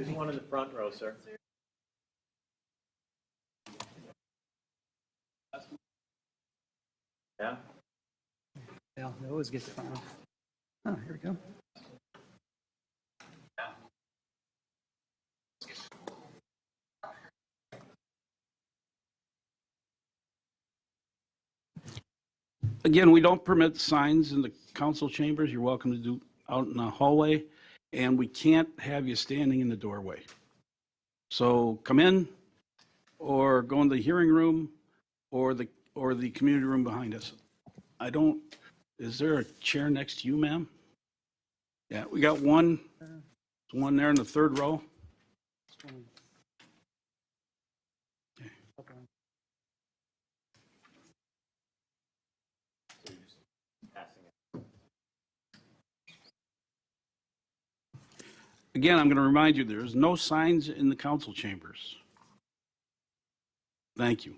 There's one in the front row, sir. Yeah. Yeah, they always get the front row. Oh, here we go. Again, we don't permit signs in the council chambers. You're welcome to do out in the hallway, and we can't have you standing in the doorway. So come in, or go in the hearing room, or the community room behind us. Is there a chair next to you, ma'am? Yeah, we got one there in the third row. Again, I'm going to remind you, there's no signs in the council chambers. Thank you.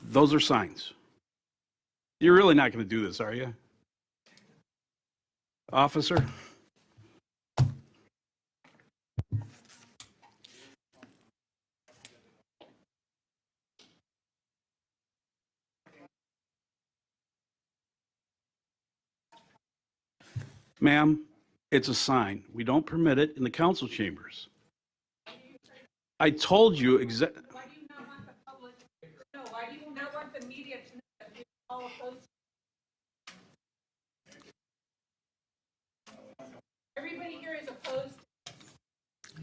Those are signs. You're really not going to do this, are you? Officer? Ma'am, it's a sign. We don't permit it in the council chambers. I told you exactly. Why do you not want the public? No, why do you not want the media to know that you're all opposed? Everybody here is opposed.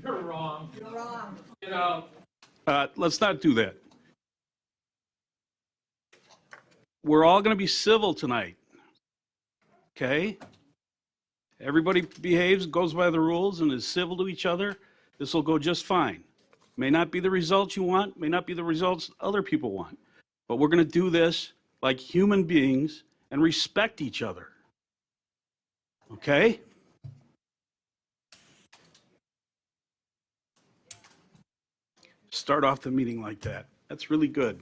You're wrong. You're wrong. You know. Let's not do that. We're all going to be civil tonight. Okay? Everybody behaves, goes by the rules, and is civil to each other. This will go just fine. May not be the results you want, may not be the results other people want. But we're going to do this like human beings and respect each other. Okay? Start off the meeting like that. That's really good.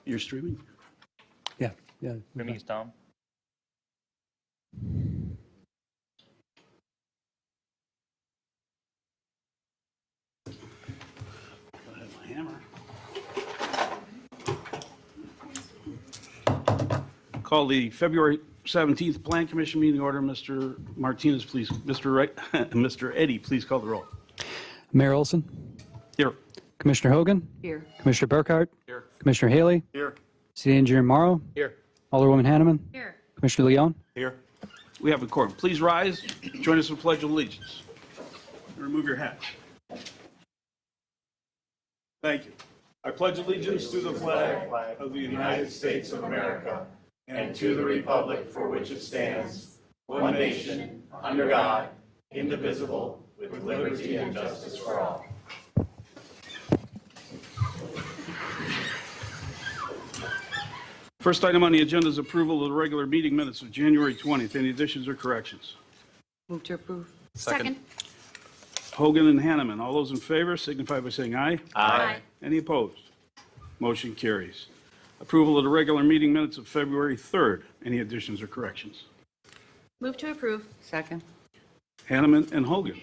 You're streaming? Yeah, yeah. Streaming is down. I have my hammer. Call the February 17th Plan Commission meeting order. Mr. Martinez, please. Mr. Eddy, please call the roll. Mayor Olson, Here. Commissioner Hogan, Here. Commissioner Burkhardt, Here. Commissioner Haley, Here. City Engineer Morrow, Here. Alderwoman Hanneman, Here. Commissioner Leon. Here. We have a quorum. Please rise. Join us in the Pledge of Allegiance. And remove your hat. Thank you. I pledge allegiance to the flag of the United States of America and to the republic for which it stands, one nation, under God, indivisible, with liberty and justice for all. First item on the agenda is approval of the regular meeting minutes of January 20th. Any additions or corrections? Move to approve. Second. Hogan and Hanneman, all those in favor signify by saying aye. Aye. Any opposed? Motion carries. Approval of the regular meeting minutes of February 3rd. Any additions or corrections? Move to approve. Second. Hanneman and Hogan,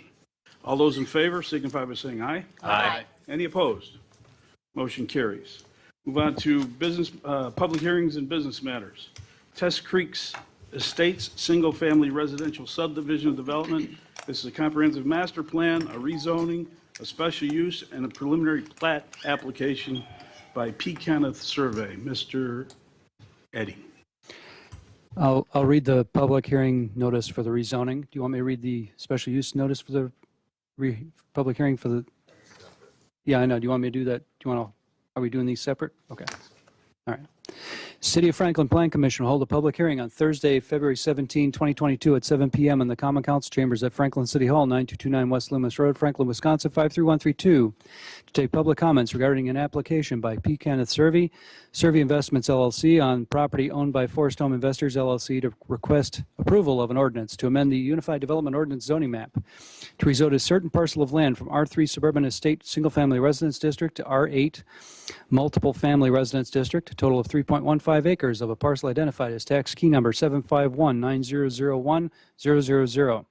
all those in favor signify by saying aye. Aye. Any opposed? Motion carries. Move on to business, public hearings and business matters. Tess Creek's Estates Single Family Residential Subdivision Development. This is a comprehensive master plan, a rezoning, a special use, and a preliminary plat application by P. Kenneth Survey. Mr. Eddy. I'll read the public hearing notice for the rezoning. Do you want me to read the special use notice for the public hearing for the? Yeah, I know. Do you want me to do that? Do you want to? Are we doing these separate? Okay. All right. City of Franklin Plan Commission will hold a public hearing on Thursday, February 17, 2022 at 7 p.m. in the Common Council Chambers at Franklin City Hall, 9229 West Loomis Road, Franklin, Wisconsin, 53132, to take public comments regarding an application by P. Kenneth Survey Investments LLC on property owned by Forest Home Investors LLC to request approval of an ordinance to amend the Unified Development Ordinance zoning map to rezone a certain parcel of land from R3 Suburban Estate Single Family Residence District to R8 Multiple Family Residence District, a total of 3.15 acres of a parcel identified as tax key number 75190010000.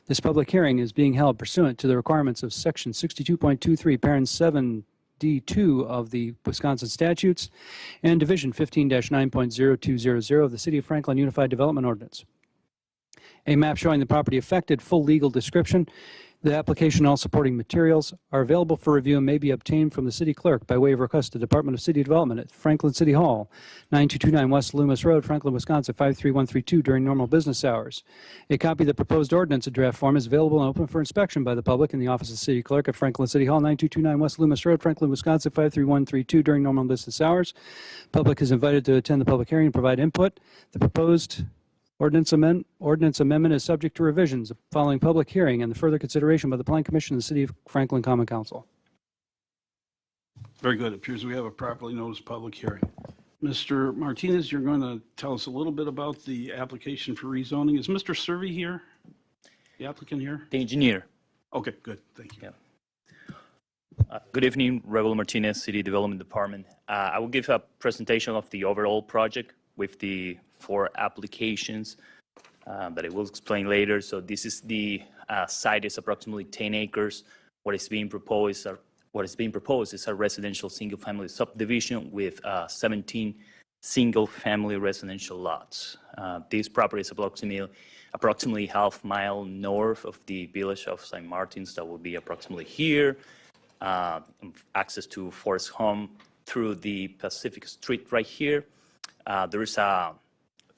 This public hearing is being held pursuant to the requirements of Section 62.23, Parent 7D2 of the Wisconsin statutes and Division 15-9.0200 of the City of Franklin Unified Development Ordinance. A map showing the property affected, full legal description, the application and all supporting materials are available for review and may be obtained from the city clerk by way of request to the Department of City Development at Franklin City Hall, 9229 West Loomis Road, Franklin, Wisconsin, 53132 during normal business hours. A copy of the proposed ordinance in draft form is available and open for inspection by the public in the office of the city clerk at Franklin City Hall, 9229 West Loomis Road, Franklin, Wisconsin, 53132 during normal business hours. Public is invited to attend the public hearing and provide input. The proposed ordinance amendment is subject to revisions following public hearing and the further consideration by the Plan Commission and the City of Franklin Common Council. Very good. It appears we have a properly noticed public hearing. Mr. Martinez, you're going to tell us a little bit about the application for rezoning. Is Mr. Survey here? The applicant here? The engineer. Okay, good. Thank you. Good evening, Rebel Martinez, City Development Department. I will give a presentation of the overall project with the 4 applications that I will explain later. So this is the site is approximately 10 acres. What is being proposed is a residential single-family subdivision with 17 single-family residential lots. This property is approximately half-mile north of the village of St. Martins. That will be approximately here. Access to Forest Home through the Pacific Street right here. There is a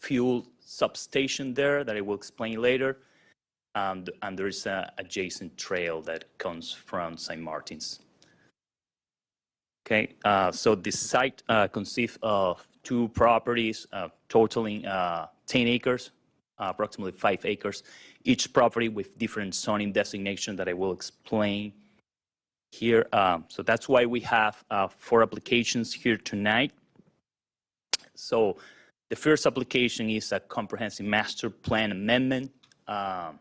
fuel substation there that I will explain later. And there is an adjacent trail that comes from St. Martins. Okay, so this site consists of 2 properties totaling 10 acres, approximately 5 acres, each property with different zoning designation that I will explain here. So that's why we have 4 applications here tonight. So the first application is a comprehensive master plan amendment to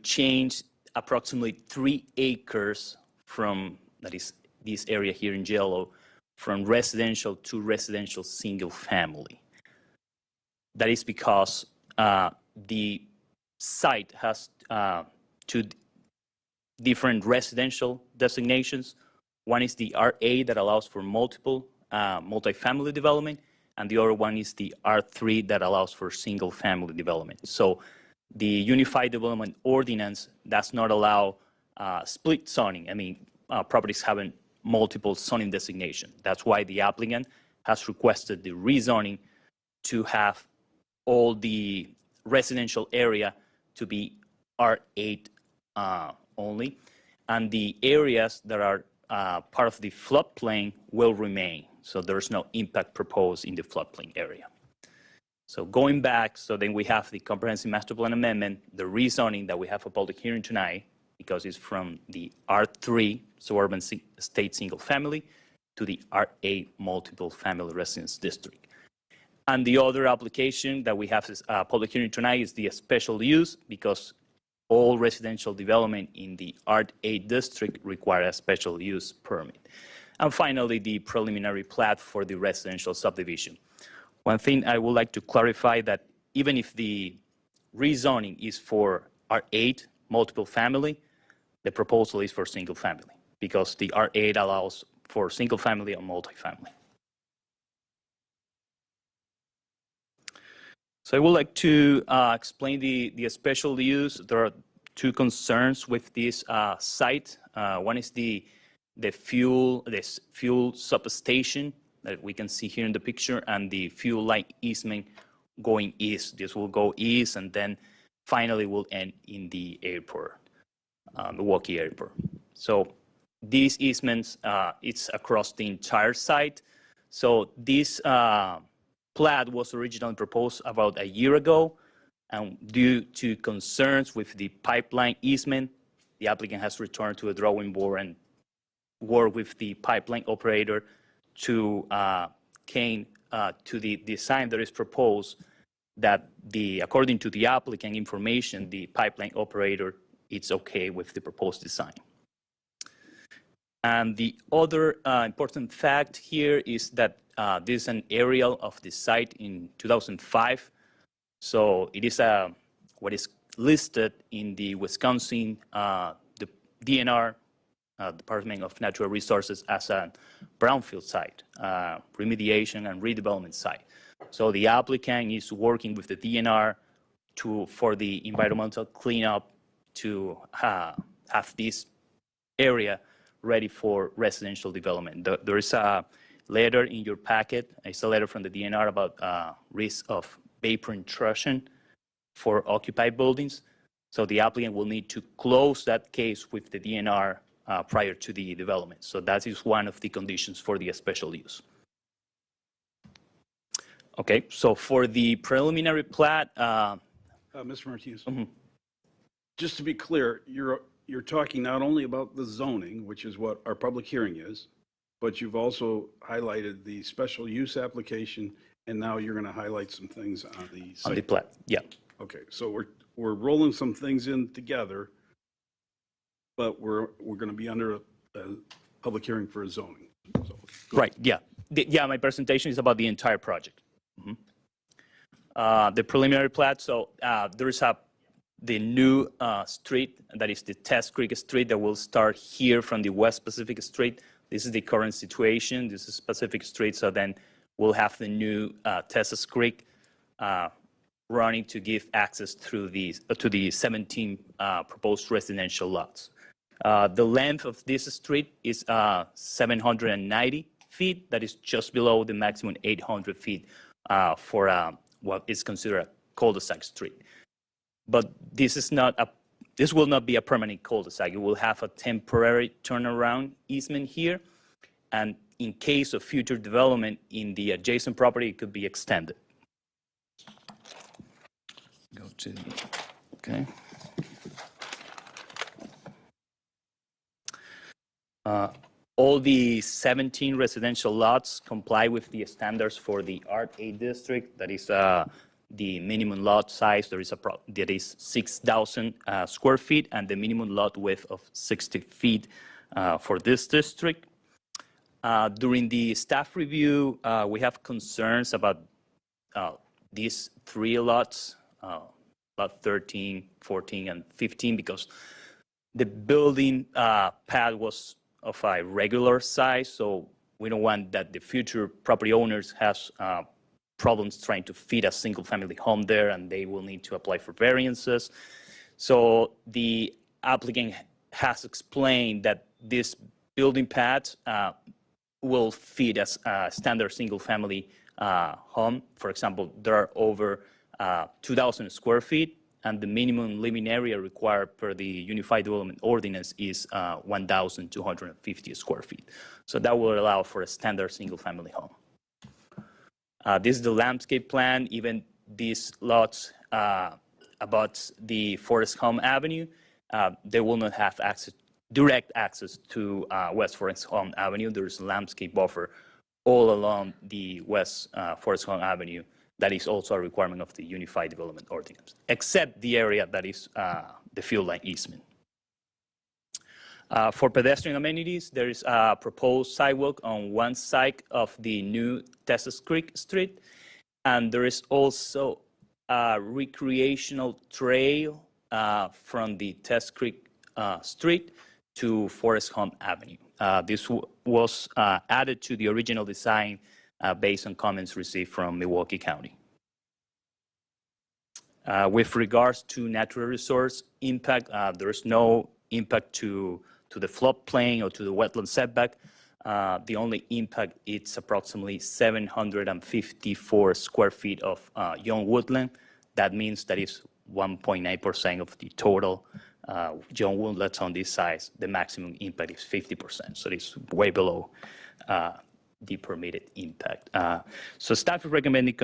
change approximately 3 acres from, that is this area here in yellow, from residential to residential single family. That is because the site has 2 different residential designations. One is the RA that allows for multifamily development, and the other one is the R3 that allows for single-family development. So the Unified Development Ordinance does not allow split zoning. I mean, properties having multiple zoning designation. That's why the applicant has requested the rezoning to have all the residential area to be R8 only, and the areas that are part of the floodplain will remain. So there's no impact proposed in the floodplain area. So going back, so then we have the comprehensive master plan amendment, the rezoning that we have a public hearing tonight, because it's from the R3 Suburban Estate Single Family to the R8 Multiple Family Residence District. And the other application that we have is public hearing tonight is the special use, because all residential development in the R8 district require a special use permit. And finally, the preliminary plat for the residential subdivision. One thing I would like to clarify that even if the rezoning is for R8 multiple family, the proposal is for single family, because the R8 allows for single family and multifamily. So I would like to explain the special use. There are 2 concerns with this site. One is the fuel substation that we can see here in the picture, and the fuel line easement going east. This will go east and then finally will end in the airport, Milwaukee Airport. So these easements, it's across the entire site. So this plat was originally proposed about a year ago, and due to concerns with the pipeline easement, the applicant has returned to the drawing board and worked with the pipeline operator to came to the design that is proposed, that according to the applicant information, the pipeline operator, it's okay with the proposed design. And the other important fact here is that this is an aerial of the site in 2005. So it is what is listed in the Wisconsin the DNR, Department of Natural Resources, as a brownfield site, remediation and redevelopment site. So the applicant is working with the DNR for the environmental cleanup to have this area ready for residential development. There is a letter in your packet. It's a letter from the DNR about risk of vapor intrusion for occupied buildings. So the applicant will need to close that case with the DNR prior to the development. So that is one of the conditions for the special use. Okay, so for the preliminary plat, Mr. Martinez, just to be clear, you're talking not only about the zoning, which is what our public hearing is, but you've also highlighted the special use application, and now you're going to highlight some things on the site. on the plat, yeah. Okay, so we're rolling some things in together, but we're going to be under a public hearing for zoning. So, Right, yeah. Yeah, my presentation is about the entire project. The preliminary plat, so there is the new street, that is the Tess Creek Street, that will start here from the West Pacific Street. This is the current situation. This is Pacific Street, so then we'll have the new Tess Creek running to give access through to the 17 proposed residential lots. The length of this street is 790 feet. That is just below the maximum 800 feet for what is considered a cul-de-sac street. But this will not be a permanent cul-de-sac. It will have a temporary turnaround easement here, and in case of future development in the adjacent property, it could be extended. Go to, okay. All the 17 residential lots comply with the standards for the R8 district. That is the minimum lot size. That is 6,000 square feet, and the minimum lot width of 60 feet for this district. During the staff review, we have concerns about these three lots, lot 13, 14, and 15, because the building pad was of a regular size, so we don't want that the future property owners has problems trying to fit a single-family home there, and they will need to apply for variances. So the applicant has explained that this building pad will fit as a standard single-family home. For example, there are over 2,000 square feet, and the minimum living area required per the Unified Development Ordinance is 1,250 square feet. So that will allow for a standard single-family home. This is the landscape plan. Even these lots about the Forest Home Avenue, they will not have direct access to West Forest Home Avenue. There is a landscape buffer all along the West Forest Home Avenue. That is also a requirement of the Unified Development Ordinance, except the area that is the field line easement. For pedestrian amenities, there is a proposed sidewalk on one side of the new Tess Creek Street, and there is also a recreational trail from the Tess Creek Street to Forest Home Avenue. This was added to the original design based on comments received from Milwaukee County. With regards to natural resource impact, there is no impact to the floodplain or to the wetland setback. The only impact is approximately 754 square feet of young woodland. That means that is 1.9% of the total young woodlands on this size. The maximum impact is 50%, so it's way below the permitted impact. So staff is recommending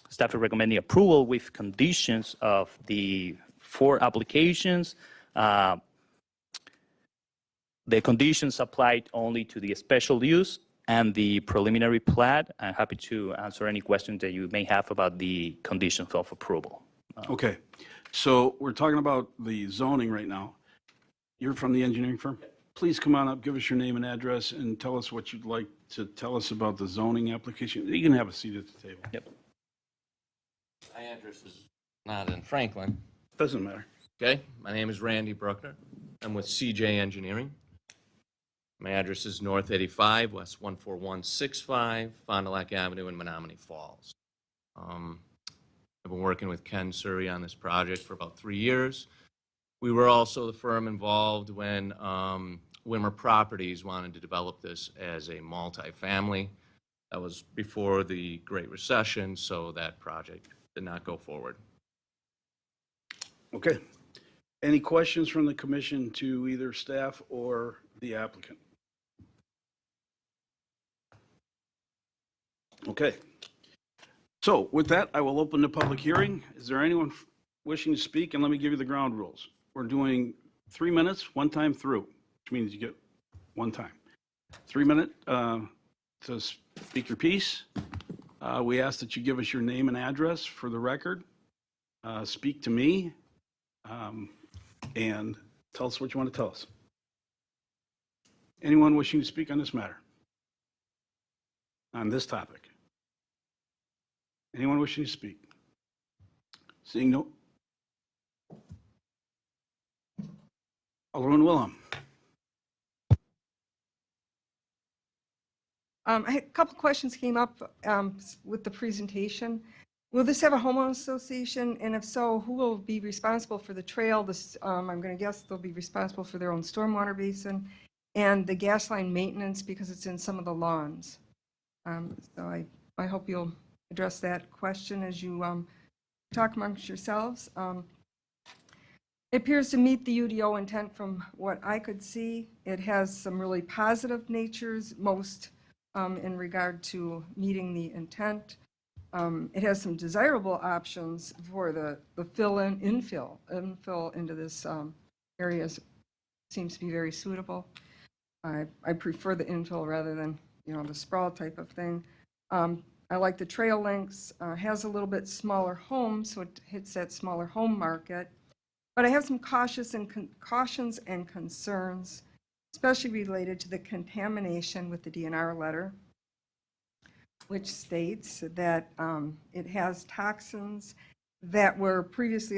staff is recommending approval with conditions of the 4 applications. The conditions applied only to the special use and the preliminary plat. I'm happy to answer any questions that you may have about the conditions of approval. Okay, so we're talking about the zoning right now. You're from the engineering firm? Please come on up, give us your name and address, and tell us what you'd like to tell us about the zoning application. You can have a seat at the table. Yep. My address is not in Franklin. Doesn't matter. Okay, my name is Randy Bruckner. I'm with CJ Engineering. My address is North 85, West 14165, Fond du Lac Avenue in Menominee Falls. I've been working with Ken Surrey on this project for about 3 years. We were also the firm involved when Wimmer Properties wanted to develop this as a multifamily. That was before the Great Recession, so that project did not go forward. Okay. Any questions from the commission to either staff or the applicant? Okay. So with that, I will open the public hearing. Is there anyone wishing to speak? And let me give you the ground rules. We're doing 3 minutes, one time through, which means you get one time. 3 minute to speak your piece. We ask that you give us your name and address for the record. Speak to me and tell us what you want to tell us. Anyone wishing to speak on this matter? On this topic? Anyone wishing to speak? Seeing no. Alderman Willem. A couple questions came up with the presentation. Will this have a homeowners association? And if so, who will be responsible for the trail? I'm going to guess they'll be responsible for their own stormwater basin and the gas line maintenance because it's in some of the lawns. So I hope you'll address that question as you talk amongst yourselves. It appears to meet the UDO intent from what I could see. It has some really positive natures, most in regard to meeting the intent. It has some desirable options for the infill into this area seems to be very suitable. I prefer the infill rather than the sprawl type of thing. I like the trail lengths. Has a little bit smaller home, so it hits that smaller home market. But I have some cautions and concerns, especially related to the contamination with the DNR letter, which states that it has toxins that were previously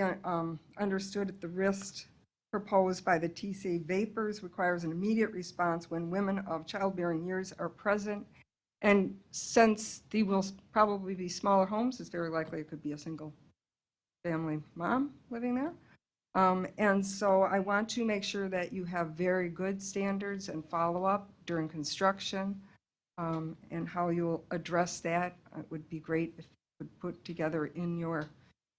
understood at the risk proposed by the TCA vapors requires an immediate response when women of childbearing years are present. And since they will probably be smaller homes, it's very likely it could be a single family mom living there. And so I want to make sure that you have very good standards and follow-up during construction, and how you'll address that. It would be great if you could put together in your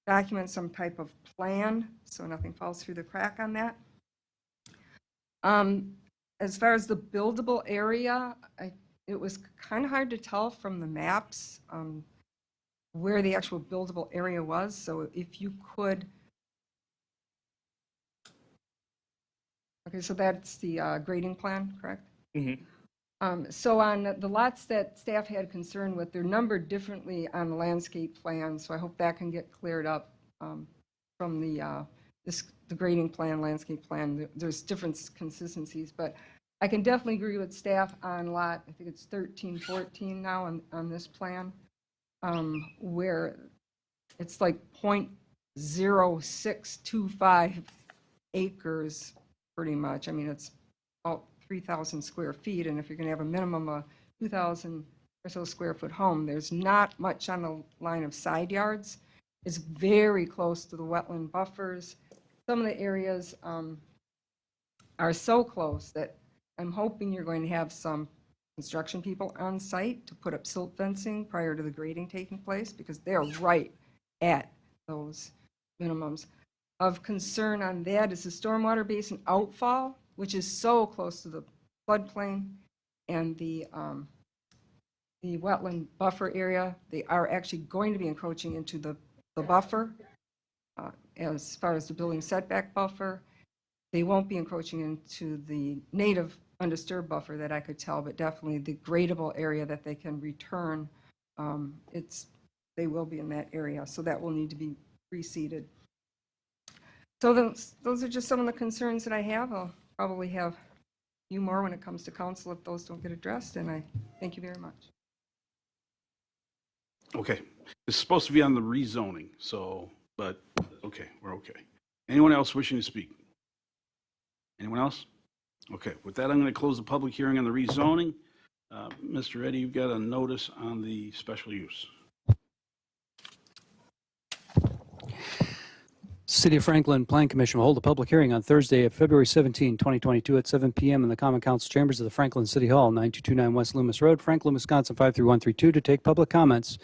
document some type of plan so nothing falls through the crack on that. As far as the buildable area, it was kind of hard to tell from the maps where the actual buildable area was. So if you could. Okay, so that's the grading plan, correct? Mm-hmm. So on the lots that staff had concern with, they're numbered differently on the landscape plan, so I hope that can get cleared up from the grading plan, landscape plan. There's different consistencies, but I can definitely agree with staff on lot, I think it's 1314 now on this plan, where it's like 0.0625 acres pretty much. I mean, it's about 3,000 square feet, and if you're going to have a minimum of 2,000 or so square foot home, there's not much on the line of side yards. It's very close to the wetland buffers. Some of the areas are so close that I'm hoping you're going to have some construction people on site to put up silt fencing prior to the grading taking place, because they're right at those minimums. Of concern on that is the stormwater basin outfall, which is so close to the floodplain. and the wetland buffer area. They are actually going to be encroaching into the buffer as far as the building setback buffer. They won't be encroaching into the native undisturbed buffer that I could tell, but definitely the gradable area that they can return, they will be in that area, so that will need to be reseeded. So those are just some of the concerns that I have. I'll probably have a few more when it comes to council if those don't get addressed, and I thank you very much. Okay, it's supposed to be on the rezoning, so, but, okay, we're okay. Anyone else wishing to speak? Anyone else? Okay, with that, I'm going to close the public hearing on the rezoning. Mr. Eddy, you've got a notice on the special use. City of Franklin Plan Commission will hold a public hearing on Thursday, February 17, 2022 at 7 p.m. in the Common Council Chambers of the Franklin City Hall, 9229 West Loomis Road, Franklin, Wisconsin 53132, to take public comments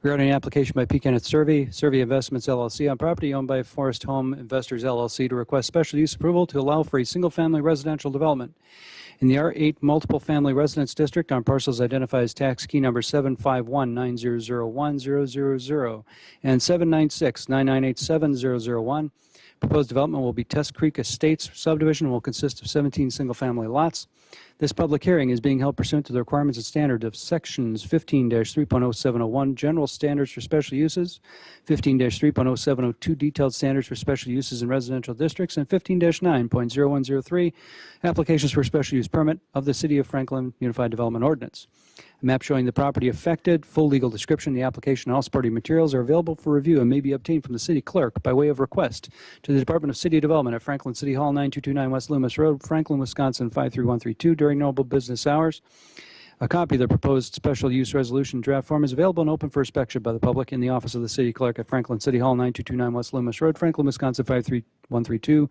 regarding an application by P. Kenneth Survey Investments LLC on property owned by Forest Home Investors LLC to request special use approval to allow for a single-family residential development in the R8 Multiple Family Residence District on parcels identified as tax key number 751900100 and 79699870001. Proposed development will be Tess Creek Estates subdivision and will consist of 17 single-family lots. This public hearing is being held pursuant to the requirements and standards of Sections 15-3.0701, General Standards for Special Uses, 15-3.0702, Detailed Standards for Special Uses in Residential Districts, and 15-9.0103, Applications for Special Use Permit of the City of Franklin Unified Development Ordinance. A map showing the property affected, full legal description, the application, and all supporting materials are available for review and may be obtained from the city clerk by way of request to the Department of City Development at Franklin City Hall, 9229 West Loomis Road, Franklin, Wisconsin 53132 during normal business hours. A copy of the proposed special use resolution draft form is available and open for inspection by the public in the office of the city clerk at Franklin City Hall, 9229 West Loomis Road, Franklin, Wisconsin 53132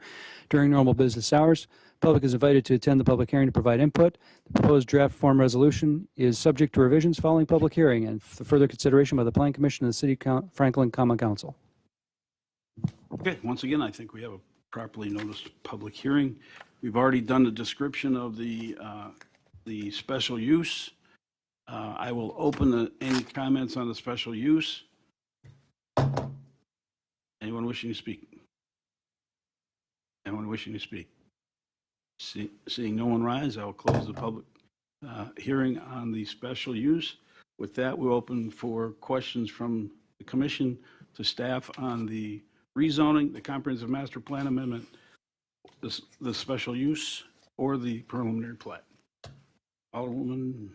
during normal business hours. Public is invited to attend the public hearing to provide input. The proposed draft form resolution is subject to revisions following public hearing and further consideration by the Plan Commission and the City Franklin Common Council. Okay, once again, I think we have a properly noticed public hearing. We've already done the description of the special use. I will open any comments on the special use. Anyone wishing to speak? Anyone wishing to speak? Seeing no one rise, I will close the public hearing on the special use. With that, we'll open for questions from the commission to staff on the rezoning, the comprehensive master plan amendment, the special use, or the preliminary plat. Alderwoman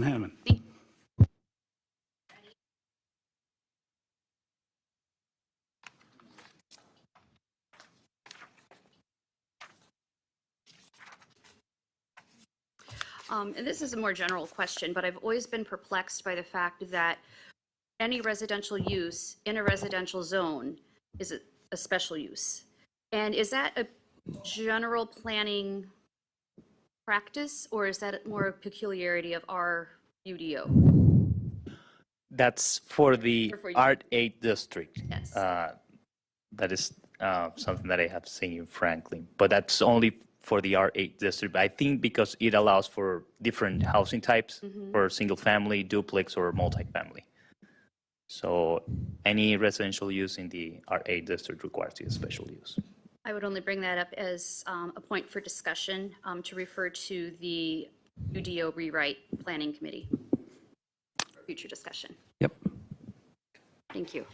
Hammond. And this is a more general question, but I've always been perplexed by the fact that any residential use in a residential zone is a special use. And is that a general planning practice, or is that more a peculiarity of our UDO? That's for the Or for you. R8 district. Yes. That is something that I have seen in Franklin, but that's only for the R8 district. I think because it allows for different housing types for single family, duplex, or multifamily. So any residential use in the R8 district requires a special use. I would only bring that up as a point for discussion to refer to the UDO rewrite planning committee for future discussion. Yep. Thank you.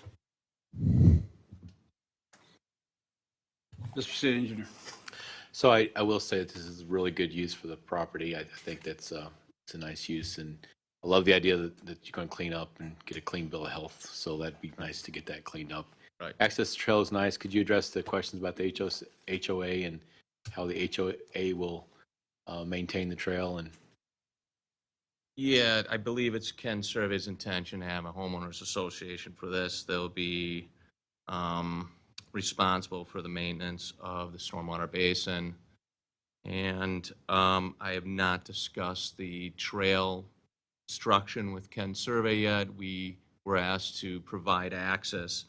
Mr. City Engineer. So I will say that this is a really good use for the property. I think that's it's a nice use, and I love the idea that you're going to clean up and get a clean bill of health. So that'd be nice to get that cleaned up. Right. Access trail is nice. Could you address the questions about the HOA and how the HOA will maintain the trail? And Yeah, I believe it's Ken Survey's intention to have a homeowners association for this. They'll be responsible for the maintenance of the stormwater basin. And I have not discussed the trail construction with Ken Survey yet. We were asked to provide access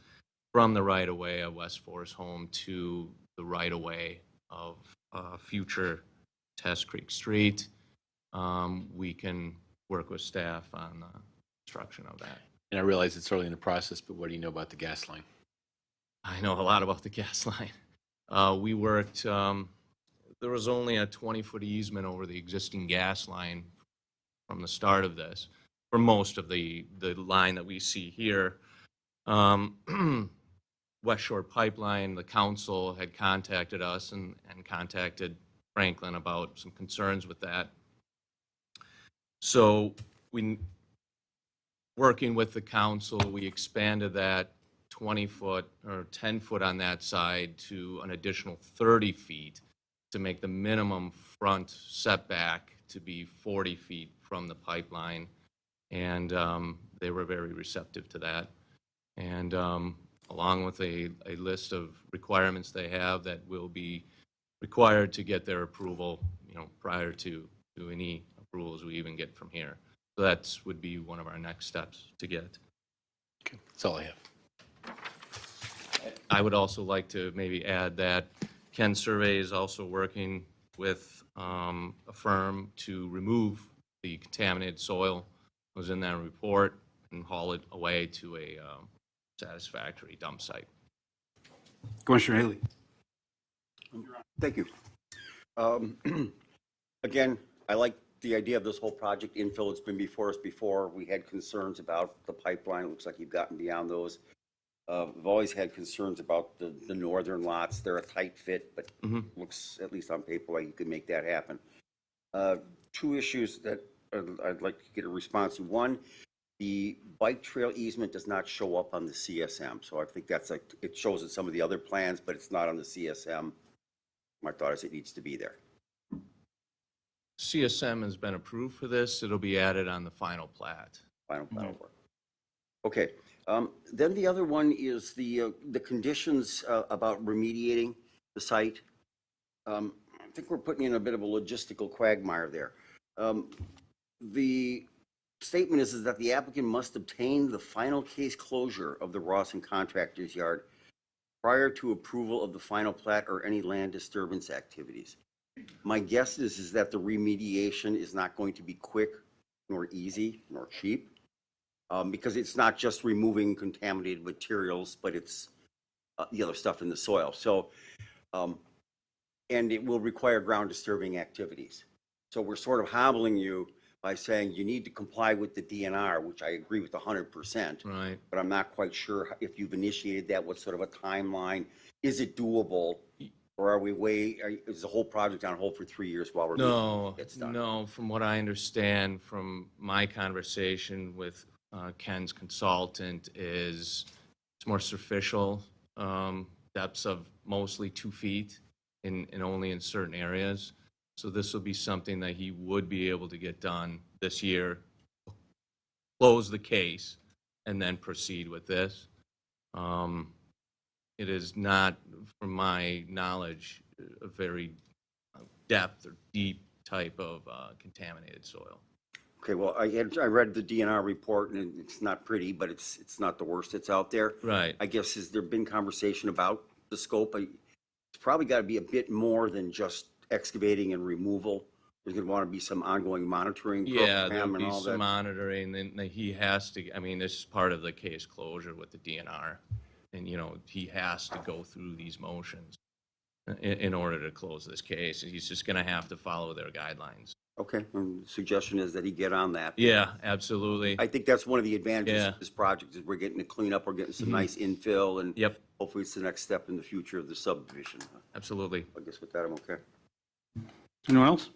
from the right-of-way of West Forest Home to the right-of-way of future Tess Creek Street, we can work with staff on the construction of that. And I realize it's early in the process, but what do you know about the gas line? I know a lot about the gas line. We worked, there was only a 20-foot easement over the existing gas line from the start of this, for most of the line that we see here. West Shore Pipeline, the council had contacted us and contacted Franklin about some concerns with that. So working with the council, we expanded that 20-foot or 10-foot on that side to an additional 30 feet to make the minimum front setback to be 40 feet from the pipeline. And they were very receptive to that. And along with a list of requirements they have that will be required to get their approval, prior to any approvals we even get from here. So that would be one of our next steps to get. Okay, that's all I have. I would also like to maybe add that Ken Survey is also working with a firm to remove the contaminated soil that was in that report and haul it away to a satisfactory dump site. Commissioner Haley. Thank you. Again, I like the idea of this whole project infill. It's been before us before. We had concerns about the pipeline. It looks like you've gotten beyond those. We've always had concerns about the northern lots. They're a tight fit, but looks, at least on paper, like you could make that happen. Two issues that I'd like to get a response to. One, the bike trail easement does not show up on the CSM. So I think that's it shows in some of the other plans, but it's not on the CSM. My thought is it needs to be there. CSM has been approved for this. It'll be added on the final plat. Final work. Okay. Then the other one is the conditions about remediating the site. I think we're putting in a bit of a logistical quagmire there. The statement is that the applicant must obtain the final case closure of the Rawson contractor's yard prior to approval of the final plat or any land disturbance activities. My guess is that the remediation is not going to be quick, nor easy, nor cheap. Because it's not just removing contaminated materials, but it's the other stuff in the soil. So, and it will require ground disturbing activities. So we're sort of hobbling you by saying you need to comply with the DNR, which I agree with 100%. Right. But I'm not quite sure if you've initiated that, what sort of a timeline. Is it doable? Or is the whole project on hold for 3 years while we're it's done? No, from what I understand from my conversation with Ken's consultant is it's more superficial, depths of mostly 2 feet and only in certain areas. So this will be something that he would be able to get done this year, close the case, and then proceed with this. It is not, from my knowledge, a very depth or deep type of contaminated soil. Okay, well, I read the DNR report, and it's not pretty, but it's not the worst that's out there. Right. I guess, has there been conversation about the scope? It's probably got to be a bit more than just excavating and removal. There's going to want to be some ongoing monitoring Yeah, program there'll and be all some that. monitoring, and he has to, I mean, this is part of the case closure with the DNR. And, he has to go through these motions in order to close this case. He's just going to have to follow their guidelines. Okay, and the suggestion is that he get on that. Yeah, absolutely. I think that's one of the advantages Yeah. of this project is we're getting to clean up, we're getting some nice infill, and Yep, hopefully it's the next step in the future of the subdivision. absolutely. I guess with that, I'm okay. Anyone else?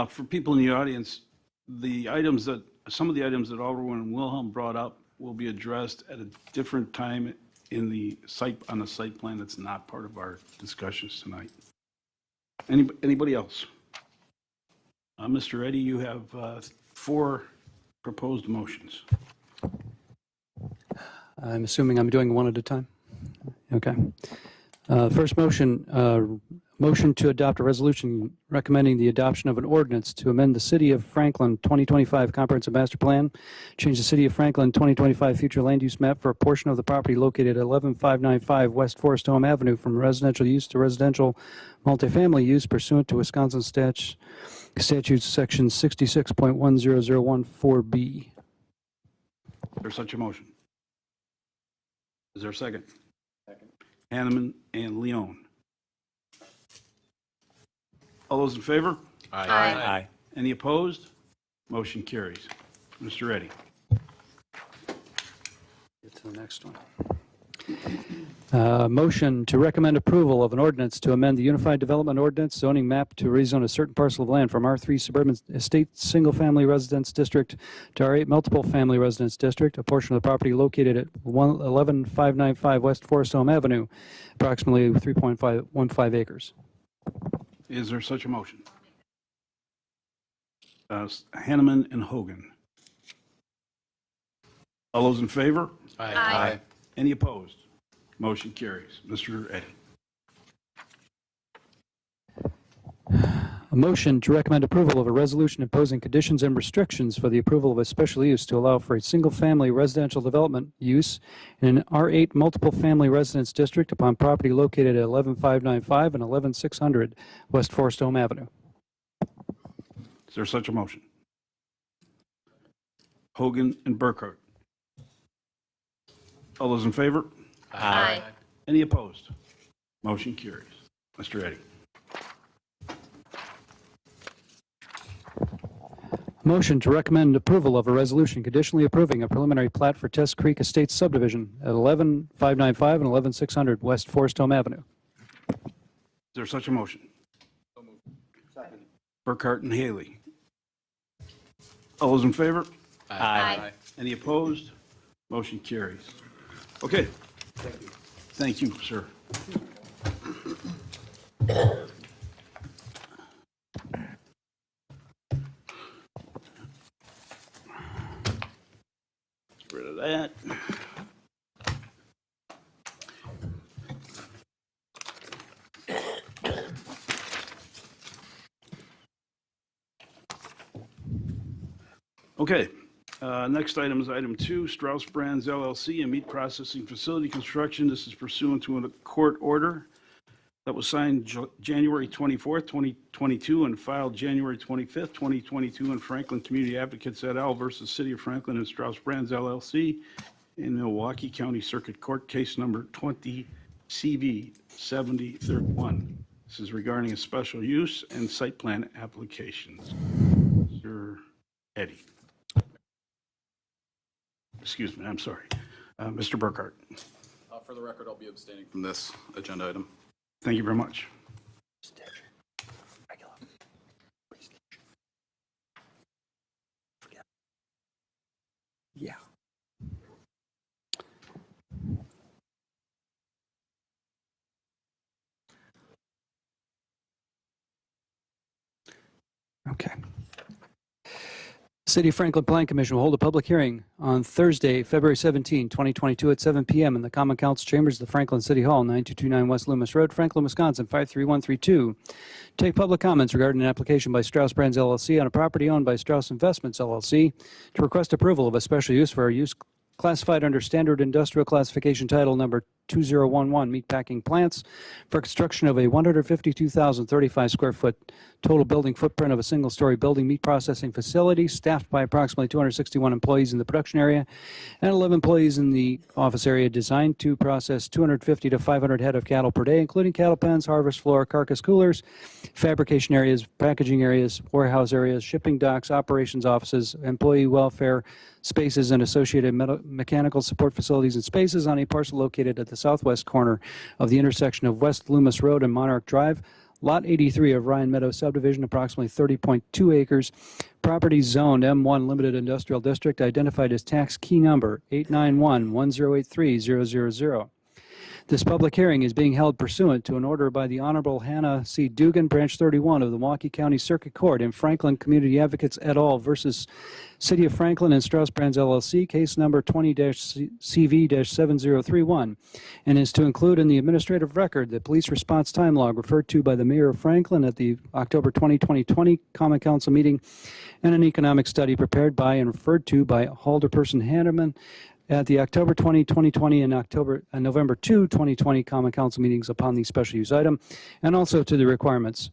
For people in the audience, some of the items that Alderman Wilhelm brought up will be addressed at a different time on the site plan that's not part of our discussions tonight. Anybody else? Mr. Eddy, you have 4 proposed motions. I'm assuming I'm doing one at a time? Okay. First motion Motion to adopt a resolution recommending the adoption of an ordinance to amend the City of Franklin 2025 Comprehensive Master Plan, change the City of Franklin 2025 future land use map for a portion of the property located at 11595 West Forest Home Avenue from residential use to residential multifamily use pursuant to Wisconsin statutes section 66.10014B. Is there such a motion? Is there a second? Second. Hanneman and Leon. All those in favor? Aye. Any opposed? Motion carries. Mr. Reddy. Get to the next one. Motion to recommend approval of an ordinance to amend the Unified Development Ordinance zoning map to rezone a certain parcel of land from R3 Suburban Estate Single Family Residence District to R8 Multiple Family Residence District, a portion of the property located at 11595 West Forest Home Avenue, approximately 3.15 acres. Is there such a motion? Hanneman and Hogan. All those in favor? Aye. Any opposed? Motion carries. Mr. Eddy. A motion to recommend approval of a resolution imposing conditions and restrictions for the approval of a special use to allow for a single-family residential development use in an R8 multiple family residence district upon property located at 11595 and 11600 West Forest Home Avenue. Is there such a motion? Hogan and Burkhart. All those in favor? Aye. Any opposed? Motion carries. Mr. Eddy. Motion to recommend approval of a resolution conditionally approving a preliminary plat for Tess Creek Estates subdivision at 11595 and 11600 West Forest Home Avenue. Is there such a motion? Second. Burkhart and Haley. All those in favor? Aye. Any opposed? Motion carries. Okay. Thank you, sir. Get rid of that. Okay, next item is item 2, Strauss Brands LLC, a meat processing facility construction. This is pursuant to a court order that was signed January 24th, 2022, and filed January 25th, 2022 in Franklin Community Advocates et al. Versus City of Franklin and Strauss Brands LLC in Milwaukee County Circuit Court, case number 20 CV 7031. This is regarding a special use and site plan applications. Mr. Eddy. Excuse me, I'm sorry. Mr. Burkhart. For the record, I'll be abstaining from this agenda item. Thank you very much. Yeah. Okay. City of Franklin Plan Commission will hold a public hearing on Thursday, February 17, 2022 at 7 p.m. in the Common Council Chambers of the Franklin City Hall, 9229 West Loomis Road, Franklin, Wisconsin, 53132. Take public comments regarding an application by Strauss Brands LLC on a property owned by Strauss Investments LLC to request approval of a special use for a use classified under Standard Industrial Classification Title Number 2011 Meatpacking Plants for construction of a 152,035 square foot total building footprint of a single-story building meat processing facility staffed by approximately 261 employees in the production area and 11 employees in the office area, designed to process 250 to 500 head of cattle per day, including cattle pens, harvest floor, carcass coolers, fabrication areas, packaging areas, warehouse areas, shipping docks, operations offices, employee welfare spaces, and associated mechanical support facilities and spaces on a parcel located at the southwest corner of the intersection of West Loomis Road and Monarch Drive, Lot 83 of Ryan Meadow Subdivision, approximately 30.2 acres. Property zoned M1 Limited Industrial District, identified as tax key number 891108300. This public hearing is being held pursuant to an order by the Honorable Hannah C. Dugan, Branch 31 of the Milwaukee County Circuit Court in Franklin Community Advocates et al. Versus City of Franklin and Strauss Brands LLC, case number 20-CV-7031, and is to include in the administrative record the police response time log referred to by the Mayor of Franklin at the October 2020 Common Council meeting, and an economic study prepared by and referred to by Alderperson Hanneman at the October 2020 and November 2, 2020 Common Council meetings upon the special use item, and also to the requirements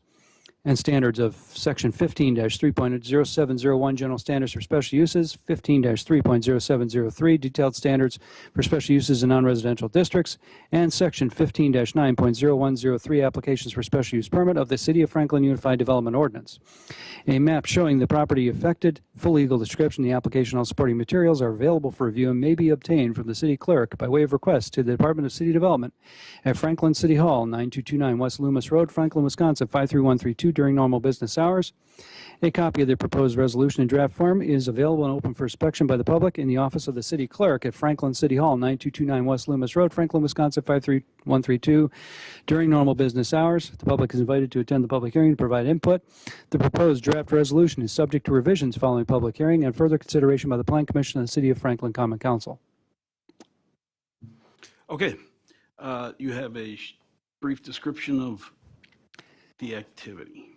and standards of Section 15-3.0701 General Standards for Special Uses, 15-3.0703 Detailed Standards for Special Uses in Non-Residential Districts, and Section 15-9.0103 Applications for Special Use Permit of the City of Franklin Unified Development Ordinance. A map showing the property affected, full legal description, the application, all supporting materials are available for review and may be obtained from the city clerk by way of request to the Department of City Development at Franklin City Hall, 9229 West Loomis Road, Franklin, Wisconsin, 53132 during normal business hours. A copy of the proposed resolution in draft form is available and open for inspection by the public in the office of the city clerk at Franklin City Hall, 9229 West Loomis Road, Franklin, Wisconsin, 53132 during normal business hours. The public is invited to attend the public hearing and provide input. The proposed draft resolution is subject to revisions following public hearing and further consideration by the Plan Commission and the City of Franklin Common Council. Okay, you have a brief description of the activity.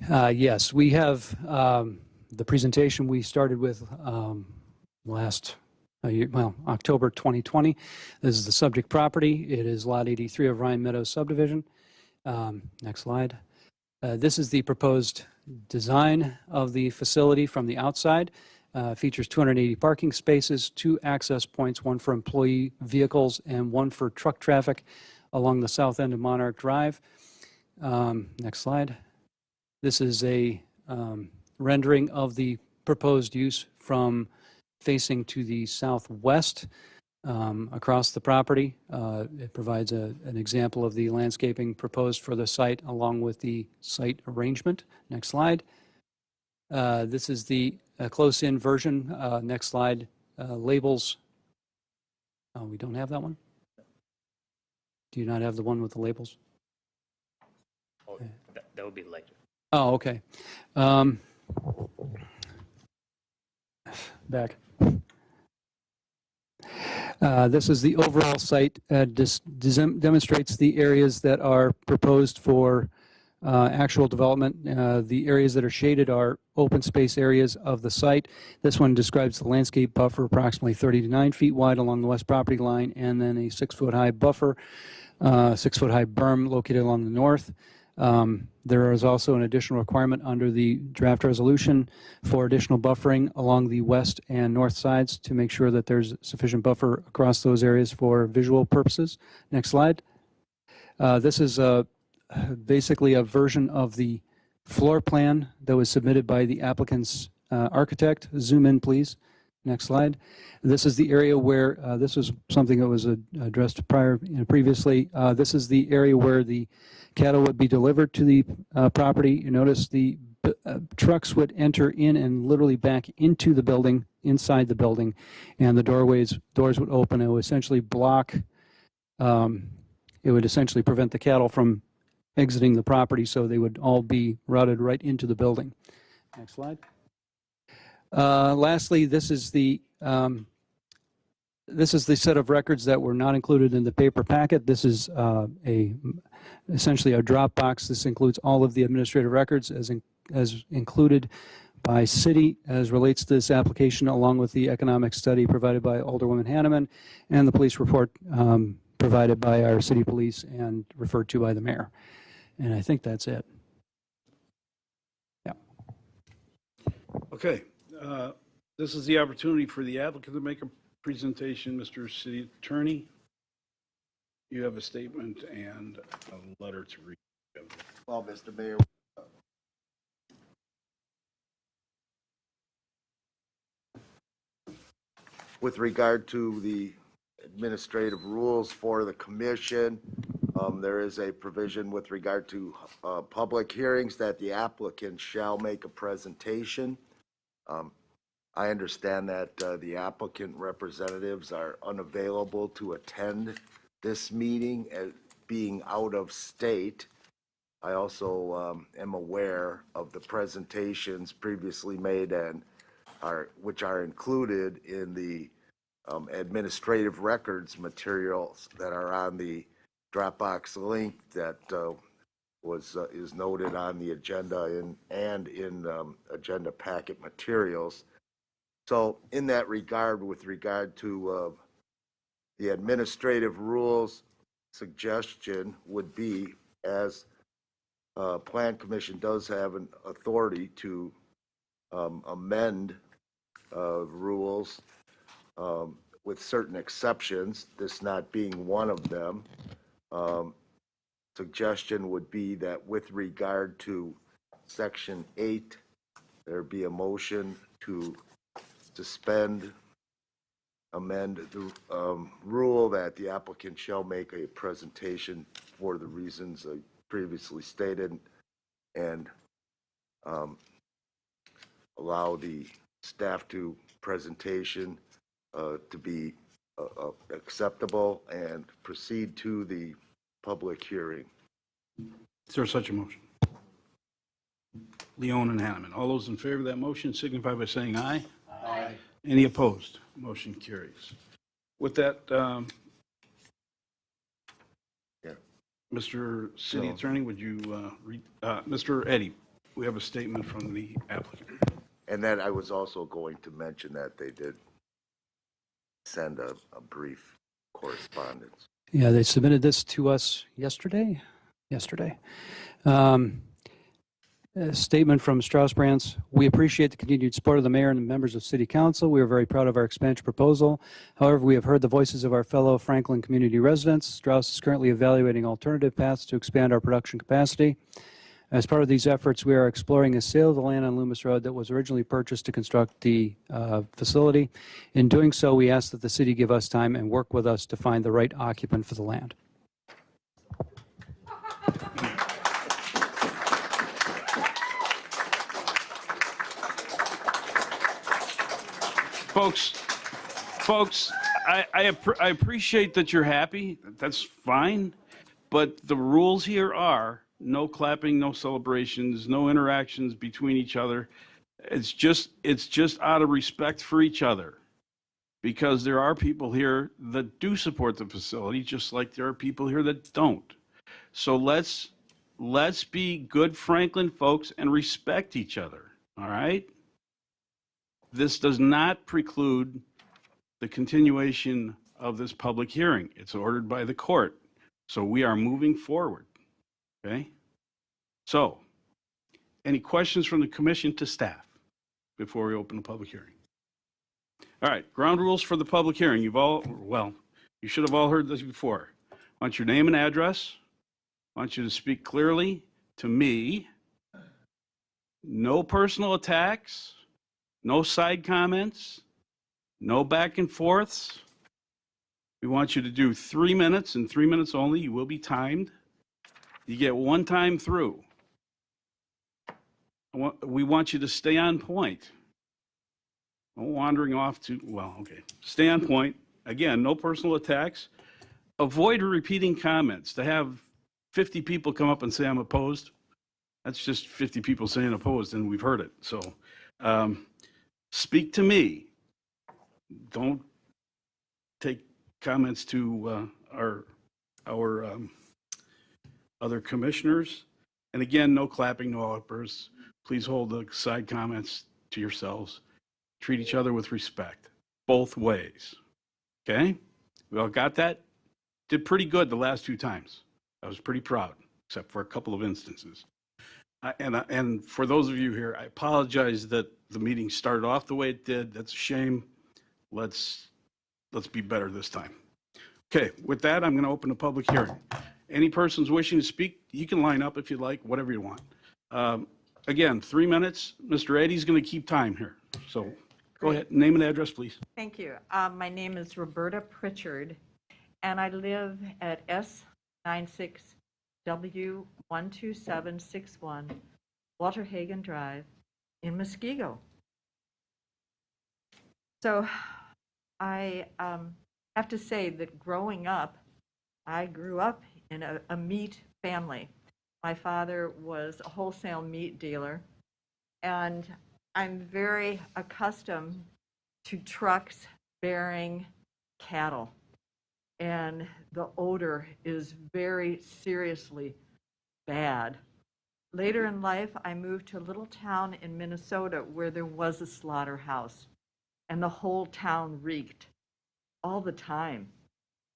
Yes, we have the presentation we started with October 2020. This is the subject property. It is Lot 83 of Ryan Meadows Subdivision. Next slide. This is the proposed design of the facility from the outside. Features 280 parking spaces, 2 access points, 1 for employee vehicles and 1 for truck traffic along the south end of Monarch Drive. Next slide. This is a rendering of the proposed use from facing to the southwest across the property. It provides an example of the landscaping proposed for the site along with the site arrangement. Next slide. This is the close-in version. Next slide. Labels. Oh, we don't have that one? Do you not have the one with the labels? Oh, that would be later. Oh, okay. Back. This is the overall site. Demonstrates the areas that are proposed for actual development. The areas that are shaded are open space areas of the site. This one describes the landscape buffer approximately 30 to 9 feet wide along the west property line, and then a 6-foot-high buffer, 6-foot-high berm located along the north. There is also an additional requirement under the draft resolution for additional buffering along the west and north sides to make sure that there's sufficient buffer across those areas for visual purposes. Next slide. This is basically a version of the floor plan that was submitted by the applicant's architect. Zoom in, please. Next slide. This is the area where, this was something that was addressed previously. This is the area where the cattle would be delivered to the property. You notice the trucks would enter in and literally back into the building, inside the building, and the doors would open. It would essentially block, it would essentially prevent the cattle from exiting the property, so they would all be routed right into the building. Next slide. Lastly, this is the set of records that were not included in the paper packet. This is essentially a Dropbox. This includes all of the administrative records as included by city as relates to this application, along with the economic study provided by Alderwoman Hanneman and the police report provided by our city police and referred to by the mayor. And I think that's it. Yeah. Okay, this is the opportunity for the applicant to make a presentation. Mr. City Attorney, you have a statement and a letter to read. Well, Mr. Mayor, with regard to the administrative rules for the commission, there is a provision with regard to public hearings that the applicant shall make a presentation. I understand that the applicant representatives are unavailable to attend this meeting as being out of state. I also am aware of the presentations previously made and which are included in the administrative records materials that are on the Dropbox link that is noted on the agenda and in agenda packet materials. So in that regard, with regard to the administrative rules, suggestion would be, as Plan Commission does have an authority to amend rules with certain exceptions, this not being one of them. Suggestion would be that with regard to Section 8, there be a motion to suspend, amend the rule that the applicant shall make a presentation for the reasons I previously stated, and allow the staff to presentation to be acceptable and proceed to the public hearing. Is there such a motion? Leon and Hanneman. All those in favor of that motion signify by saying aye. Aye. Any opposed? Motion carries. With that, Mr. City Attorney, would you read, Mr. Eddy, we have a statement from the applicant. And then I was also going to mention that they did send a brief correspondence. Yeah, they submitted this to us yesterday. A statement from Strauss Brands. We appreciate the continued support of the mayor and the members of City Council. We are very proud of our expansion proposal. However, we have heard the voices of our fellow Franklin community residents. Strauss is currently evaluating alternative paths to expand our production capacity. As part of these efforts, we are exploring a sale of the land on Loomis Road that was originally purchased to construct the facility. In doing so, we ask that the city give us time and work with us to find the right occupant for the land. Folks, I appreciate that you're happy. That's fine. But the rules here are no clapping, no celebrations, no interactions between each other. It's just out of respect for each other, because there are people here that do support the facility, just like there are people here that don't. So let's be good Franklin folks and respect each other, all right? This does not preclude the continuation of this public hearing. It's ordered by the court. So we are moving forward, okay? So, any questions from the commission to staff before we open the public hearing? All right, ground rules for the public hearing. You should have all heard this before. I want your name and address. I want you to speak clearly to me. No personal attacks. No side comments, no back and forths. We want you to do 3 minutes and 3 minutes only. You will be timed. You get one time through. We want you to stay on point. No wandering off stay on point. Again, no personal attacks. Avoid repeating comments. To have 50 people come up and say I'm opposed, that's just 50 people saying opposed, and we've heard it. So, speak to me. Don't take comments to our other commissioners. And again, no clapping, no outbursts. Please hold the side comments to yourselves. Treat each other with respect, both ways. Okay? We all got that? Did pretty good the last 2 times. I was pretty proud, except for a couple of instances. And for those of you here, I apologize that the meeting started off the way it did. That's a shame. Let's be better this time. Okay, with that, I'm going to open a public hearing. Any persons wishing to speak, you can line up if you like, whatever you want. Again, 3 minutes. Mr. Eddy's going to keep time here. So go ahead. Name and address, please. Thank you. My name is Roberta Pritchard, and I live at S96W12761 Walter Hagen Drive in Muskego. So I have to say that growing up I grew up in a meat family. My father was a wholesale meat dealer, and I'm very accustomed to trucks bearing cattle. And the odor is very seriously bad. Later in life, I moved to a little town in Minnesota where there was a slaughterhouse, and the whole town reeked all the time.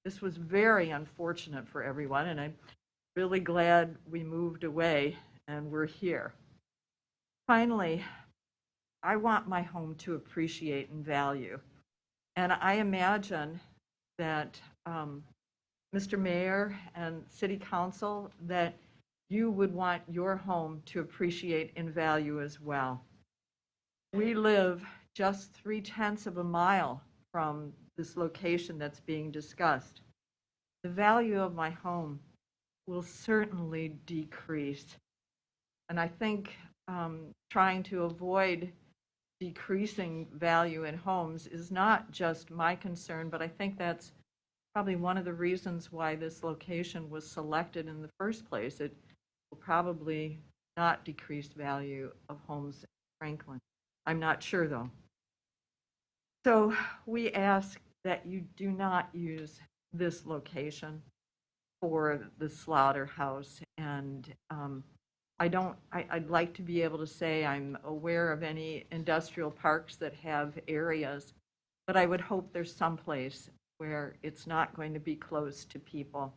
This was very unfortunate for everyone, and I'm really glad we moved away and we're here. Finally, I want my home to appreciate and value. And I imagine that, Mr. Mayor and City Council, that you would want your home to appreciate and value as well. We live just 3/10 of a mile from this location that's being discussed. The value of my home will certainly decrease. And I think trying to avoid decreasing value in homes is not just my concern, but I think that's probably one of the reasons why this location was selected in the first place. It will probably not decrease value of homes in Franklin. I'm not sure, though. So we ask that you do not use this location for the slaughterhouse. And I'd like to be able to say I'm aware of any industrial parks that have areas, but I would hope there's some place where it's not going to be close to people.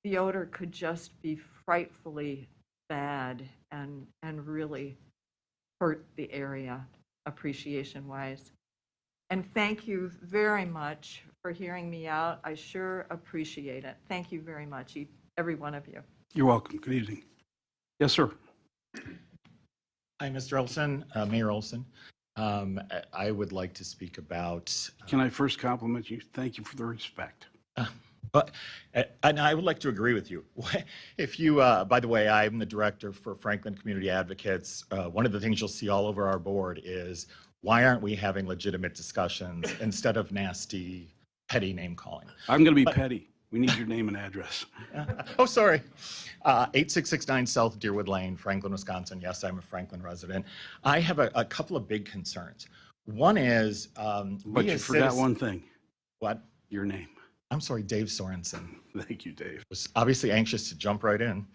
The odor could just be frightfully bad and really hurt the area appreciation-wise. And thank you very much for hearing me out. I sure appreciate it. Thank you very much, every one of you. You're welcome. Good evening. Yes, sir. Hi, Mr. Olson, Mayor Olson. I would like to speak about. Can I first compliment you? Thank you for the respect. And I would like to agree with you. If you, by the way, I'm the director for Franklin Community Advocates. One of the things you'll see all over our board is why aren't we having legitimate discussions instead of nasty, petty name calling? I'm going to be petty. We need your name and address. Oh, sorry. 8669 South Deerwood Lane, Franklin, Wisconsin. Yes, I'm a Franklin resident. I have a couple of big concerns. One is, but you forgot one thing. What? Your name. I'm sorry, Dave Sorensen. Thank you, Dave. Was obviously anxious to jump right in.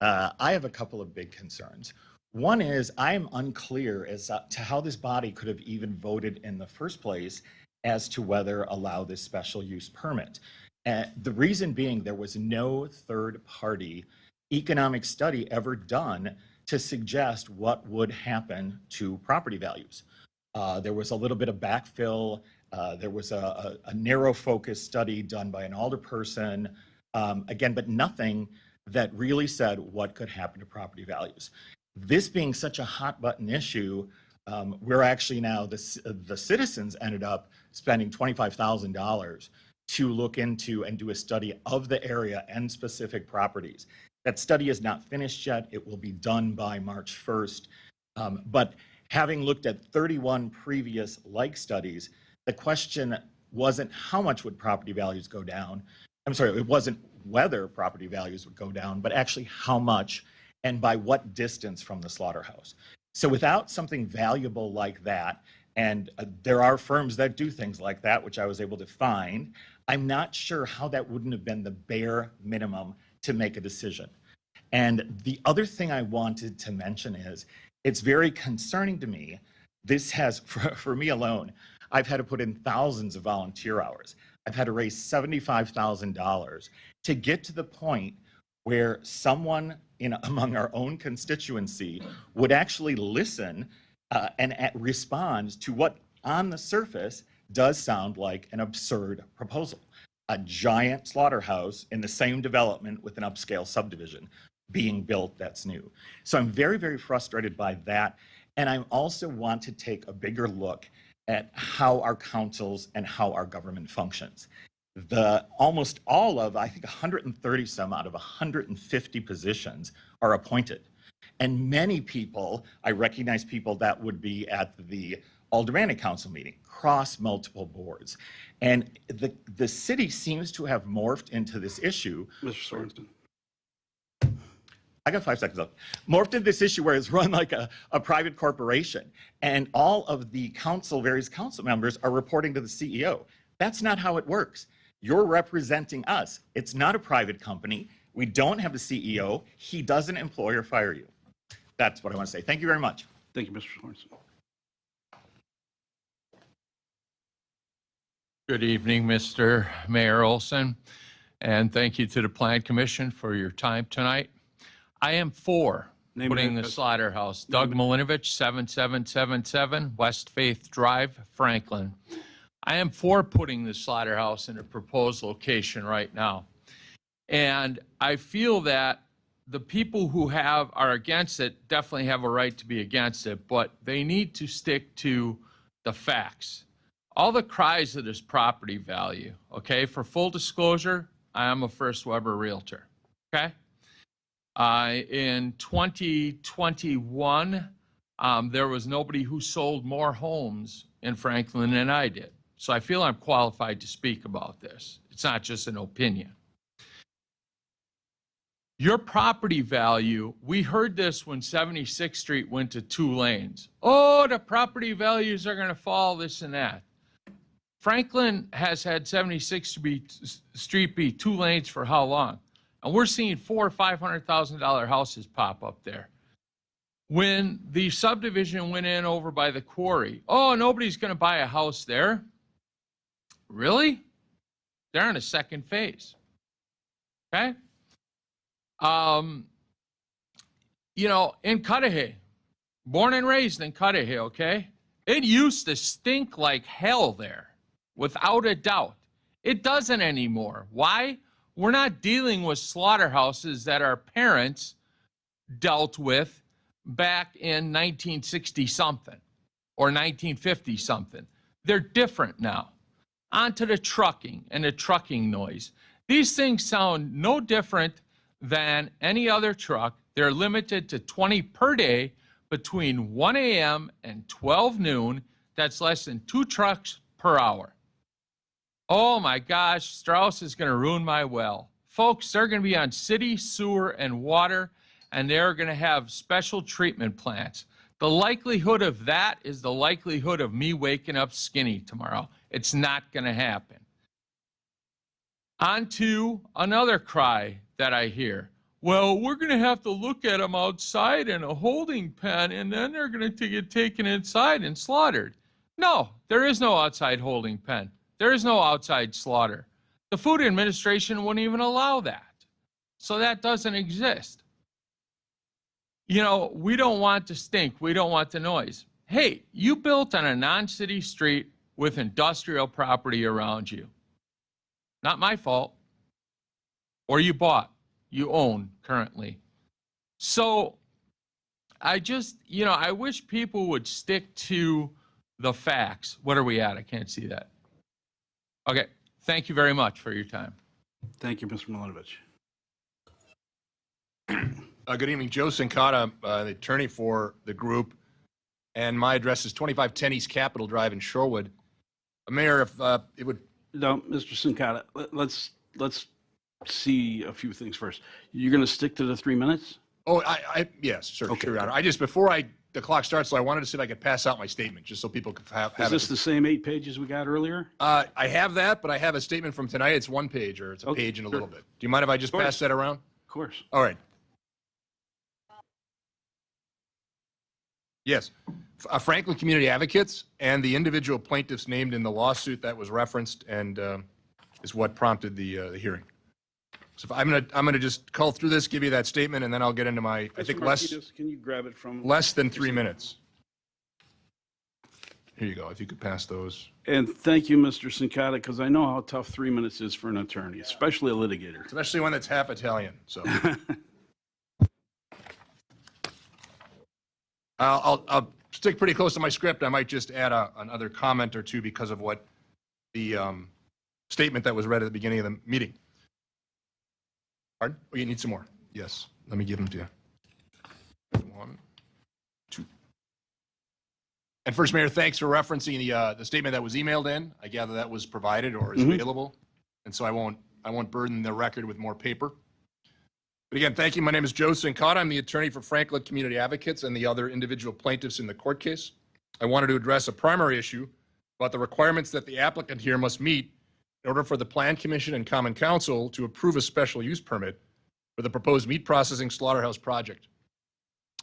I have a couple of big concerns. One is I'm unclear as to how this body could have even voted in the first place as to whether allow this special use permit. The reason being there was no third-party economic study ever done to suggest what would happen to property values. There was a little bit of backfill. There was a narrow focus study done by an alderperson, again, but nothing that really said what could happen to property values. This being such a hot button issue, we're actually now, the citizens ended up spending $25,000 to look into and do a study of the area and specific properties. That study is not finished yet. It will be done by March 1st. But having looked at 31 previous like studies, the question wasn't how much would property values go down. I'm sorry, it wasn't whether property values would go down, but actually how much and by what distance from the slaughterhouse. So without something valuable like that, and there are firms that do things like that, which I was able to find, I'm not sure how that wouldn't have been the bare minimum to make a decision. And the other thing I wanted to mention is, it's very concerning to me. This has, for me alone, I've had to put in thousands of volunteer hours. I've had to raise $75,000 to get to the point where someone among our own constituency would actually listen and respond to what on the surface does sound like an absurd proposal. A giant slaughterhouse in the same development with an upscale subdivision being built that's new. So I'm very, very frustrated by that. And I also want to take a bigger look at how our councils and how our government functions. Almost all of, I think 130 some out of 150 positions are appointed. And many people, I recognize people that would be at the Aldermanic Council meeting, cross multiple boards. And the city seems to have morphed into this issue. Mr. Sorensen. I got 5 seconds left. Morphed into this issue where it's run like a private corporation. And all of the various council members are reporting to the CEO. That's not how it works. You're representing us. It's not a private company. We don't have a CEO. He doesn't employ or fire you. That's what I want to say. Thank you very much. Thank you, Mr. Sorensen. Good evening, Mr. Mayor Olson, and thank you to the Plan Commission for your time tonight. I am for putting the slaughterhouse. Doug Milinovich, 7777 West Faith Drive, Franklin. I am for putting the slaughterhouse in a proposed location right now. And I feel that the people who are against it definitely have a right to be against it, but they need to stick to the facts. All the cries of this property value, okay? For full disclosure, I am a First Weber realtor, okay? In 2021, there was nobody who sold more homes in Franklin than I did. So I feel I'm qualified to speak about this. It's not just an opinion. Your property value, we heard this when 76th Street went to 2 lanes. Oh, the property values are going to fall, this and that. Franklin has had 76th Street be 2 lanes for how long? And we're seeing $400,000 or $500,000 houses pop up there. When the subdivision went in over by the quarry, oh, nobody's going to buy a house there. Really? They're in a second phase. Okay? You know, in Cudahy, born and raised in Cudahy, okay? It used to stink like hell there. Without a doubt. It doesn't anymore. Why? We're not dealing with slaughterhouses that our parents dealt with back in 1960-something or 1950-something. They're different now. On to the trucking and the trucking noise. These things sound no different than any other truck. They're limited to 20 per day between 1 a.m. and 12 noon. That's less than 2 trucks per hour. Oh my gosh, Strauss is going to ruin my well. Folks, they're going to be on city, sewer, and water, and they're going to have special treatment plants. The likelihood of that is the likelihood of me waking up skinny tomorrow. It's not going to happen. On to another cry that I hear. Well, we're going to have to look at them outside in a holding pen, and then they're going to get taken inside and slaughtered. No, there is no outside holding pen. There is no outside slaughter. The Food Administration wouldn't even allow that. So that doesn't exist. You know, we don't want to stink. We don't want the noise. Hey, you built on a non-city street with industrial property around you. Not my fault. Or you bought, you own currently. So I just, you know, I wish people would stick to the facts. What are we at? I can't see that. Okay, thank you very much for your time. Thank you, Mr. Milinovich. Good evening, Joe Sincata, the attorney for the group, and my address is 2510 East Capitol Drive in Shorewood. Mayor, if it would... No, Mr. Sincata, let's see a few things first. You're going to stick to the 3 minutes? Oh, yes, sir, Okay, sure, Your Honor. I just, before the clock starts, so I wanted to see if I could pass out my statement, just so people could have Is it. this the same 8 pages we got earlier? I have that, but I have a statement from tonight. It's 1 page, or it's a page and a little bit. Do you mind if I just pass that around? Of course. All right. Yes. Franklin Community Advocates and the individual plaintiffs named in the lawsuit that was referenced and is what prompted the hearing. So if I'm gonna just call through this, give you that statement, and then I'll get into my, I think, Martinez, can you grab it from... less than 3 minutes. Here you go, if you could pass those. And thank you, Mr. Sincata, because I know how tough 3 minutes is for an attorney, especially a litigator. Especially one that's half Italian, so. I'll stick pretty close to my script. I might just add another comment or two because of what the statement that was read at the beginning of the meeting. Pardon? Oh, you need some more? Yes. Let me give them to you. 1, 2. And First Mayor, thanks for referencing the statement that was emailed in. I gather that was provided or is available. And so I won't burden the record with more paper. But again, thank you. My name is Joe Sincata. I'm the attorney for Franklin Community Advocates and the other individual plaintiffs in the court case. I wanted to address a primary issue about the requirements that the applicant here must meet in order for the Plan Commission and Common Council to approve a special use permit for the proposed meat processing slaughterhouse project.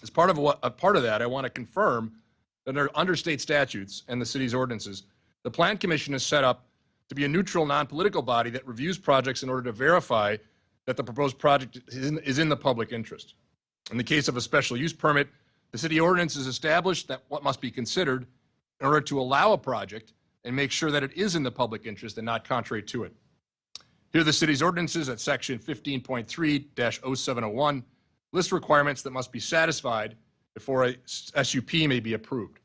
As part of that, I want to confirm that under state statutes and the city's ordinances, the Plan Commission is set up to be a neutral, non-political body that reviews projects in order to verify that the proposed project is in the public interest. In the case of a special use permit, the city ordinance is established that what must be considered in order to allow a project and make sure that it is in the public interest and not contrary to it. Here, the city's ordinances at section 15.3-0701 list requirements that must be satisfied before a SUP may be approved.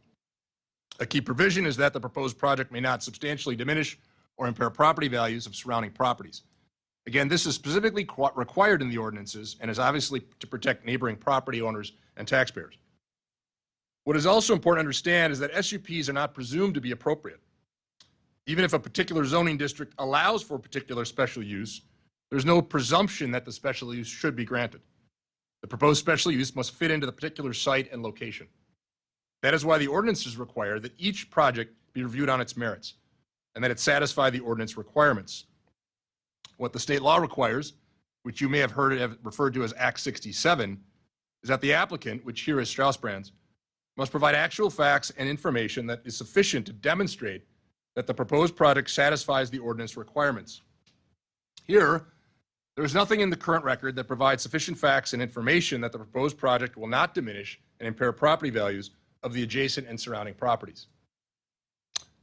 A key provision is that the proposed project may not substantially diminish or impair property values of surrounding properties. Again, this is specifically required in the ordinances and is obviously to protect neighboring property owners and taxpayers. What is also important to understand is that SUPs are not presumed to be appropriate. Even if a particular zoning district allows for a particular special use, there's no presumption that the special use should be granted. The proposed special use must fit into the particular site and location. That is why the ordinances require that each project be reviewed on its merits and that it satisfy the ordinance requirements. What the state law requires, which you may have heard referred to as Act 67, is that the applicant, which here is Strauss Brands, must provide actual facts and information that is sufficient to demonstrate that the proposed project satisfies the ordinance requirements. Here, there is nothing in the current record that provides sufficient facts and information that the proposed project will not diminish and impair property values of the adjacent and surrounding properties.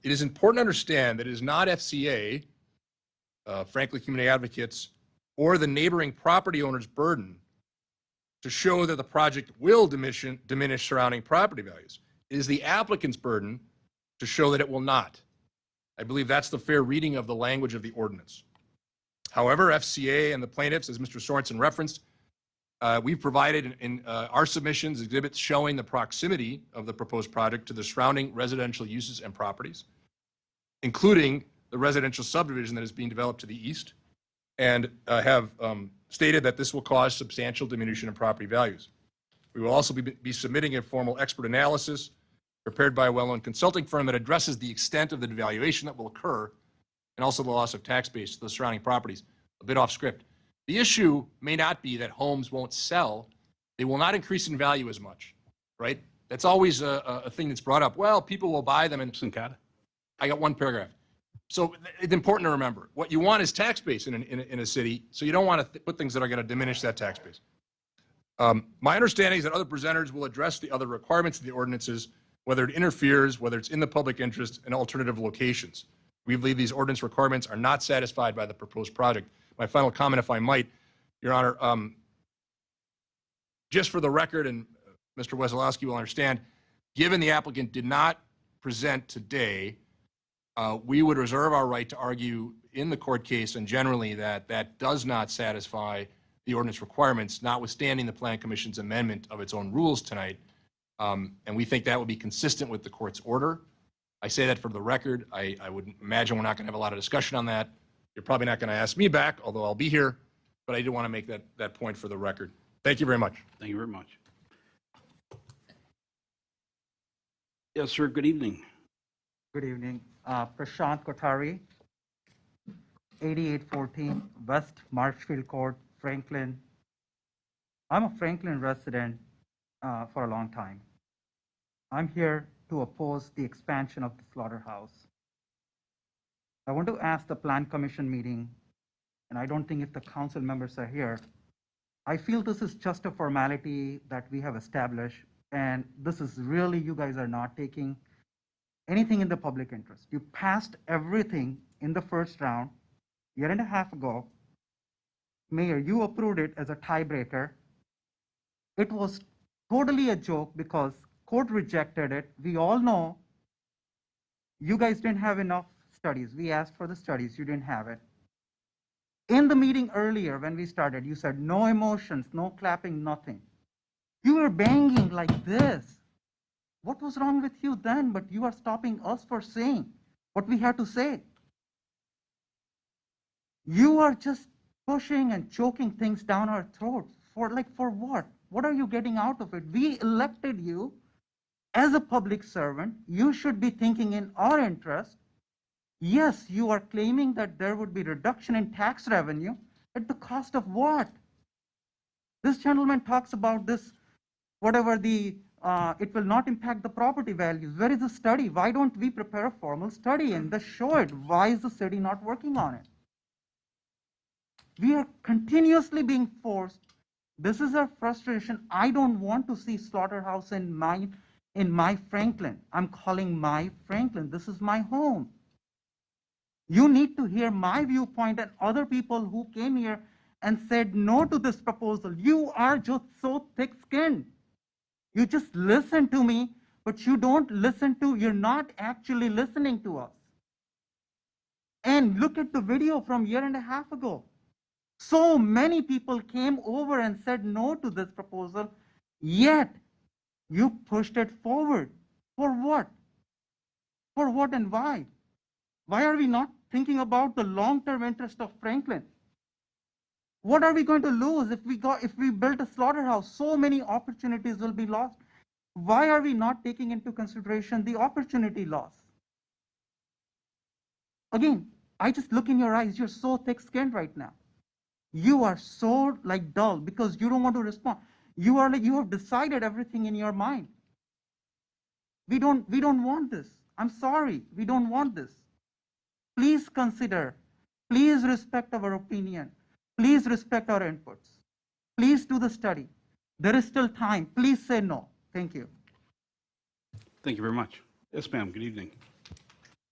It is important to understand that it is not FCA, Franklin Community Advocates, or the neighboring property owner's burden to show that the project will diminish surrounding property values. It is the applicant's burden to show that it will not. I believe that's the fair reading of the language of the ordinance. However, FCA and the plaintiffs, as Mr. Sorensen referenced, we've provided in our submissions exhibits showing the proximity of the proposed project to the surrounding residential uses and properties, including the residential subdivision that is being developed to the east, and have stated that this will cause substantial diminution in property values. We will also be submitting a formal expert analysis prepared by a well-known consulting firm that addresses the extent of the devaluation that will occur and also the loss of tax base to the surrounding properties. A bit off script. The issue may not be that homes won't sell. They will not increase in value as much, right? That's always a thing that's brought up. Well, people will buy them. And I got one paragraph. So it's important to remember, what you want is tax base in a city, so you don't want to put things that are going to diminish that tax base. My understanding is that other presenters will address the other requirements of the ordinances, whether it interferes, whether it's in the public interest, and alternative locations. We believe these ordinance requirements are not satisfied by the proposed project. My final comment, if I might, Your Honor, just for the record, and Mr. Wesolowski will understand, given the applicant did not present today, we would reserve our right to argue in the court case and generally that that does not satisfy the ordinance requirements, notwithstanding the Plan Commission's amendment of its own rules tonight. And we think that would be consistent with the court's order. I say that for the record. I would imagine we're not going to have a lot of discussion on that. You're probably not going to ask me back, although I'll be here, but I did want to make that point for the record. Thank you very much. Thank you very much. Yes, sir. Good evening. Good evening. Prashant Kothari, 8814 West Marshfield Court, Franklin. I'm a Franklin resident for a long time. I'm here to oppose the expansion of the slaughterhouse. I want to ask the Plan Commission meeting, and I don't think if the council members are here, I feel this is just a formality that we have established, and this is really, you guys are not taking anything in the public interest. You passed everything in the first round, a year and a half ago. Mayor, you approved it as a tiebreaker. It was totally a joke because court rejected it. We all know you guys didn't have enough studies. We asked for the studies, you didn't have it. In the meeting earlier when we started, you said no emotions, no clapping, nothing. You were banging like this. What was wrong with you then? But you are stopping us for saying what we had to say. You are just pushing and choking things down our throats. For what? What are you getting out of it? We elected you as a public servant. You should be thinking in our interest. Yes, you are claiming that there would be reduction in tax revenue. At the cost of what? This gentleman talks about this, whatever it will not impact the property values. Where is the study? Why don't we prepare a formal study and just show it? Why is the city not working on it? We are continuously being forced. This is our frustration. I don't want to see slaughterhouse in my Franklin. I'm calling my Franklin. This is my home. You need to hear my viewpoint and other people who came here and said no to this proposal. You are just so thick-skinned. You just listen to me, but you're not actually listening to us. And look at the video from a year and a half ago. So many people came over and said no to this proposal, yet you pushed it forward. For what? For what and why? Why are we not thinking about the long-term interest of Franklin? What are we going to lose if we build a slaughterhouse? So many opportunities will be lost. Why are we not taking into consideration the opportunity loss? Again, I just look in your eyes. You're so thick-skinned right now. You are so dull because you don't want to respond. You have decided everything in your mind. We don't want this. I'm sorry, we don't want this. Please consider, please respect our opinion. Please respect our inputs. Please do the study. There is still time. Please say no. Thank you. Thank you very much. Yes, ma'am. Good evening.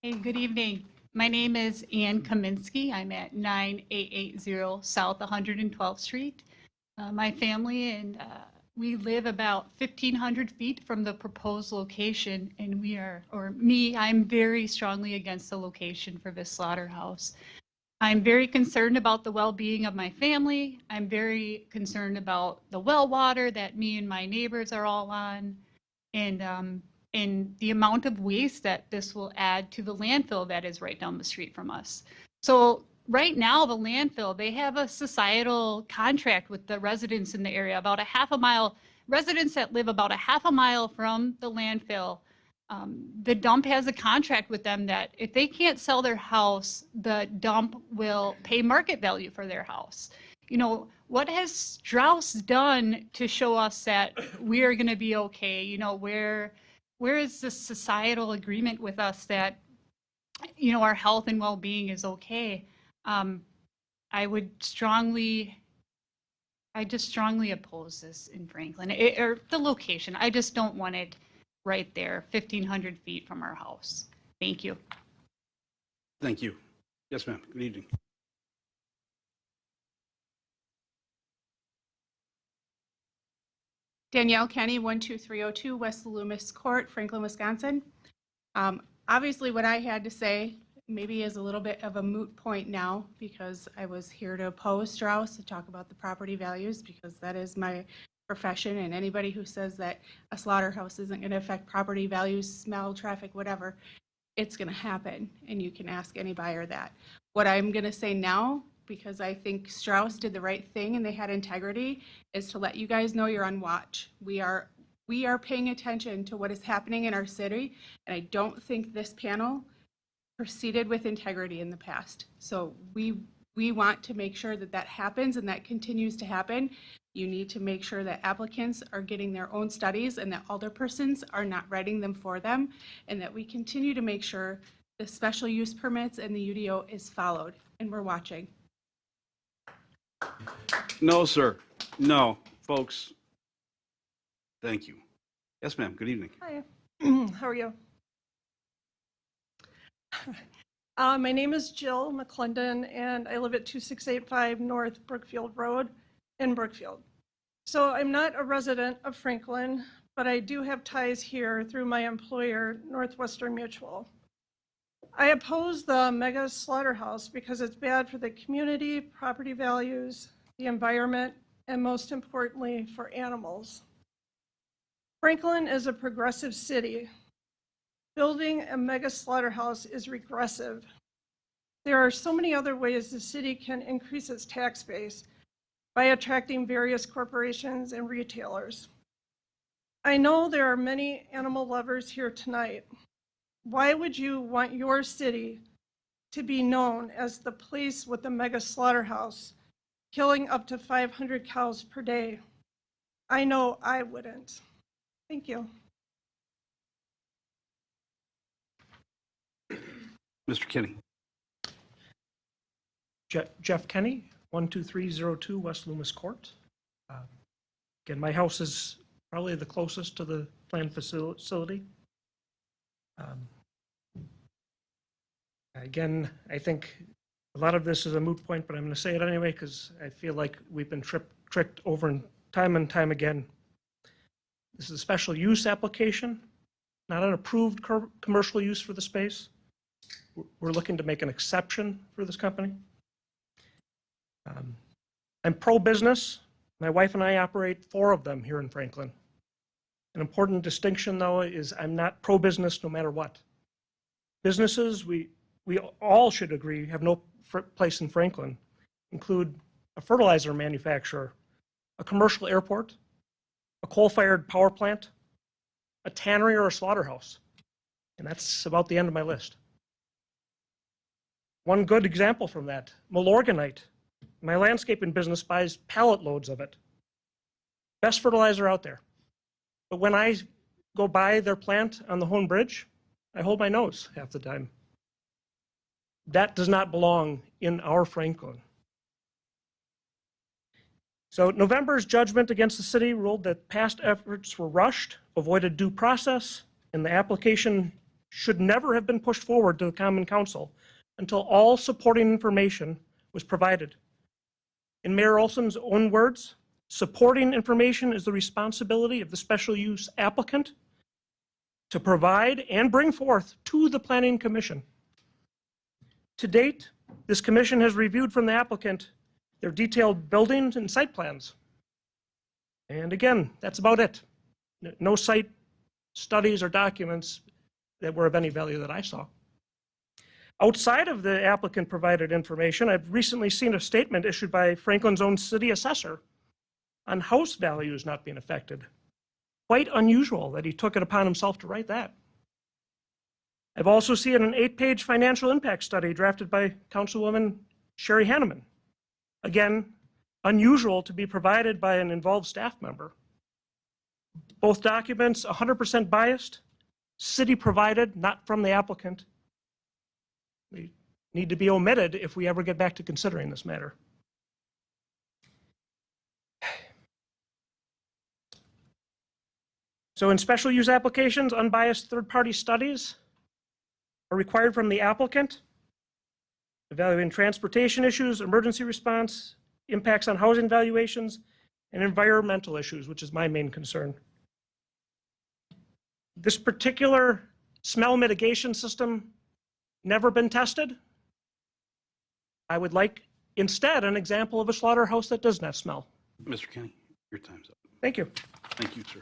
Hey, good evening. My name is Ann Kaminsky. I'm at 9880 South 112th Street. My family and we live about 1,500 feet from the proposed location, and I'm very strongly against the location for this slaughterhouse. I'm very concerned about the well-being of my family. I'm very concerned about the well water that me and my neighbors are all on, and the amount of waste that this will add to the landfill that is right down the street from us. So right now, the landfill, they have a societal contract with the residents in the area, about a half a mile, residents that live about a half a mile from the landfill. The dump has a contract with them that if they can't sell their house, the dump will pay market value for their house. You know, what has Strauss done to show us that we are going to be okay? You know, where is the societal agreement with us that, you know, our health and well-being is okay? I just strongly oppose this in Franklin, or the location. I just don't want it right there, 1,500 feet from our house. Thank you. Thank you. Yes, ma'am. Good evening. Danielle Kenny, 12302 West Loomis Court, Franklin, Wisconsin. Obviously, what I had to say maybe is a little bit of a moot point now, because I was here to oppose Strauss, to talk about the property values, because that is my profession, and anybody who says that a slaughterhouse isn't going to affect property values, smell, traffic, whatever, it's going to happen, and you can ask any buyer that. What I'm going to say now, because I think Strauss did the right thing and they had integrity, is to let you guys know you're on watch. We are paying attention to what is happening in our city, and I don't think this panel proceeded with integrity in the past. So we want to make sure that that happens and that continues to happen. You need to make sure that applicants are getting their own studies and that alderpersons are not writing them for them, and that we continue to make sure the special use permits and the UDO is followed, and we're watching. No, sir. No, folks. Thank you. Yes, ma'am. Good evening. Hi. How are you? My name is Jill McClendon, and I live at 2685 North Brookfield Road in Brookfield. So I'm not a resident of Franklin, but I do have ties here through my employer, Northwestern Mutual. I oppose the mega slaughterhouse because it's bad for the community, property values, the environment, and most importantly, for animals. Franklin is a progressive city. Building a mega slaughterhouse is regressive. There are so many other ways the city can increase its tax base by attracting various corporations and retailers. I know there are many animal lovers here tonight. Why would you want your city to be known as the place with the mega slaughterhouse, killing up to 500 cows per day? I know I wouldn't. Thank you. Mr. Kinney. Jeff Kenny, 12302 West Loomis Court. Again, my house is probably the closest to the planned facility. Again, I think a lot of this is a moot point, but I'm going to say it anyway because I feel like we've been tricked over and time again. This is a special use application, not an approved commercial use for the space. We're looking to make an exception for this company. I'm pro-business. My wife and I operate 4 of them here in Franklin. An important distinction, though, is I'm not pro-business no matter what. Businesses, we all should agree, have no place in Franklin, include a fertilizer manufacturer, a commercial airport, a coal-fired power plant, a tannery, or a slaughterhouse. And that's about the end of my list. One good example from that, Milorganite. My landscaping business buys pallet loads of it. Best fertilizer out there. But when I go by their plant on the Hone Bridge, I hold my nose half the time. That does not belong in our Franklin. So November's judgment against the city ruled that past efforts were rushed, avoided due process, and the application should never have been pushed forward to the Common Council until all supporting information was provided. In Mayor Olson's own words, supporting information is the responsibility of the special use applicant to provide and bring forth to the Planning Commission. To date, this commission has reviewed from the applicant their detailed buildings and site plans. And again, that's about it. No site studies or documents that were of any value that I saw. Outside of the applicant provided information, I've recently seen a statement issued by Franklin's own city assessor on house values not being affected. Quite unusual that he took it upon himself to write that. I've also seen an 8-page financial impact study drafted by Councilwoman Sherry Hanneman. Again, unusual to be provided by an involved staff member. Both documents 100% biased, city provided, not from the applicant. They need to be omitted if we ever get back to considering this matter. So in special use applications, unbiased third-party studies are required from the applicant, evaluating transportation issues, emergency response, impacts on housing valuations, and environmental issues, which is my main concern. This particular smell mitigation system never been tested. I would like instead an example of a slaughterhouse that does not smell. Mr. Kenny, your time's up. Thank you. Thank you, sir.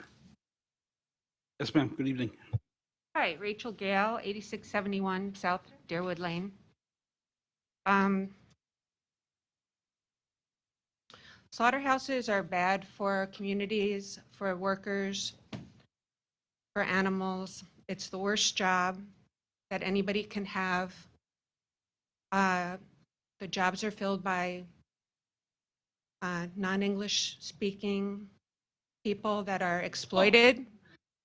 Yes, ma'am. Good evening. Hi, Rachel Gale, 8671 South Deerwood Lane. Slaughterhouses are bad for communities, for workers, for animals. It's the worst job that anybody can have. The jobs are filled by non-English speaking people that are exploited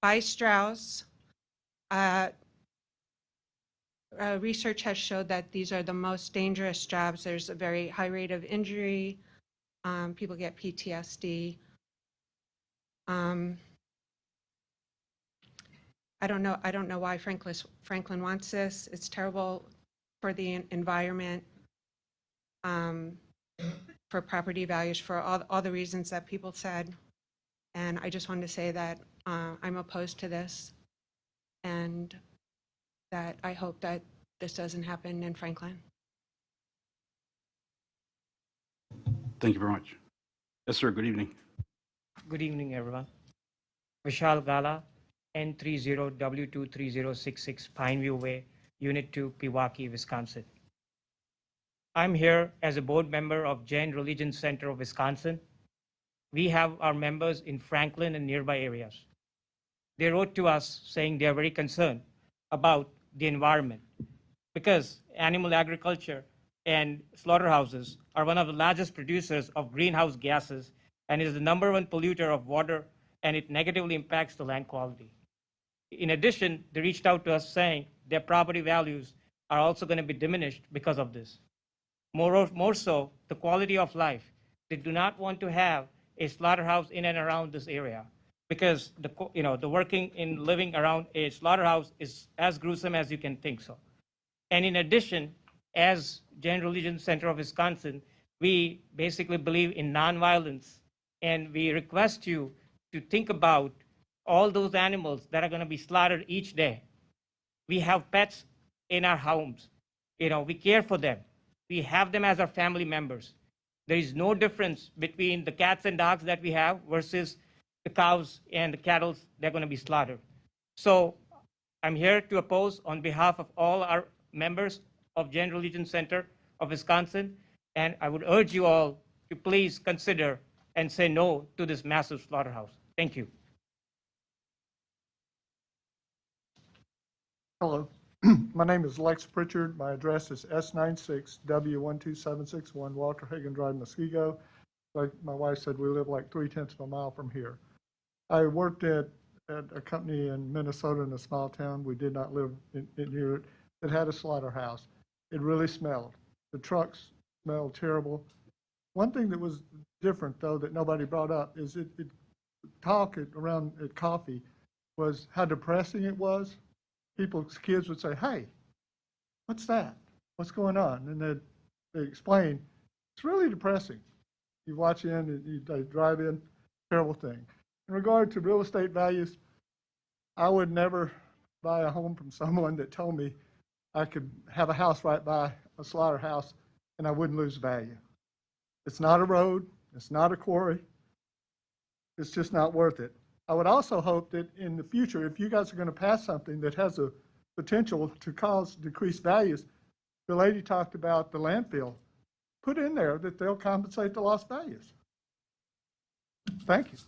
by Strauss. Research has showed that these are the most dangerous jobs. There's a very high rate of injury. People get PTSD. I don't know why Franklin wants this. It's terrible for the environment, for property values, for all the reasons that people said. And I just wanted to say that I'm opposed to this, and that I hope that this doesn't happen in Franklin. Thank you very much. Yes, sir. Good evening. Good evening, everyone. Vishal Gala, N30W23066 Pineview Way, Unit 2, Pewaukee, Wisconsin. I'm here as a board member of Jain Religion Center of Wisconsin. We have our members in Franklin and nearby areas. They wrote to us saying they are very concerned about the environment because animal agriculture and slaughterhouses are one of the largest producers of greenhouse gases and is the #1 polluter of water, and it negatively impacts the land quality. In addition, they reached out to us saying their property values are also going to be diminished because of this. More so, the quality of life. They do not want to have a slaughterhouse in and around this area because the working and living around a slaughterhouse is as gruesome as you can think so. And in addition, as Jain Religion Center of Wisconsin, we basically believe in nonviolence, and we request you to think about all those animals that are going to be slaughtered each day. We have pets in our homes. We care for them. We have them as our family members. There is no difference between the cats and dogs that we have versus the cows and the cattle that are going to be slaughtered. So I'm here to oppose on behalf of all our members of Jain Religion Center of Wisconsin, and I would urge you all to please consider and say no to this massive slaughterhouse. Thank you. Hello, my name is Lex Pritchard. My address is S96W12761 Walter Hagen Drive, Muskego. Like my wife said, we live like 3/10 of a mile from here. I worked at a company in Minnesota in a small town. We did not live near it. It had a slaughterhouse. It really smelled. The trucks smelled terrible. One thing that was different, though, that nobody brought up is around at coffee was how depressing it was. People's kids would say, "Hey, what's that? What's going on?" And they explain, it's really depressing. You watch in, and they drive in, terrible thing. In regard to real estate values, I would never buy a home from someone that told me I could have a house right by a slaughterhouse and I wouldn't lose value. It's not a road. It's not a quarry. It's just not worth it. I would also hope that in the future, if you guys are going to pass something that has a potential to cause decreased values, the lady talked about the landfill, put in there that they'll compensate the lost values. Thank you.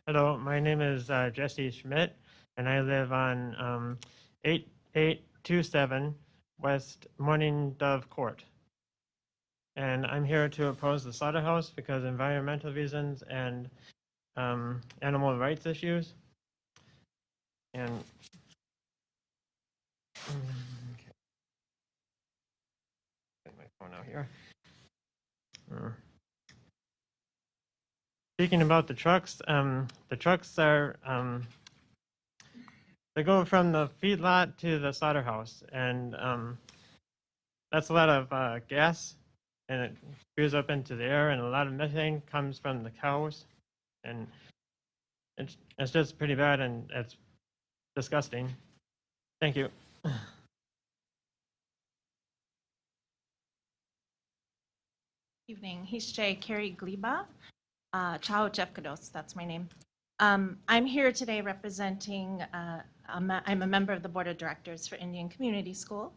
Hello, my name is Jesse Schmidt, and I live on 8827 West Morning Dove Court. And I'm here to oppose the slaughterhouse because of environmental reasons and animal rights issues. And okay. Get my phone out here. Speaking about the trucks are they go from the feedlot to the slaughterhouse, and that's a lot of gas, and it spews up into the air, and a lot of methane comes from the cows, and it's just pretty bad, and it's disgusting. Thank you. Evening, Hische Carrie Gliba, Chao Jeffkados, that's my name. I'm here today representing, I'm a member of the Board of Directors for Indian Community School.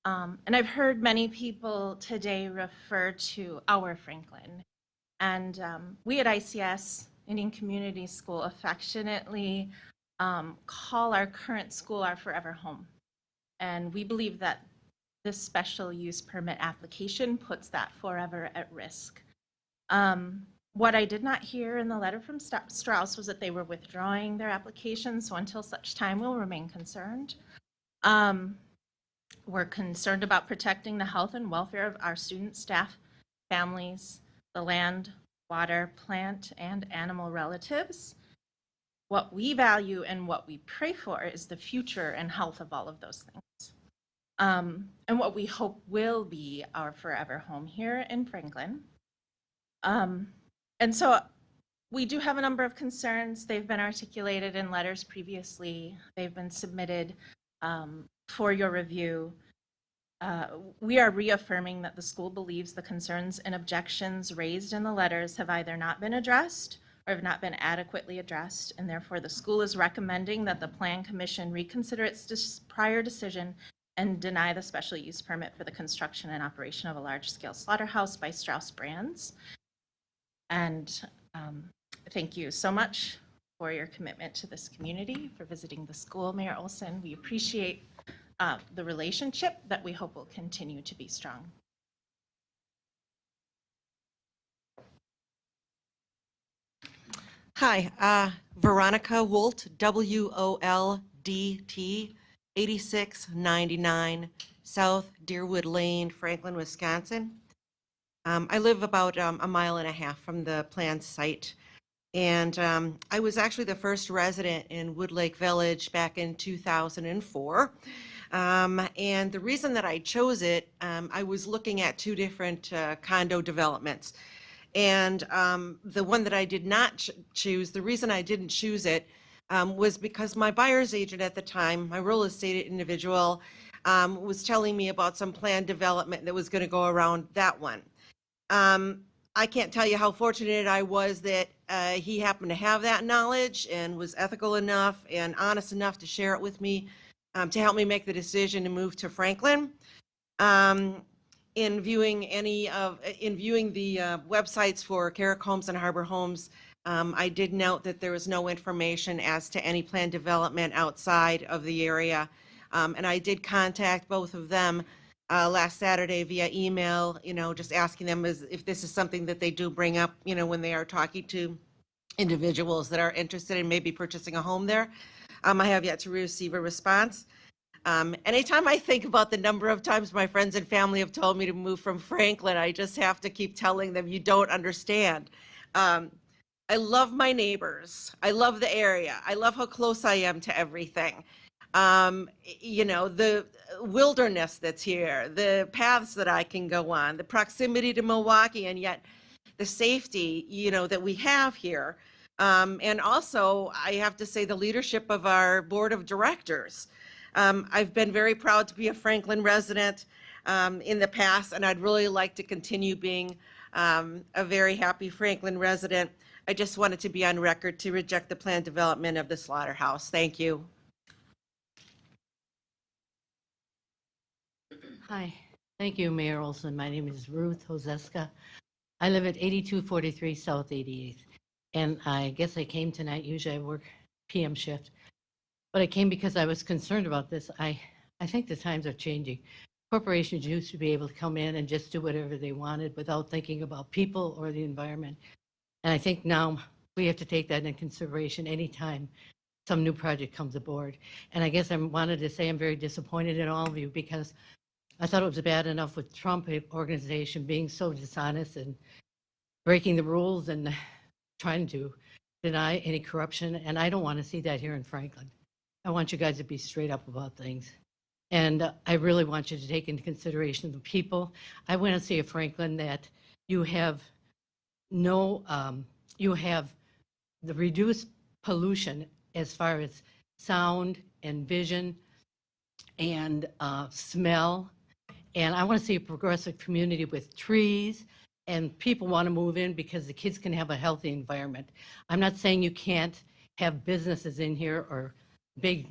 And I've heard many people today refer to our Franklin. And we at ICS, Indian Community School, affectionately call our current school our forever home. And we believe that this special use permit application puts that forever at risk. What I did not hear in the letter from Strauss was that they were withdrawing their application, so until such time, we'll remain concerned. We're concerned about protecting the health and welfare of our students, staff, families, the land, water, plant, and animal relatives. What we value and what we pray for is the future and health of all of those things. And what we hope will be our forever home here in Franklin. And so we do have a number of concerns. They've been articulated in letters previously. They've been submitted for your review. We are reaffirming that the school believes the concerns and objections raised in the letters have either not been addressed or have not been adequately addressed, and therefore the school is recommending that the Plan Commission reconsider its prior decision and deny the special use permit for the construction and operation of a large-scale slaughterhouse by Strauss Brands. And thank you so much for your commitment to this community, for visiting the school, Mayor Olson. We appreciate the relationship that we hope will continue to be strong. Hi, Veronica Wolt, WOLDT, 8699 South Deerwood Lane, Franklin, Wisconsin. I live about a mile and a half from the planned site. And I was actually the first resident in Wood Lake Village back in 2004. And the reason that I chose it, I was looking at two different condo developments. And the one that I did not choose, the reason I didn't choose it was because my buyer's agent at the time, my real estate individual, was telling me about some planned development that was going to go around that one. I can't tell you how fortunate I was that he happened to have that knowledge and was ethical enough and honest enough to share it with me to help me make the decision to move to Franklin. In viewing the websites for Carrick Homes and Harbor Homes, I did note that there was no information as to any planned development outside of the area. And I did contact both of them last Saturday via email, just asking them if this is something that they do bring up, when they are talking to individuals that are interested in maybe purchasing a home there. I have yet to receive a response. Anytime I think about the number of times my friends and family have told me to move from Franklin, I just have to keep telling them, you don't understand. I love my neighbors. I love the area. I love how close I am to everything. The wilderness that's here, the paths that I can go on, the proximity to Milwaukee, and yet the safety, that we have here. And also, I have to say, the leadership of our board of directors. I've been very proud to be a Franklin resident in the past, and I'd really like to continue being a very happy Franklin resident. I just wanted to be on record to reject the planned development of the slaughterhouse. Thank you. Hi, thank you, Mayor Olson. My name is Ruth Hozeska. I live at 8243 South 88th, and I guess I came tonight. Usually I work PM shift, but I came because I was concerned about this. I think the times are changing. Corporations used to be able to come in and just do whatever they wanted without thinking about people or the environment. And I think now we have to take that into consideration anytime some new project comes aboard. And I guess I wanted to say I'm very disappointed in all of you because I thought it was bad enough with Trump organization being so dishonest and breaking the rules and trying to deny any corruption. And I don't want to see that here in Franklin. I want you guys to be straight up about things. And I really want you to take into consideration the people. I want to see a Franklin that you have you have the reduced pollution as far as sound and vision and smell. And I want to see a progressive community with trees and people want to move in because the kids can have a healthy environment. I'm not saying you can't have businesses in here or big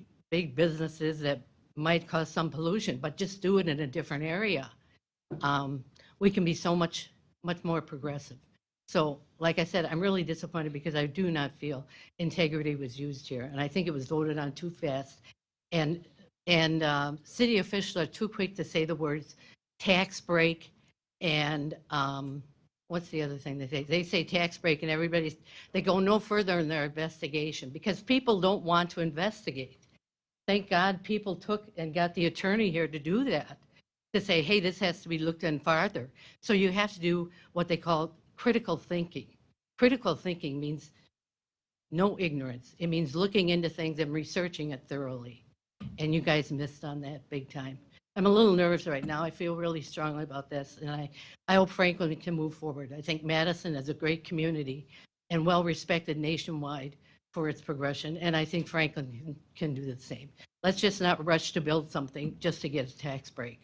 businesses that might cause some pollution, but just do it in a different area. We can be so much more progressive. So like I said, I'm really disappointed because I do not feel integrity was used here. And I think it was voted on too fast. And city officials are too quick to say the words tax break and what's the other thing they say? They say tax break and they go no further in their investigation because people don't want to investigate. Thank God people took and got the attorney here to do that, to say, hey, this has to be looked in farther. So you have to do what they call critical thinking. Critical thinking means no ignorance. It means looking into things and researching it thoroughly. And you guys missed on that big time. I'm a little nervous right now. I feel really strongly about this, and I hope Franklin can move forward. I think Madison is a great community and well-respected nationwide for its progression, and I think Franklin can do the same. Let's just not rush to build something just to get a tax break.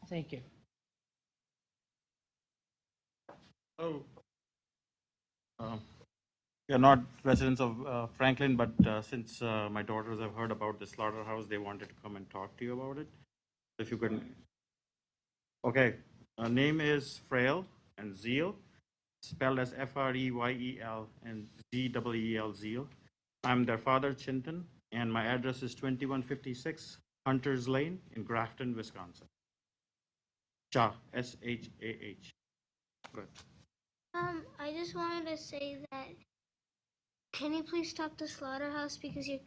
Thank you. Oh. We are not residents of Franklin, but since my daughters have heard about the slaughterhouse, they wanted to come and talk to you about it. If you could. Okay, name is Frail and Zeal, spelled as Freyel and Zeel, Zeal. I'm their father, Chinton, and my address is 2156 Hunters Lane in Grafton, Wisconsin. Shah, S-H-A-H. Good. I just wanted to say that, can you please stop the slaughterhouse because the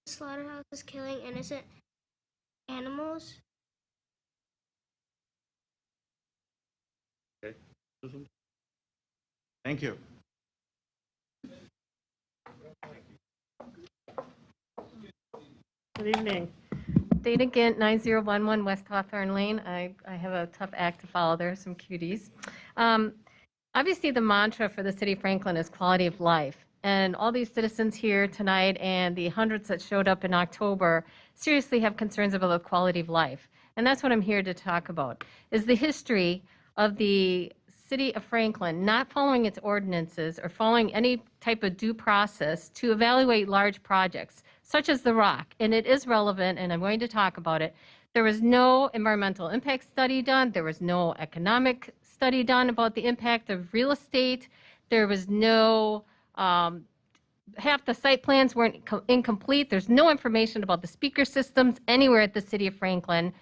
slaughterhouse is killing innocent animals? Okay. Thank you. Good evening. Dana Gint, 9011 West Hawthorne Lane. I have a tough act to follow. There are some cuties. Obviously, the mantra for the city of Franklin is quality of life. And all these citizens here tonight and the hundreds that showed up in October seriously have concerns about the quality of life. And that's what I'm here to talk about, is the history of the city of Franklin not following its ordinances or following any type of due process to evaluate large projects, such as the Rock. And it is relevant, and I'm going to talk about it. There was no environmental impact study done. There was no economic study done about the impact of real estate. There was no, half the site plans weren't incomplete. There's no information about the speaker systems anywhere at the city of Franklin.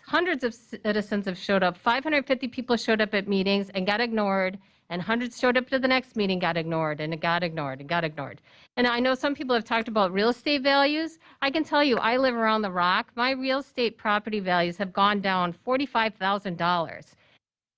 Hundreds of citizens have showed up. 550 people showed up at meetings and got ignored, and hundreds showed up to the next meeting, got ignored, and it got ignored, and got ignored. And I know some people have talked about real estate values. I can tell you, I live around the Rock. My real estate property values have gone down $45,000.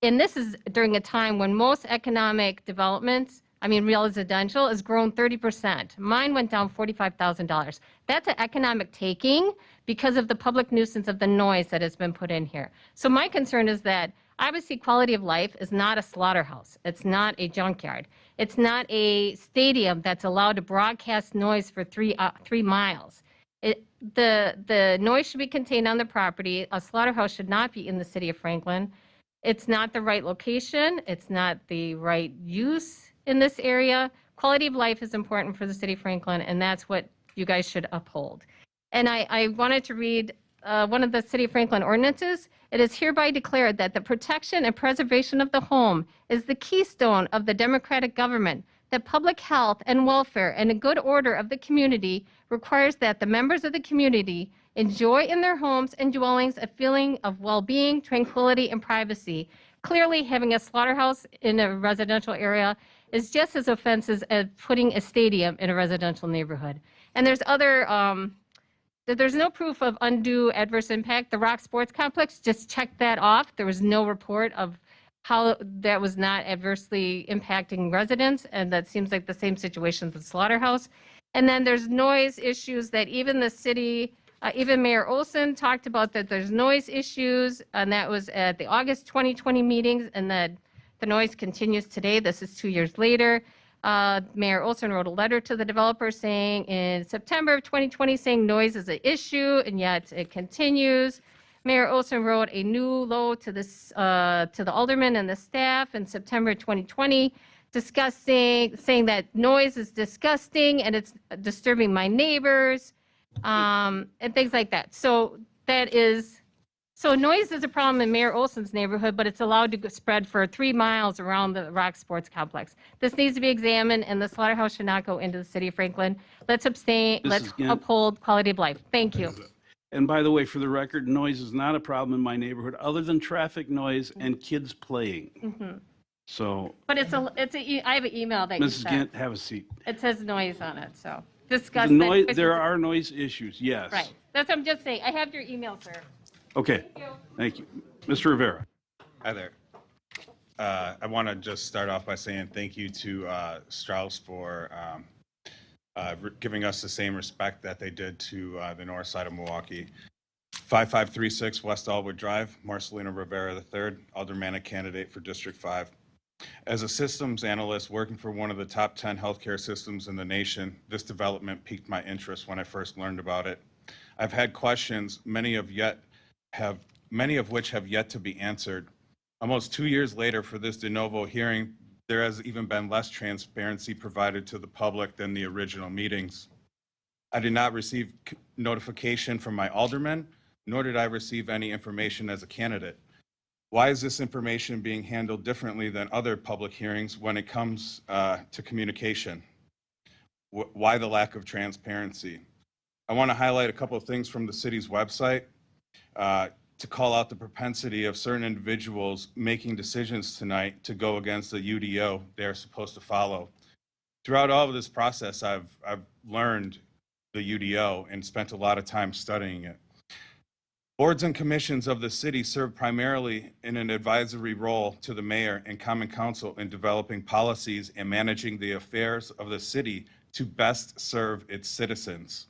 And this is during a time when most economic developments, residential, has grown 30%. Mine went down $45,000. That's an economic taking because of the public nuisance of the noise that has been put in here. So my concern is that obviously quality of life is not a slaughterhouse. It's not a junkyard. It's not a stadium that's allowed to broadcast noise for 3 miles. The noise should be contained on the property. A slaughterhouse should not be in the city of Franklin. It's not the right location. It's not the right use in this area. Quality of life is important for the city of Franklin, and that's what you guys should uphold. And I wanted to read one of the City of Franklin ordinances. It is hereby declared that the protection and preservation of the home is the keystone of the democratic government, that public health and welfare and a good order of the community requires that the members of the community enjoy in their homes and dwellings a feeling of well-being, tranquility, and privacy. Clearly, having a slaughterhouse in a residential area is just as offensive as putting a stadium in a residential neighborhood. And there's there's no proof of undue adverse impact. The Rock Sports Complex just checked that off. There was no report of how that was not adversely impacting residents, and that seems like the same situation with the slaughterhouse. And then there's noise issues that even the city, even Mayor Olson talked about, that there's noise issues, and that was at the August 2020 meetings, and that the noise continues today. This is 2 years later. Mayor Olson wrote a letter to the developer saying in September of 2020 saying noise is an issue, and yet it continues. Mayor Olson wrote a new law to the aldermen and the staff in September 2020 saying that noise is disgusting and it's disturbing my neighbors, and things like that. So noise is a problem in Mayor Olson's neighborhood, but it's allowed to spread for 3 miles around the Rock Sports Complex. This needs to be examined, and the slaughterhouse should not go into the city of Franklin. Let's abstain. Let's uphold quality of life. Thank you. And by the way, for the record, noise is not a problem in my neighborhood, other than traffic noise and kids playing. Mm-hmm. So, But I have an email that you Mrs. sent. Gint, have a seat. It says noise on it, so The discuss noise, that. there are noise issues, yes. Right. That's what I'm just saying. I have your email, sir. Okay, thank you. Mr. Rivera. Hi there. I want to just start off by saying thank you to Strauss for giving us the same respect that they did to the north side of Milwaukee. 5536 West Allwood Drive, Marcelino Rivera III, aldermanic candidate for District 5. As a systems analyst working for one of the top 10 healthcare systems in the nation, this development piqued my interest when I first learned about it. I've had questions, many of yet have many of which have yet to be answered. Almost 2 years later for this de novo hearing, there has even been less transparency provided to the public than the original meetings. I did not receive notification from my alderman, nor did I receive any information as a candidate. Why is this information being handled differently than other public hearings when it comes to communication? Why the lack of transparency? I want to highlight a couple of things from the city's website to call out the propensity of certain individuals making decisions tonight to go against the UDO they're supposed to follow. Throughout all of this process, I've learned the UDO and spent a lot of time studying it. Boards and commissions of the city serve primarily in an advisory role to the mayor and common council in developing policies and managing the affairs of the city to best serve its citizens.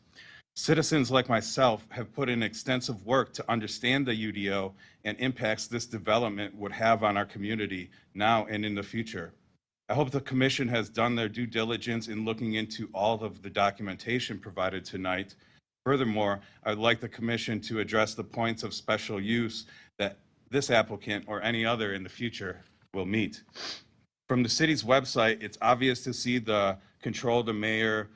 Citizens like myself have put in extensive work to understand the UDO and impacts this development would have on our community now and in the future. I hope the commission has done their due diligence in looking into all of the documentation provided tonight. Furthermore, I'd like the commission to address the points of special use that this applicant or any other in the future will meet. From the city's website, it's obvious to see the control the mayor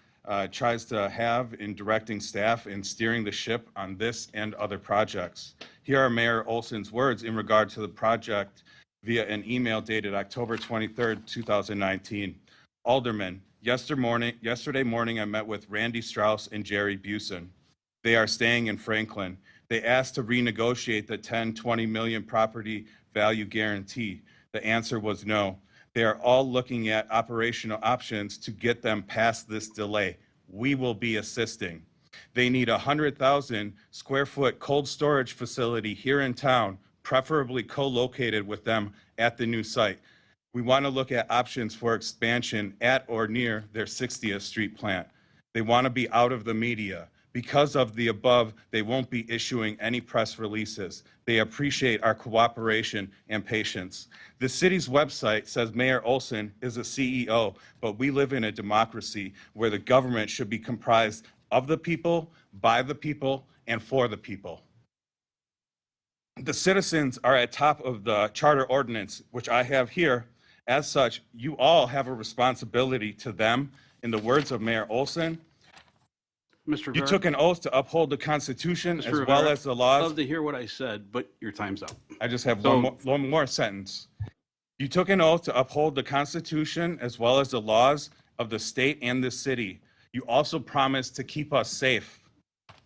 tries to have in directing staff and steering the ship on this and other projects. Here are Mayor Olson's words in regard to the project via an email dated October 23rd, 2019. Alderman, yesterday morning I met with Randy Strauss and Jerry Busen. They are staying in Franklin. They asked to renegotiate the 10-20 million property value guarantee. The answer was no. They are all looking at operational options to get them past this delay. We will be assisting. They need a 100,000 square foot cold storage facility here in town, preferably co-located with them at the new site. We want to look at options for expansion at or near their 60th Street plant. They want to be out of the media. Because of the above, they won't be issuing any press releases. They appreciate our cooperation and patience. The city's website says Mayor Olson is a CEO, but we live in a democracy where the government should be comprised of the people, by the people, and for the people. The citizens are at top of the charter ordinance, which I have here. As such, you all have a responsibility to them. In the words of Mayor Olson, Mr. you Rivera, took an oath to uphold the Constitution Mr. as well Rivera, as the I'd laws. love to hear what I said, but your time's up. I just have So- one more sentence. You took an oath to uphold the Constitution as well as the laws of the state and the city. You also promised to keep us safe.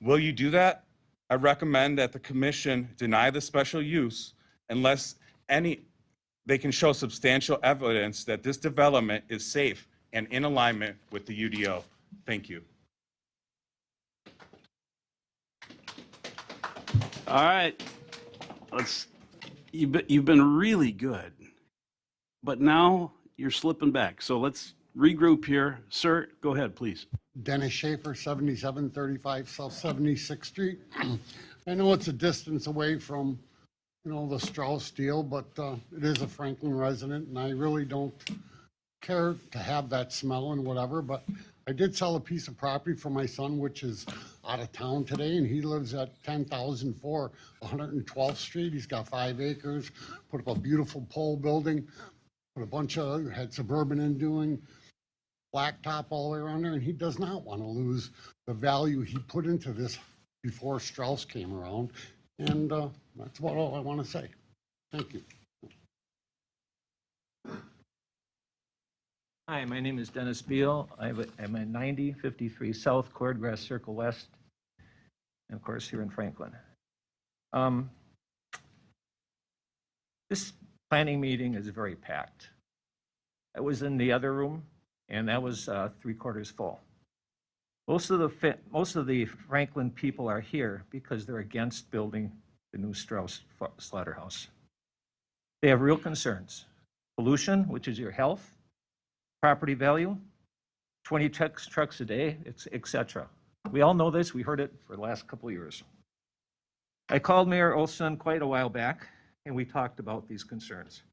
Will you do that? I recommend that the commission deny the special use unless they can show substantial evidence that this development is safe and in alignment with the UDO. Thank you. All right, you've been really good, but now you're slipping back. So let's regroup here. Sir, go ahead, please. Dennis Schaefer, 7735 South 76th Street. I know it's a distance away from, the Strauss deal, but it is a Franklin resident, and I really don't care to have that smell and whatever, but I did sell a piece of property for my son, which is out of town today, and he lives at 10,004 112th Street. He's got 5 acres, put up a beautiful pole building, put a bunch of, had Suburban in doing, blacktop all the way around there, and he does not want to lose the value he put into this before Strauss came around. And that's about all I want to say. Thank you. Hi, my name is Dennis Beale. I'm at 9053 South Cordgrass Circle West, and of course here in Franklin. This planning meeting is very packed. I was in the other room, and that was 3/4 full. Most of the Franklin people are here because they're against building the new Strauss slaughterhouse. They have real concerns: pollution, which is your health, property value, 20 trucks a day, etc. We all know this. We heard it for the last couple of years. I called Mayor Olson quite a while back, and we talked about these concerns.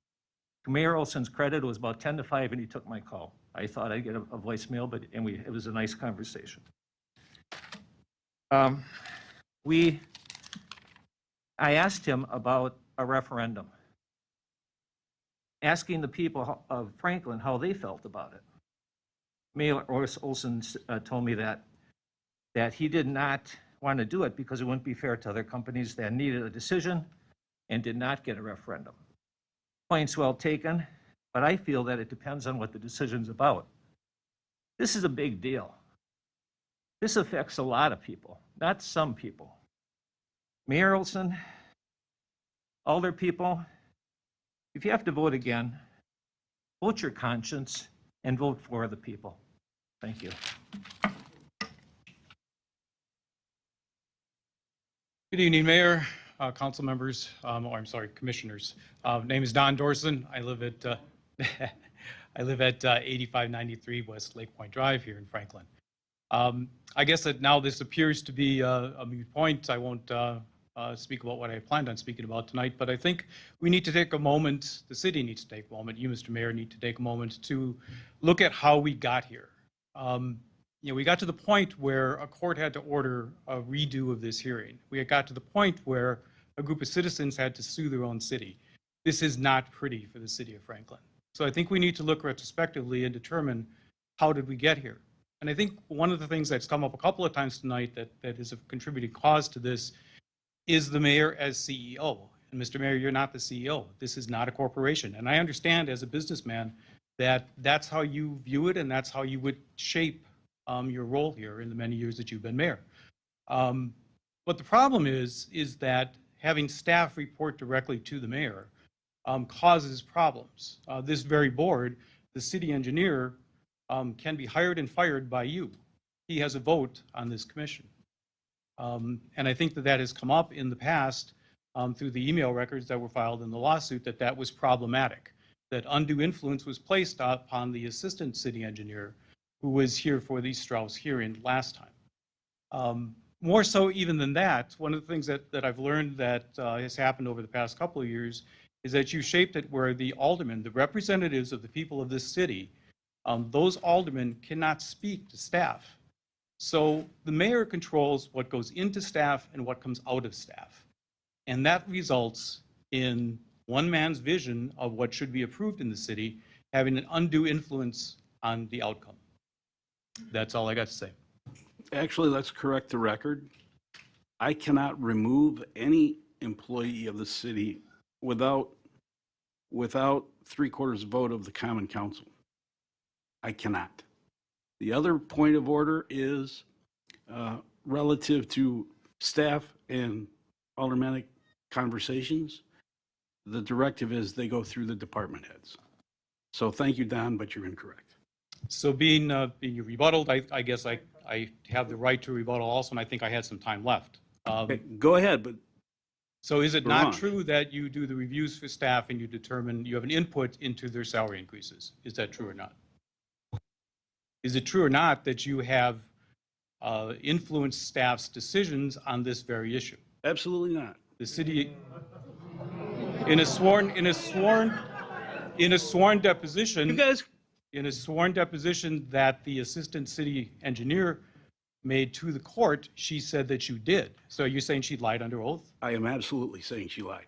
To Mayor Olson's credit, it was about 10 to 5, and he took my call. I thought I'd get a voicemail, but it was a nice conversation. We I asked him about a referendum, asking the people of Franklin how they felt about it. Mayor Olson told me that he did not want to do it because it wouldn't be fair to other companies that needed a decision and did not get a referendum. Points well taken, but I feel that it depends on what the decision's about. This is a big deal. This affects a lot of people, not some people. Mayor Olson, alder people, if you have to vote again, vote your conscience and vote for the people. Thank you. Good evening, Mayor, council members, commissioners. Name is Don Dorson. I live at 8593 West Lake Point Drive here in Franklin. I guess that now this appears to be a moot point. I won't speak about what I planned on speaking about tonight, but I think we need to take a moment, the city needs to take a moment, you, Mr. Mayor, need to take a moment to look at how we got here. We got to the point where a court had to order a redo of this hearing. We had got to the point where a group of citizens had to sue their own city. This is not pretty for the city of Franklin. So I think we need to look retrospectively and determine how did we get here. And I think one of the things that's come up a couple of times tonight that is a contributing cause to this is the mayor as CEO. And Mr. Mayor, you're not the CEO. This is not a corporation. And I understand as a businessman that that's how you view it and that's how you would shape your role here in the many years that you've been mayor. But the problem is that having staff report directly to the mayor causes problems. This very board, the city engineer, can be hired and fired by you. He has a vote on this commission. And I think that has come up in the past through the email records that were filed in the lawsuit that was problematic, that undue influence was placed upon the assistant city engineer who was here for the Strauss hearing last time. More so even than that, one of the things that I've learned that has happened over the past couple of years is that you shaped it where the aldermen, the representatives of the people of this city, those aldermen cannot speak to staff. So the mayor controls what goes into staff and what comes out of staff. And that results in one man's vision of what should be approved in the city having an undue influence on the outcome. That's all I got to say. Actually, let's correct the record. I cannot remove any employee of the city without 3/4 vote of the common council. I cannot. The other point of order is relative to staff and aldermanic conversations. The directive is they go through the department heads. So thank you, Don, but you're incorrect. So being rebutted, I guess I have the right to rebuttal also, and I think I had some time left. Okay, go ahead, but. So is it Go not on. true that you do the reviews for staff and you determine, you have an input into their salary increases? Is that true or not? Is it true or not that you have influenced staff's decisions on this very issue? Absolutely not. The city, in a sworn deposition. You guys. In a sworn deposition that the assistant city engineer made to the court, she said that you did. So you're saying she lied under oath? I am absolutely saying she lied.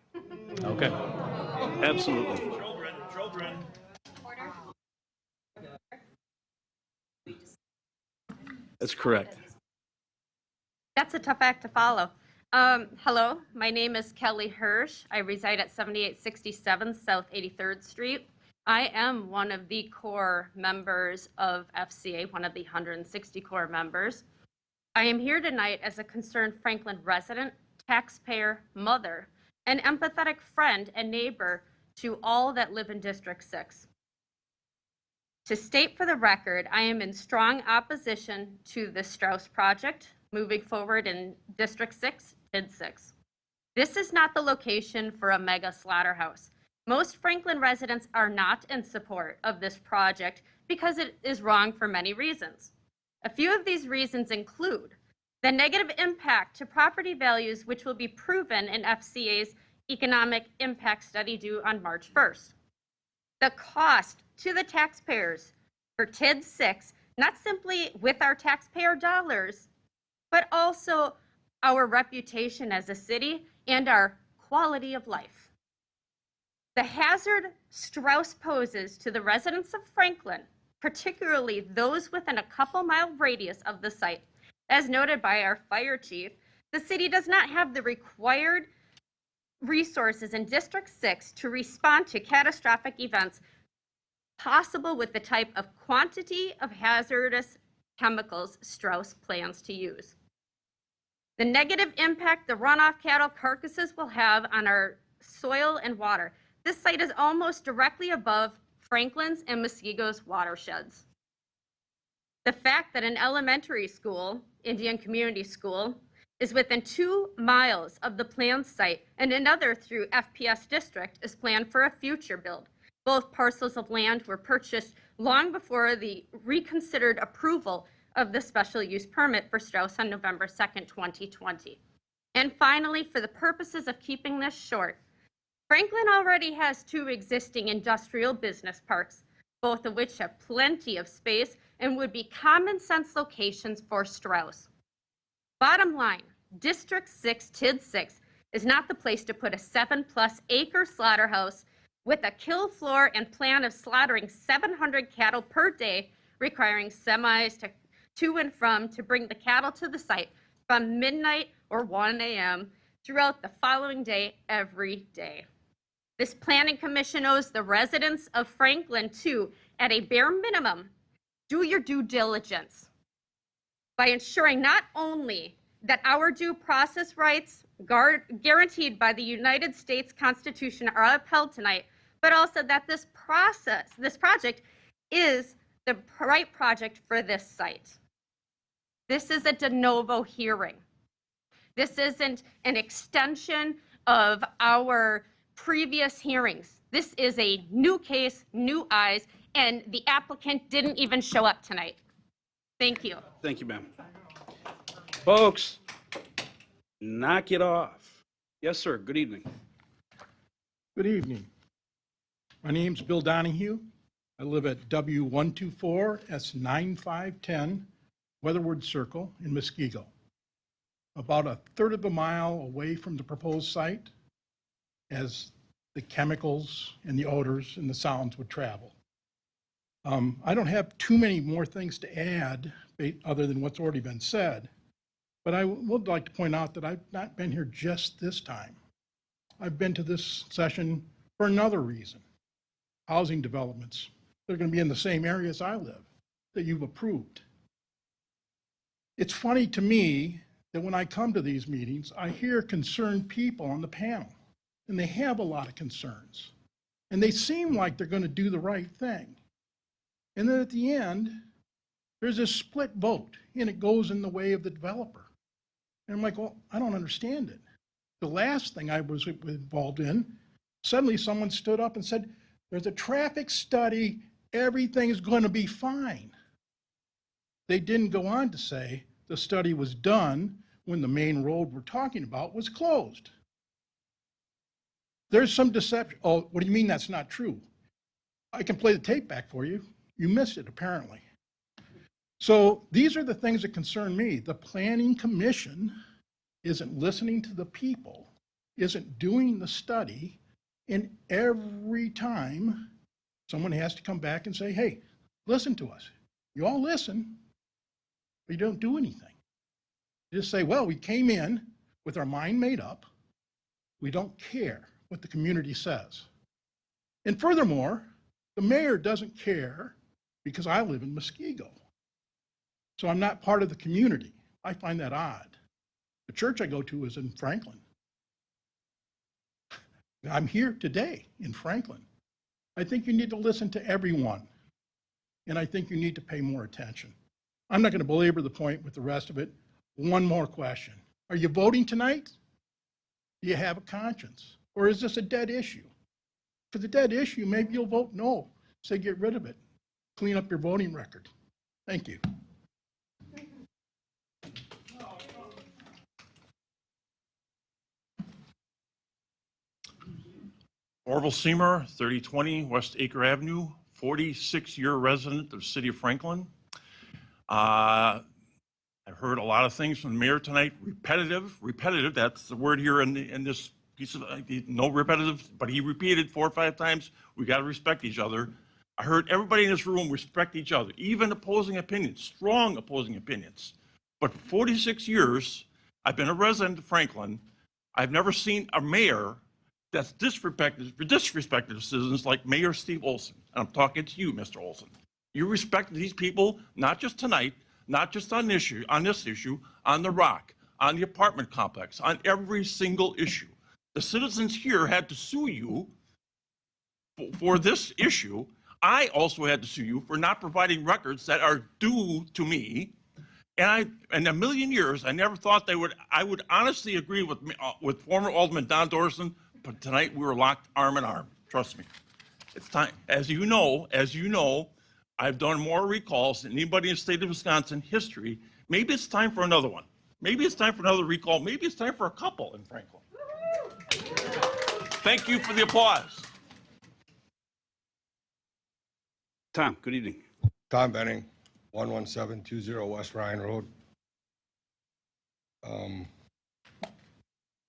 Okay. Absolutely. Children. That's correct. That's a tough act to follow. Hello, my name is Kelly Hirsch. I reside at 7867 South 83rd Street. I am one of the core members of FCA, one of the 160 core members. I am here tonight as a concerned Franklin resident, taxpayer, mother, an empathetic friend and neighbor to all that live in District 6. To state for the record, I am in strong opposition to the Strauss project moving forward in District 6, TID 6. This is not the location for a mega slaughterhouse. Most Franklin residents are not in support of this project because it is wrong for many reasons. A few of these reasons include the negative impact to property values, which will be proven in FCA's economic impact study due on March 1st. The cost to the taxpayers for TID 6, not simply with our taxpayer dollars, but also our reputation as a city and our quality of life. The hazard Strauss poses to the residents of Franklin, particularly those within a couple-mile radius of the site, as noted by our fire chief, the city does not have the required resources in District 6 to respond to catastrophic events possible with the type of quantity of hazardous chemicals Strauss plans to use. The negative impact the runoff cattle carcasses will have on our soil and water. This site is almost directly above Franklin's and Muskego's watersheds. The fact that an elementary school, Indian Community School, is within 2 miles of the planned site and another through FPS district is planned for a future build. Both parcels of land were purchased long before the reconsidered approval of the special use permit for Strauss on November 2nd, 2020. And finally, for the purposes of keeping this short, Franklin already has 2 existing industrial business parks, both of which have plenty of space and would be common sense locations for Strauss. Bottom line, District 6, TID 6 is not the place to put a 7+ acre slaughterhouse with a kill floor and plan of slaughtering 700 cattle per day, requiring semis to and from to bring the cattle to the site from midnight or 1 a.m. throughout the following day every day. This planning commission owes the residents of Franklin to, at a bare minimum, do your due diligence by ensuring not only that our due process rights guaranteed by the United States Constitution are upheld tonight, but also that this project is the right project for this site. This is a de novo hearing. This isn't an extension of our previous hearings. This is a new case, new eyes, and the applicant didn't even show up tonight. Thank you. Thank you, ma'am. Folks, knock it off. Yes, sir. Good evening. Good evening. My name's Bill Donahue. I live at W124S9510 Weatherwood Circle in Muskego, about 1/3 of a mile away from the proposed site, as the chemicals and the odors and the sounds would travel. I don't have too many more things to add other than what's already been said, but I would like to point out that I've not been here just this time. I've been to this session for another reason. Housing developments, they're going to be in the same areas I live that you've approved. It's funny to me that when I come to these meetings, I hear concerned people on the panel, and they have a lot of concerns, and they seem like they're going to do the right thing. And then at the end, there's a split vote, and it goes in the way of the developer. And I'm like, well, I don't understand it. The last thing I was involved in, suddenly someone stood up and said, there's a traffic study, everything is going to be fine. They didn't go on to say the study was done when the main road we're talking about was closed. There's some deception. Oh, what do you mean that's not true? I can play the tape back for you. You missed it, apparently. So these are the things that concern me. The Planning Commission isn't listening to the people, isn't doing the study, and every time someone has to come back and say, hey, listen to us. You all listen, but you don't do anything. You just say, well, we came in with our mind made up. We don't care what the community says. And furthermore, the mayor doesn't care because I live in Muskego. So I'm not part of the community. I find that odd. The church I go to is in Franklin. I'm here today in Franklin. I think you need to listen to everyone. And I think you need to pay more attention. I'm not going to belabor the point with the rest of it. One more question. Are you voting tonight? Do you have a conscience? Or is this a dead issue? For the dead issue, maybe you'll vote no. Say get rid of it. Clean up your voting record. Thank you. Orville Seymour, 3020 West Acre Avenue, 46-year resident of the city of Franklin. I've heard a lot of things from the mayor tonight, repetitive, that's the word here in this piece of, no repetitive, but he repeated 4 or 5 times, we got to respect each other. I heard everybody in this room respect each other, even opposing opinions, strong opposing opinions. But for 46 years, I've been a resident of Franklin. I've never seen a mayor that's disrespected citizens like Mayor Steve Olson. And I'm talking to you, Mr. Olson. You respect these people, not just tonight, not just on this issue, on the Rock, on the apartment complex, on every single issue. The citizens here had to sue you for this issue. I also had to sue you for not providing records that are due to me. And in a million years, I never thought I would honestly agree with former Alderman Don Dorson, but tonight we were locked arm in arm. Trust me. It's time. As you know, I've done more recalls than anybody in the state of Wisconsin history. Maybe it's time for another one. Maybe it's time for another recall. Maybe it's time for a couple in Franklin. Thank you for the applause. Tom, good evening. Tom Benning, 11720 West Ryan Road.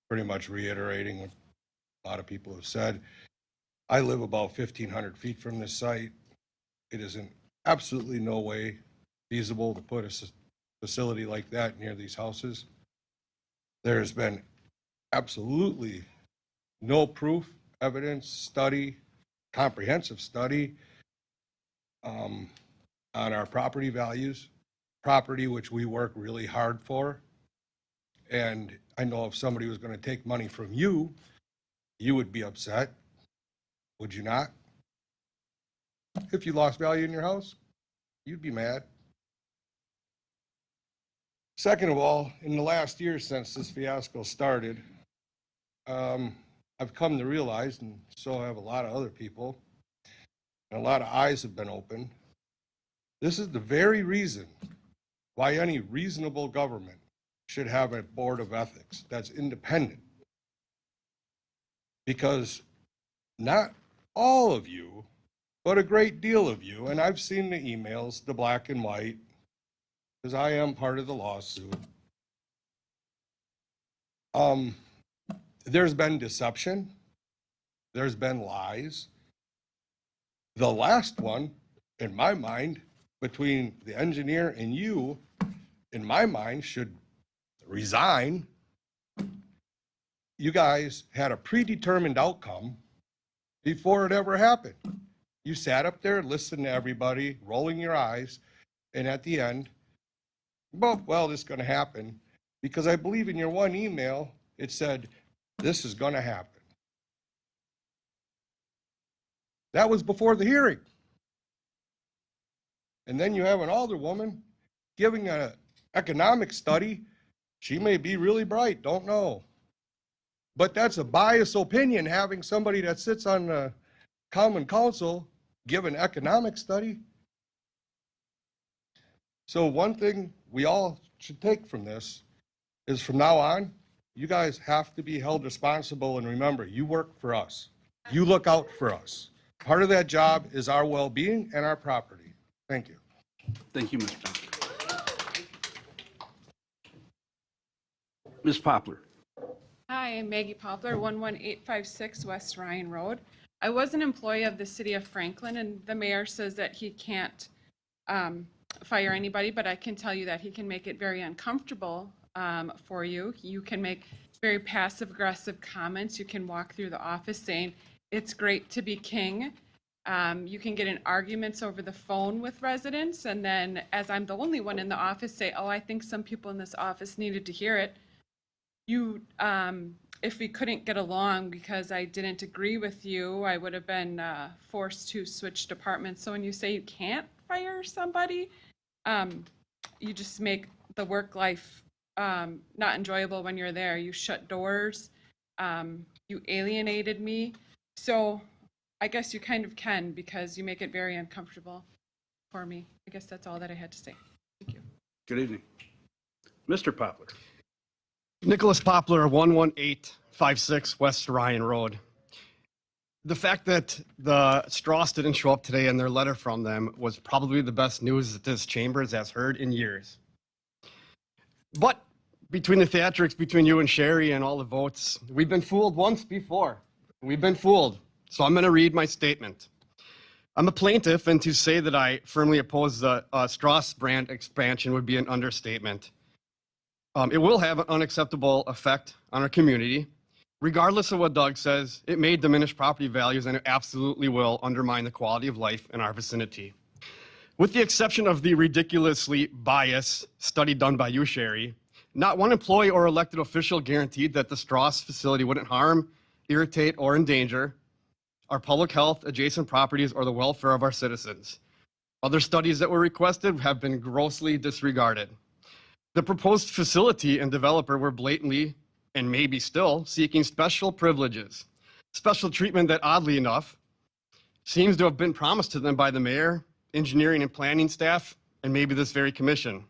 Pretty much reiterating what a lot of people have said. I live about 1,500 feet from this site. It is in absolutely no way feasible to put a facility like that near these houses. There has been absolutely no proof, evidence, study, comprehensive study on our property values, property which we work really hard for. And I know if somebody was going to take money from you, you would be upset. Would you not? If you lost value in your house, you'd be mad. Second of all, in the last year since this fiasco started, I've come to realize, and so have a lot of other people, and a lot of eyes have been opened. This is the very reason why any reasonable government should have a board of ethics that's independent. Because not all of you, but a great deal of you, and I've seen the emails, the black and white, because I am part of the lawsuit. There's been deception. There's been lies. The last one, in my mind, between the engineer and you, in my mind, should resign. You guys had a predetermined outcome before it ever happened. You sat up there, listened to everybody, rolling your eyes, and at the end, well, this is going to happen, because I believe in your one email, it said, this is going to happen. That was before the hearing. And then you have an alderwoman giving an economic study. She may be really bright, don't know. But that's a biased opinion, having somebody that sits on the Common Council give an economic study. So one thing we all should take from this is, from now on, you guys have to be held responsible, and remember, you work for us. You look out for us. Part of that job is our well-being and our property. Thank you. Thank you, Mr. Thompson. Ms. Poplar. Hi, I'm Maggie Poplar, 11856 West Ryan Road. I was an employee of the city of Franklin, and the mayor says that he can't fire anybody, but I can tell you that he can make it very uncomfortable for you. You can make very passive-aggressive comments. You can walk through the office saying, it's great to be king. You can get in arguments over the phone with residents, and then, as I'm the only one in the office, say, oh, I think some people in this office needed to hear it. You, if we couldn't get along because I didn't agree with you, I would have been forced to switch departments. So when you say you can't fire somebody, you just make the work life not enjoyable when you're there. You shut doors, you alienated me. So I guess you kind of can, because you make it very uncomfortable for me. I guess that's all that I had to say. Thank you. Good evening. Mr. Poplar. Nicholas Poplar, 11856 West Ryan Road. The fact that the Strauss didn't show up today and their letter from them was probably the best news that this chamber has heard in years. But between the theatrics, between you and Sherry and all the votes, we've been fooled once before. We've been fooled. So I'm going to read my statement. I'm a plaintiff, and to say that I firmly oppose the Strauss brand expansion would be an understatement. It will have an unacceptable effect on our community. Regardless of what Doug says, it may diminish property values, and it absolutely will undermine the quality of life in our vicinity. With the exception of the ridiculously biased study done by you, Sherry, not one employee or elected official guaranteed that the Strauss facility wouldn't harm, irritate, or endanger our public health, adjacent properties, or the welfare of our citizens. Other studies that were requested have been grossly disregarded. The proposed facility and developer were blatantly, and maybe still, seeking special privileges, special treatment that, oddly enough, seems to have been promised to them by the mayor, engineering and planning staff, and maybe this very commission.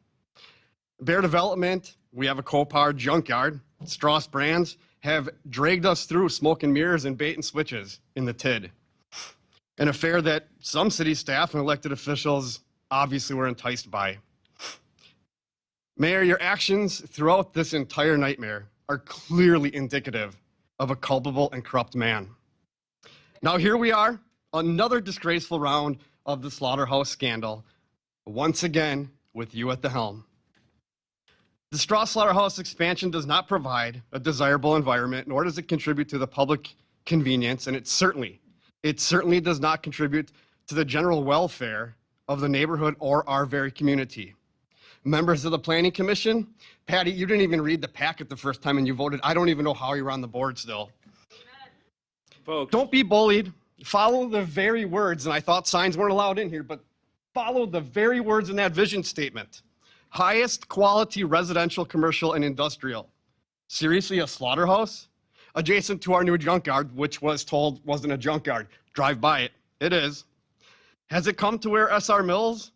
Bear Development, we have a Copart junkyard. Strauss Brands have dragged us through smoke and mirrors and bait and switches in the TID. An affair that some city staff and elected officials obviously were enticed by. Mayor, your actions throughout this entire nightmare are clearly indicative of a culpable and corrupt man. Now here we are, another disgraceful round of the slaughterhouse scandal, once again with you at the helm. The Strauss Slaughterhouse expansion does not provide a desirable environment, nor does it contribute to the public convenience, and it certainly does not contribute to the general welfare of the neighborhood or our very community. Members of the Planning Commission, Patty, you didn't even read the packet the first time and you voted. I don't even know how you're on the board still. Folks. Don't be bullied. Follow the very words, and I thought signs weren't allowed in here, but follow the very words in that vision statement. Highest quality residential, commercial, and industrial. Seriously, a slaughterhouse? Adjacent to our new junkyard, which was told wasn't a junkyard. Drive by it. It is. Has it come to where SR Mills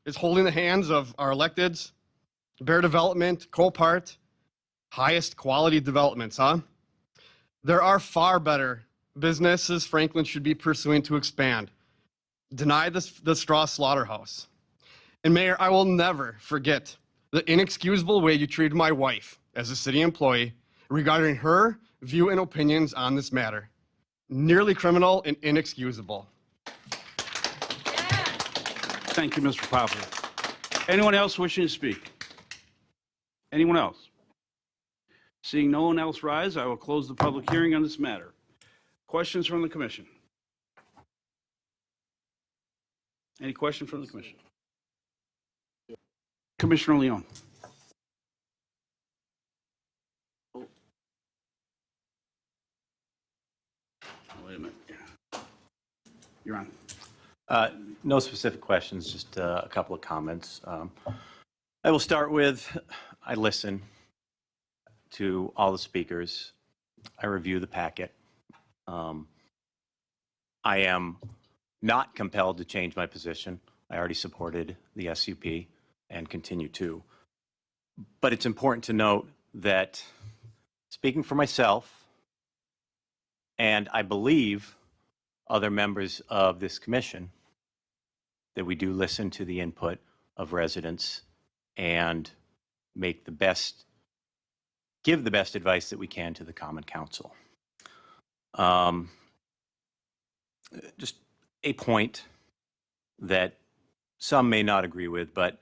is holding the hands of our electeds? Bear Development, Copart, highest quality developments, huh? There are far better businesses Franklin should be pursuing to expand. Deny the Strauss Slaughterhouse. And Mayor, I will never forget the inexcusable way you treated my wife as a city employee regarding her view and opinions on this matter. Nearly criminal and inexcusable. Thank you, Mr. Poplar. Anyone else wishing to speak? Anyone else? Seeing no one else rise, I will close the public hearing on this matter. Questions from the commission? Any question from the commission? Commissioner Leon. Wait a minute. You're on. No specific questions, just a couple of comments. I will start with, I listen to all the speakers. I review the packet. I am not compelled to change my position. I already supported the SUP and continue to. But it's important to note that, speaking for myself, and I believe other members of this commission, that we do listen to the input of residents and make the best, give the best advice that we can to the Common Council. Just a point that some may not agree with, but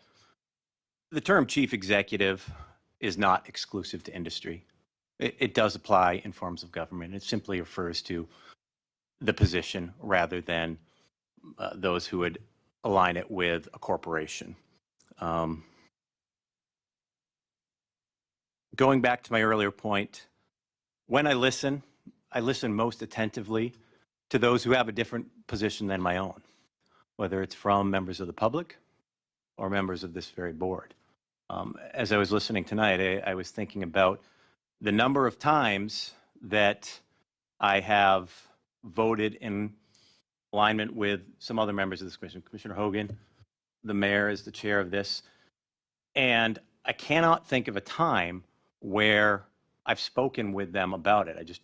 the term chief executive is not exclusive to industry. It does apply in forms of government. It simply refers to the position rather than those who would align it with a corporation. Going back to my earlier point, when I listen most attentively to those who have a different position than my own, whether it's from members of the public or members of this very board. As I was listening tonight, I was thinking about the number of times that I have voted in alignment with some other members of this commission. Commissioner Hogan, the mayor is the chair of this, and I cannot think of a time where I've spoken with them about it. I just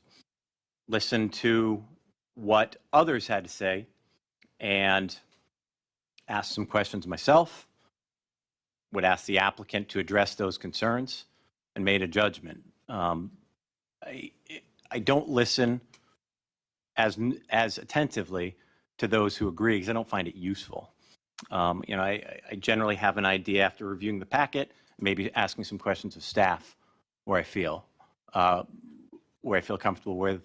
listened to what others had to say and asked some questions myself, would ask the applicant to address those concerns, and made a judgment. I don't listen as attentively to those who agree because I don't find it useful. I generally have an idea after reviewing the packet, maybe asking some questions of staff where I feel comfortable with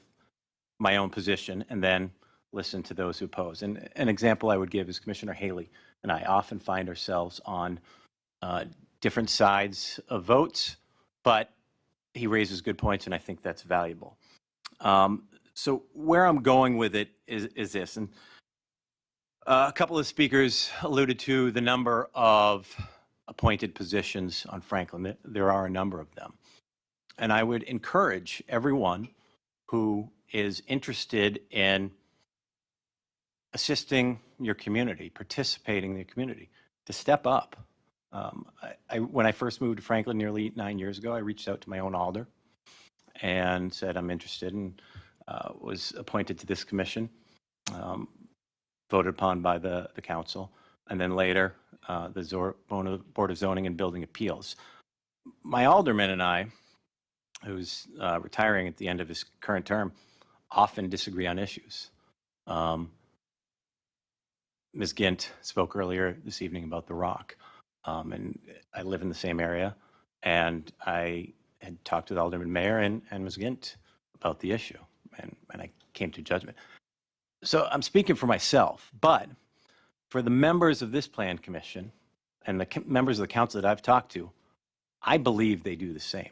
my own position, and then listen to those who oppose. And an example I would give is Commissioner Haley and I often find ourselves on different sides of votes, but he raises good points, and I think that's valuable. So where I'm going with it is this, and a couple of speakers alluded to the number of appointed positions on Franklin. There are a number of them. And I would encourage everyone who is interested in assisting your community, participating in the community, to step up. When I first moved to Franklin nearly 9 years ago, I reached out to my own alder and said I'm interested, and was appointed to this commission, voted upon by the council, and then later the Board of Zoning and Building Appeals. My alderman and I, who's retiring at the end of his current term, often disagree on issues. Ms. Gint spoke earlier this evening about the Rock, and I live in the same area, and I had talked with Alderman Mayer and Ms. Gint about the issue, and I came to judgment. So I'm speaking for myself, but for the members of this Plan Commission and the members of the council that I've talked to, I believe they do the same.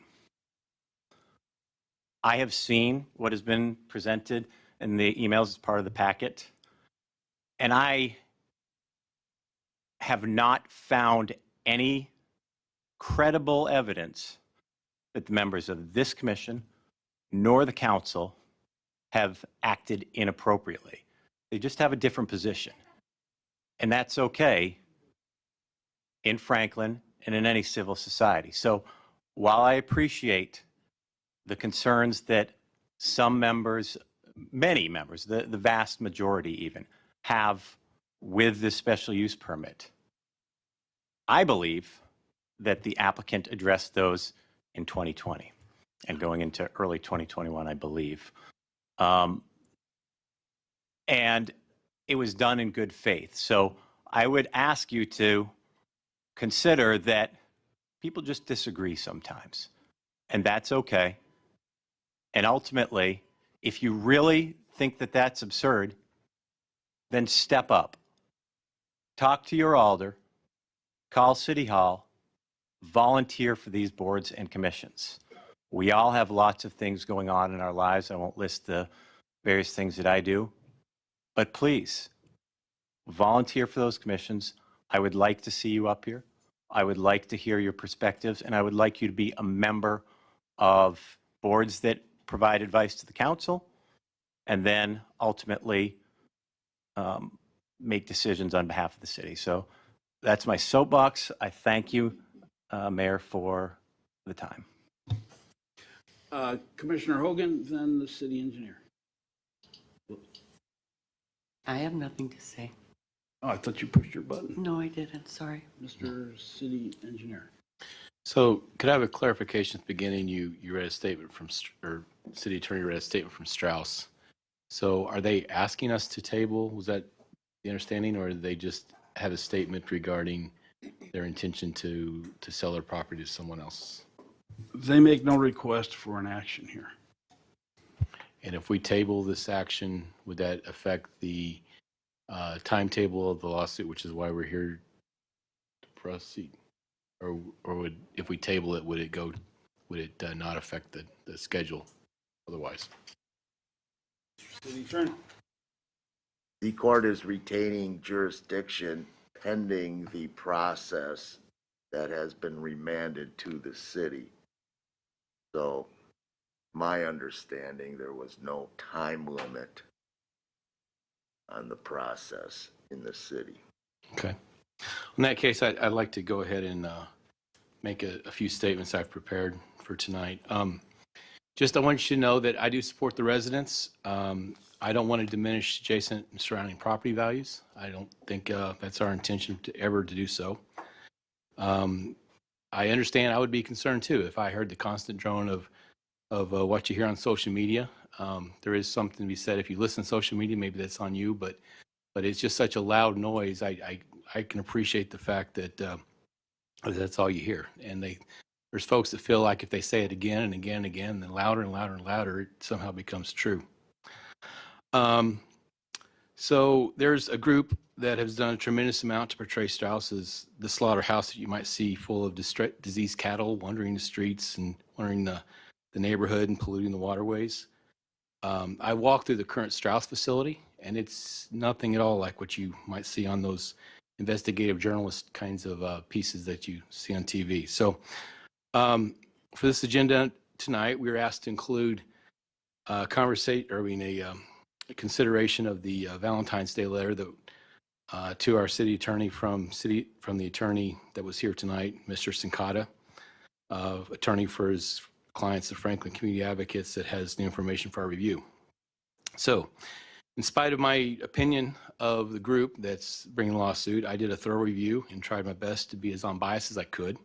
I have seen what has been presented in the emails as part of the packet, and I have not found any credible evidence that the members of this commission nor the council have acted inappropriately. They just have a different position. And that's okay in Franklin and in any civil society. So while I appreciate the concerns that some members, many members, the vast majority even, have with this special use permit, I believe that the applicant addressed those in 2020 and going into early 2021, I believe. And it was done in good faith. So I would ask you to consider that people just disagree sometimes, and that's okay. And ultimately, if you really think that that's absurd, then step up. Talk to your alder, call City Hall, volunteer for these boards and commissions. We all have lots of things going on in our lives. I won't list the various things that I do, but please volunteer for those commissions. I would like to see you up here. I would like to hear your perspectives, and I would like you to be a member of boards that provide advice to the council, and then ultimately make decisions on behalf of the city. So that's my soapbox. I thank you, Mayor, for the time. Commissioner Hogan, then the city engineer. I have nothing to say. Oh, I thought you pushed your button. No, I didn't. Sorry. Mr. City Engineer. So could I have a clarification at the beginning? You read a statement from, or City Attorney read a statement from Strauss. So are they asking us to table? Was that the understanding, or did they just have a statement regarding their intention to sell their property to someone else? They make no request for an action here. And if we table this action, would that affect the timetable of the lawsuit, which is why we're here to proceed? Or would, if we table it, would it not affect the schedule otherwise? City Attorney. The court is retaining jurisdiction pending the process that has been remanded to the city. So, my understanding, there was no time limit on the process in the city. Okay. In that case, I'd like to go ahead and make a few statements I've prepared for tonight. Just I want you to know that I do support the residents. I don't want to diminish adjacent and surrounding property values. I don't think that's our intention to ever do so. I understand, I would be concerned too if I heard the constant drone of what you hear on social media. There is something to be said. If you listen to social media, maybe that's on you, but it's just such a loud noise. I can appreciate the fact that that's all you hear. And there's folks that feel like if they say it again and again and again, then louder and louder and louder, it somehow becomes true. So there's a group that has done a tremendous amount to portray Strauss as the slaughterhouse that you might see, full of diseased cattle wandering the streets and wandering the neighborhood and polluting the waterways. I walked through the current Strauss facility, and it's nothing at all like what you might see on those investigative journalist kinds of pieces that you see on TV. So for this agenda tonight, we were asked to include a consideration of the Valentine's Day letter that to our city attorney from the attorney that was here tonight, Mr. Sincata, attorney for his clients, the Franklin Community Advocates, that has the information for our review. So, in spite of my opinion of the group that's bringing the lawsuit, I did a thorough review and tried my best to be as unbiased as I could.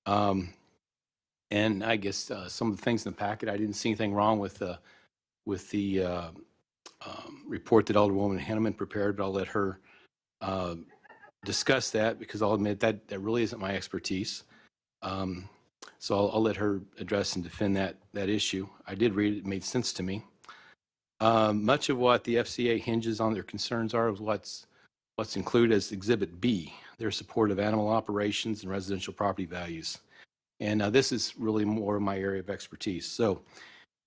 And I guess some of the things in the packet, I didn't see anything wrong with the report that Alderwoman Henneman prepared, but I'll let her discuss that, because I'll admit that really isn't my expertise. So I'll let her address and defend that issue. I did read it; it made sense to me. Much of what the FCA hinges on their concerns are is what's included as Exhibit B, their support of animal operations and residential property values. And this is really more of my area of expertise. So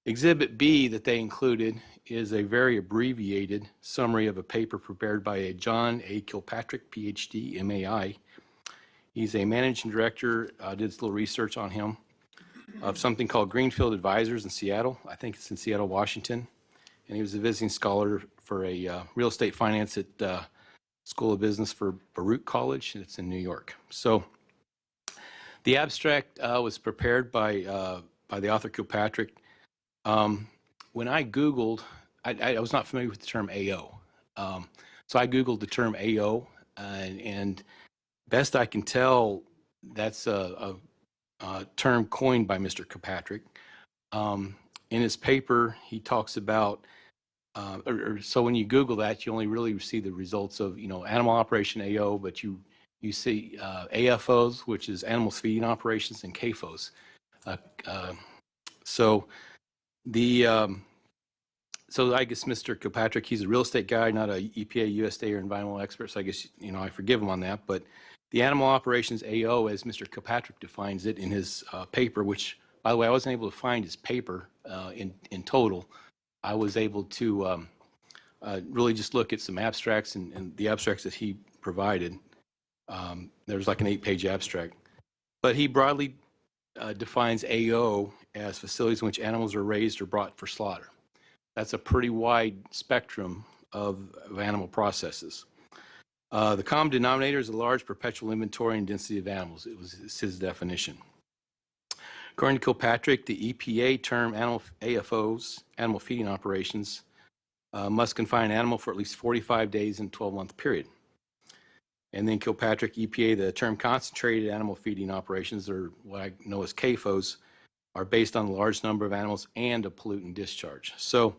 Exhibit B that they included is a very abbreviated summary of a paper prepared by a John A. Kirkpatrick, PhD, MAI. He's a managing director, did a little research on him, of something called Greenfield Advisors in Seattle. I think it's in Seattle, Washington. And he was a visiting scholar for a real estate finance at School of Business for Baruch College. It's in New York. So the abstract was prepared by the author Kirkpatrick. When I Googled, I was not familiar with the term AO. So I Googled the term AO, and best I can tell, that's a term coined by Mr. Kirkpatrick. In his paper, he talks about, so when you Google that, you only really see the results of, animal operation AO, but you see AFOs, which is animals feeding operations, and CAFOs. So I guess Mr. Kirkpatrick, he's a real estate guy, not a EPA, USDA, or environmental expert. So I guess, I forgive him on that. But the animal operations AO, as Mr. Kirkpatrick defines it in his paper, which, by the way, I wasn't able to find his paper in total. I was able to really just look at some abstracts and the abstracts that he provided. There was like an 8-page abstract. But he broadly defines AO as facilities in which animals are raised or brought for slaughter. That's a pretty wide spectrum of animal processes. The common denominator is a large perpetual inventory and density of animals. It's his definition. According to Kirkpatrick, the EPA term AFOs, animal feeding operations, must confine an animal for at least 45 days in a 12-month period. And then Kirkpatrick, EPA, the term concentrated animal feeding operations, or what I know as CAFOs, are based on a large number of animals and a pollutant discharge. So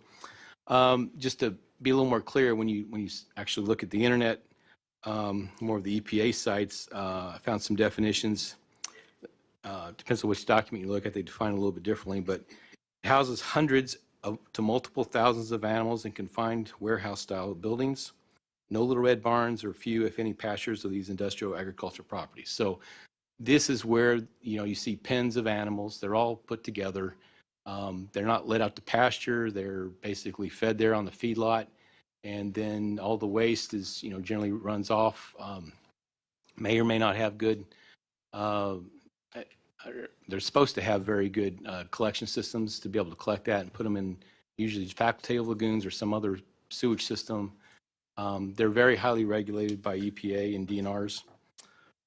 just to be a little more clear, when you actually look at the internet, more of the EPA sites, I found some definitions. Depends on which document you look at, they define it a little bit differently, but it houses hundreds to multiple thousands of animals in confined warehouse-style buildings, no little red barns, or few, if any, pastures of these industrial agriculture properties. So this is where, you see pens of animals. They're all put together. They're not let out to pasture. They're basically fed there on the feedlot. And then all the waste is, generally runs off, may or may not have good, they're supposed to have very good collection systems to be able to collect that and put them in usually facultative lagoons or some other sewage system. They're very highly regulated by EPA and DNRs.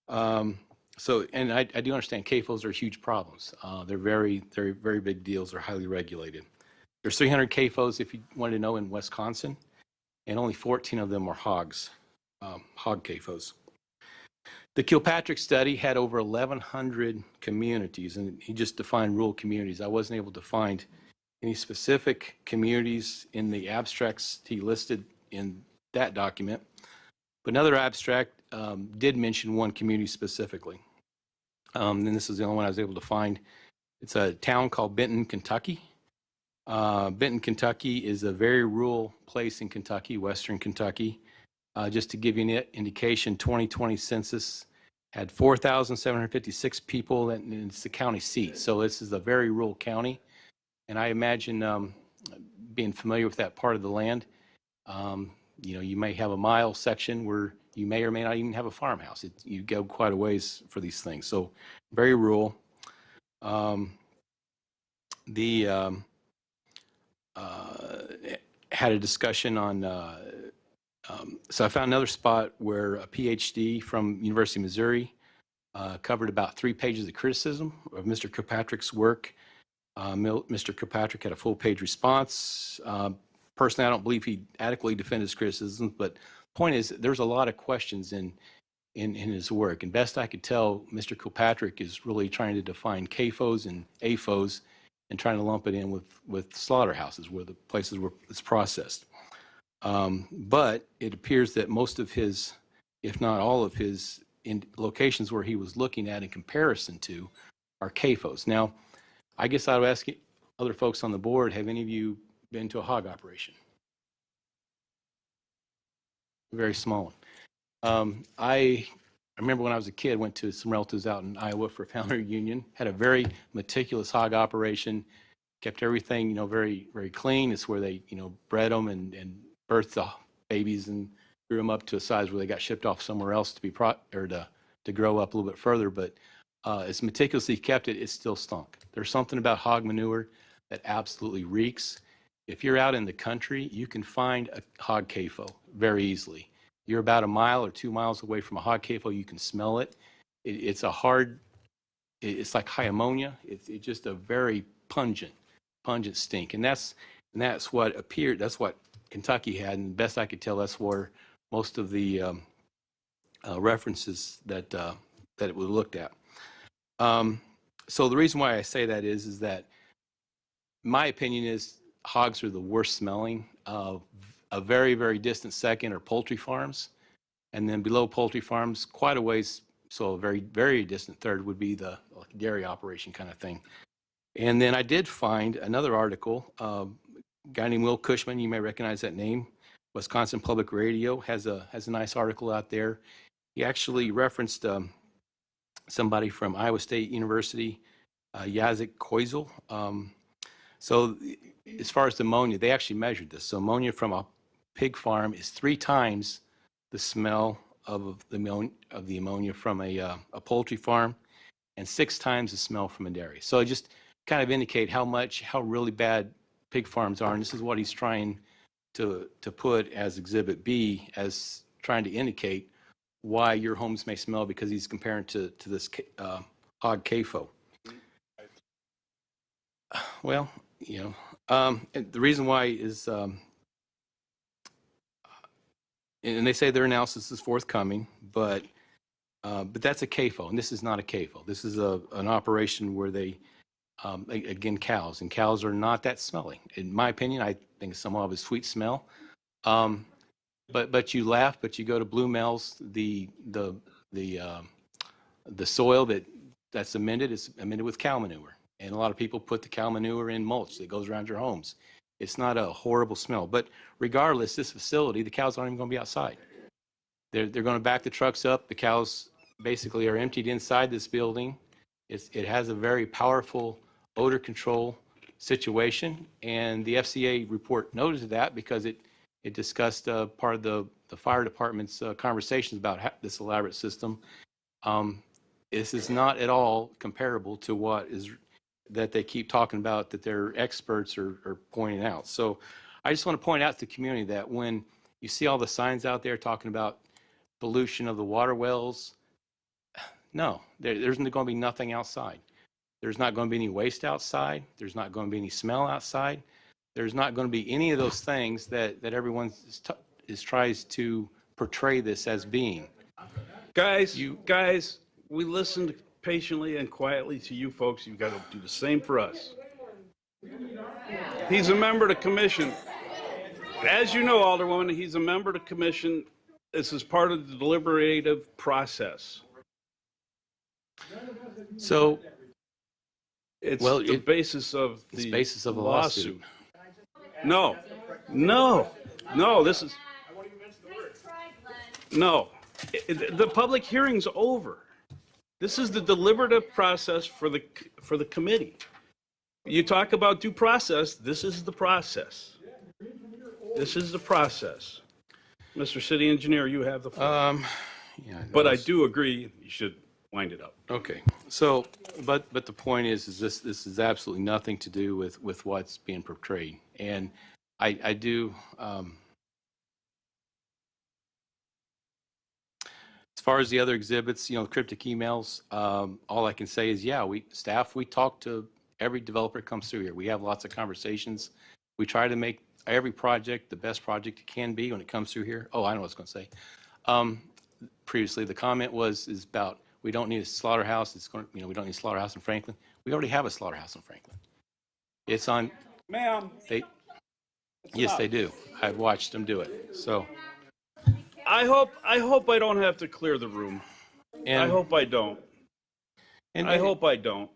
And I do understand CAFOs are huge problems. They're very big deals. They're highly regulated. There's 300 CAFOs, if you wanted to know, in Wisconsin, and only 14 of them are hogs, hog CAFOs. The Kirkpatrick study had over 1,100 communities, and he just defined rural communities. I wasn't able to find any specific communities in the abstracts he listed in that document. But another abstract did mention one community specifically. And this is the only one I was able to find. It's a town called Benton, Kentucky. Benton, Kentucky is a very rural place in Kentucky, western Kentucky. Just to give you an indication, 2020 census had 4,756 people, and it's the county seat. So this is a very rural county. And I imagine being familiar with that part of the land, you may have a mile section where you may or may not even have a farmhouse. You go quite a ways for these things. So very rural. Had a discussion on, so I found another spot where a PhD from University of Missouri covered about 3 pages of criticism of Mr. Kirkpatrick's work. Mr. Kirkpatrick had a full-page response. Personally, I don't believe he adequately defended his criticisms, but the point is there's a lot of questions in his work. And best I could tell, Mr. Kirkpatrick is really trying to define CAFOs and AFOs and trying to lump it in with slaughterhouses, where the places where it's processed. But it appears that most of his, if not all of his, locations where he was looking at in comparison to are CAFOs. Now, I guess I would ask other folks on the board, have any of you been to a hog operation? Very small one. I remember when I was a kid, went to some relatives out in Iowa for a family reunion, had a very meticulous hog operation, kept everything, very, very clean. It's where they, bred them and birthed the babies and grew them up to a size where they got shipped off somewhere else to be to grow up a little bit further. But as meticulously kept it still stunk. There's something about hog manure that absolutely reeks. If you're out in the country, you can find a hog CAFO very easily. You're about a mile or 2 miles away from a hog CAFO, you can smell it. It's like high ammonia. It's just a very pungent stink. And that's what appeared, that's what Kentucky had, and best I could tell, that's where most of the references that it was looked at. So the reason why I say that is that my opinion is hogs are the worst smelling. A very, very distant second are poultry farms. And then below poultry farms, quite a ways, so a very, very distant third would be the dairy operation kind of thing. And then I did find another article, a guy named Will Cushman, you may recognize that name, Wisconsin Public Radio, has a nice article out there. He actually referenced somebody from Iowa State University, Jacek Koisel. So as far as the ammonia, they actually measured this. So ammonia from a pig farm is 3 times the smell of the ammonia from a poultry farm, and 6 times the smell from a dairy. So just kind of indicate how really bad pig farms are. And this is what he's trying to put as Exhibit B, as trying to indicate why your homes may smell, because he's comparing to this hog CAFO. Well, and the reason why is, and they say their analysis is forthcoming, but that's a CAFO, and this is not a CAFO. This is an operation where they, again, cows, and cows are not that smelly. In my opinion, I think it's somewhat of a sweet smell. But you laugh, but you go to Blue Mel's, the soil that's amended is amended with cow manure. And a lot of people put the cow manure in mulch that goes around your homes. It's not a horrible smell. But regardless, this facility, the cows aren't even going to be outside. They're going to back the trucks up. The cows basically are emptied inside this building. It has a very powerful odor control situation. And the FCA report noted that because it discussed part of the fire department's conversations about this elaborate system. This is not at all comparable to what is that they keep talking about, that their experts are pointing out. So I just want to point out to the community that when you see all the signs out there talking about pollution of the water wells, no, there's going to be nothing outside. There's not going to be any waste outside. There's not going to be any smell outside. There's not going to be any of those things that everyone tries to portray this as being. Guys, we listened patiently and quietly to you folks. You've got to do the same for us. He's a member of the commission. As you know, Alderwoman, he's a member of the commission. This is part of the deliberative process. So, It's well, the basis of it's the basis of a lawsuit. lawsuit. No, this is, no. The public hearing's over. This is the deliberative process for the committee. You talk about due process, this is the process. This is the process. Mr. City Engineer, you have the floor. Yeah, But I do agree, you should wind it up. Okay, so, but the point is this is absolutely nothing to do with what's being portrayed. And I do, as far as the other exhibits, cryptic emails, all I can say is, yeah, we talk to every developer that comes through here. We have lots of conversations. We try to make every project the best project it can be when it comes through here. Oh, I know what I was going to say. Previously, the comment is about, we don't need a slaughterhouse. We don't need a slaughterhouse in Franklin. We already have a slaughterhouse in Franklin. It's on. Ma'am. Yes, they do. I've watched them do it. So. I hope I don't have to clear the room. I hope I don't. I hope I don't.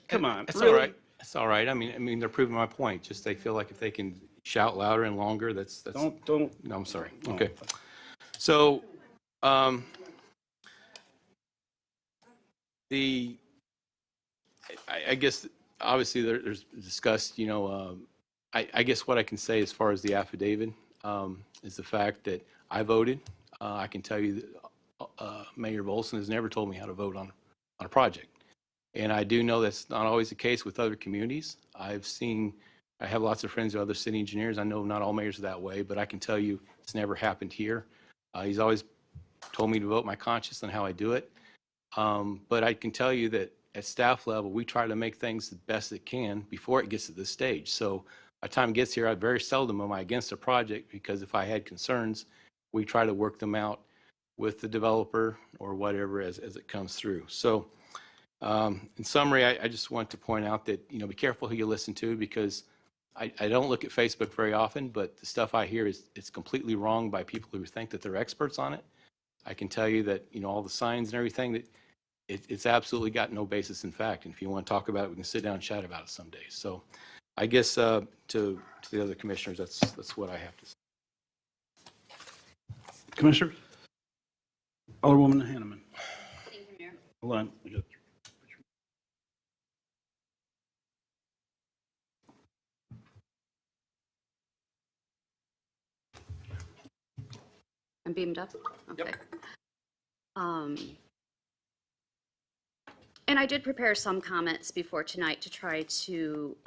Come on. It's really? all right. It's all right. I mean, they're proving my point. Just they feel like if they can shout louder and longer, that's. Don't. No, I'm sorry. No. Okay. So, I guess obviously there's discussed. I guess what I can say as far as the affidavit is the fact that I voted. I can tell you that Mayor Volson has never told me how to vote on a project. And I do know that's not always the case with other communities. I have lots of friends who are other city engineers. I know not all mayors are that way, but I can tell you it's never happened here. He's always told me to vote my conscience on how I do it. But I can tell you that at staff level, we try to make things the best it can before it gets to this stage. So by the time it gets here, I very seldom am I against a project, because if I had concerns, we try to work them out with the developer or whatever as it comes through. So in summary, I just want to point out that, be careful who you listen to, because I don't look at Facebook very often, but the stuff I hear it's completely wrong by people who think that they're experts on it. I can tell you that, all the signs and everything, that it's absolutely got no basis in fact. And if you want to talk about it, we can sit down and chat about it someday. So I guess to the other commissioners, that's what I have to say. Commissioner? Alderwoman Hanneman. Thank you, Mayor. Hold on. I'm beamed up? Okay. And I did prepare some comments before tonight to try to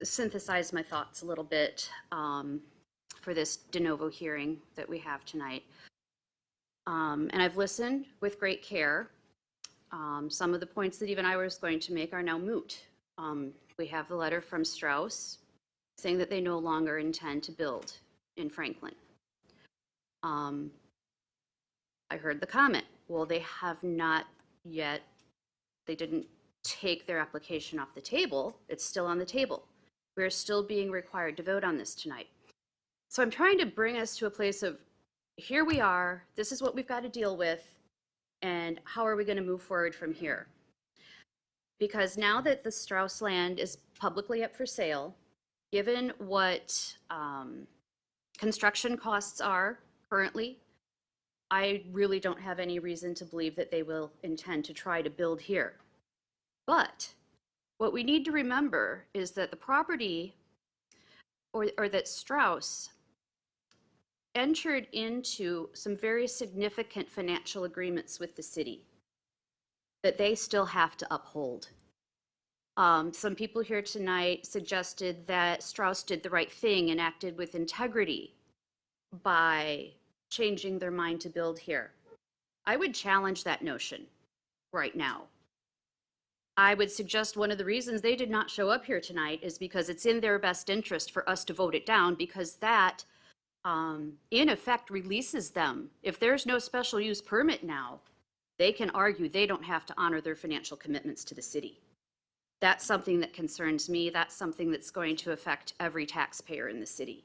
synthesize my thoughts a little bit for this de novo hearing that we have tonight. And I've listened with great care. Some of the points that even I was going to make are now moot. We have the letter from Strauss saying that they no longer intend to build in Franklin. I heard the comment, well, they have not yet, they didn't take their application off the table. It's still on the table. We're still being required to vote on this tonight. So I'm trying to bring us to a place of, here we are, this is what we've got to deal with, and how are we going to move forward from here? Because now that the Strauss land is publicly up for sale, given what construction costs are currently, I really don't have any reason to believe that they will intend to try to build here. But what we need to remember is that the property, or that Strauss entered into some very significant financial agreements with the city that they still have to uphold. Some people here tonight suggested that Strauss did the right thing and acted with integrity by changing their mind to build here. I would challenge that notion right now. I would suggest one of the reasons they did not show up here tonight is because it's in their best interest for us to vote it down, because that in effect releases them. If there's no special use permit now, they can argue they don't have to honor their financial commitments to the city. That's something that concerns me. That's something that's going to affect every taxpayer in the city.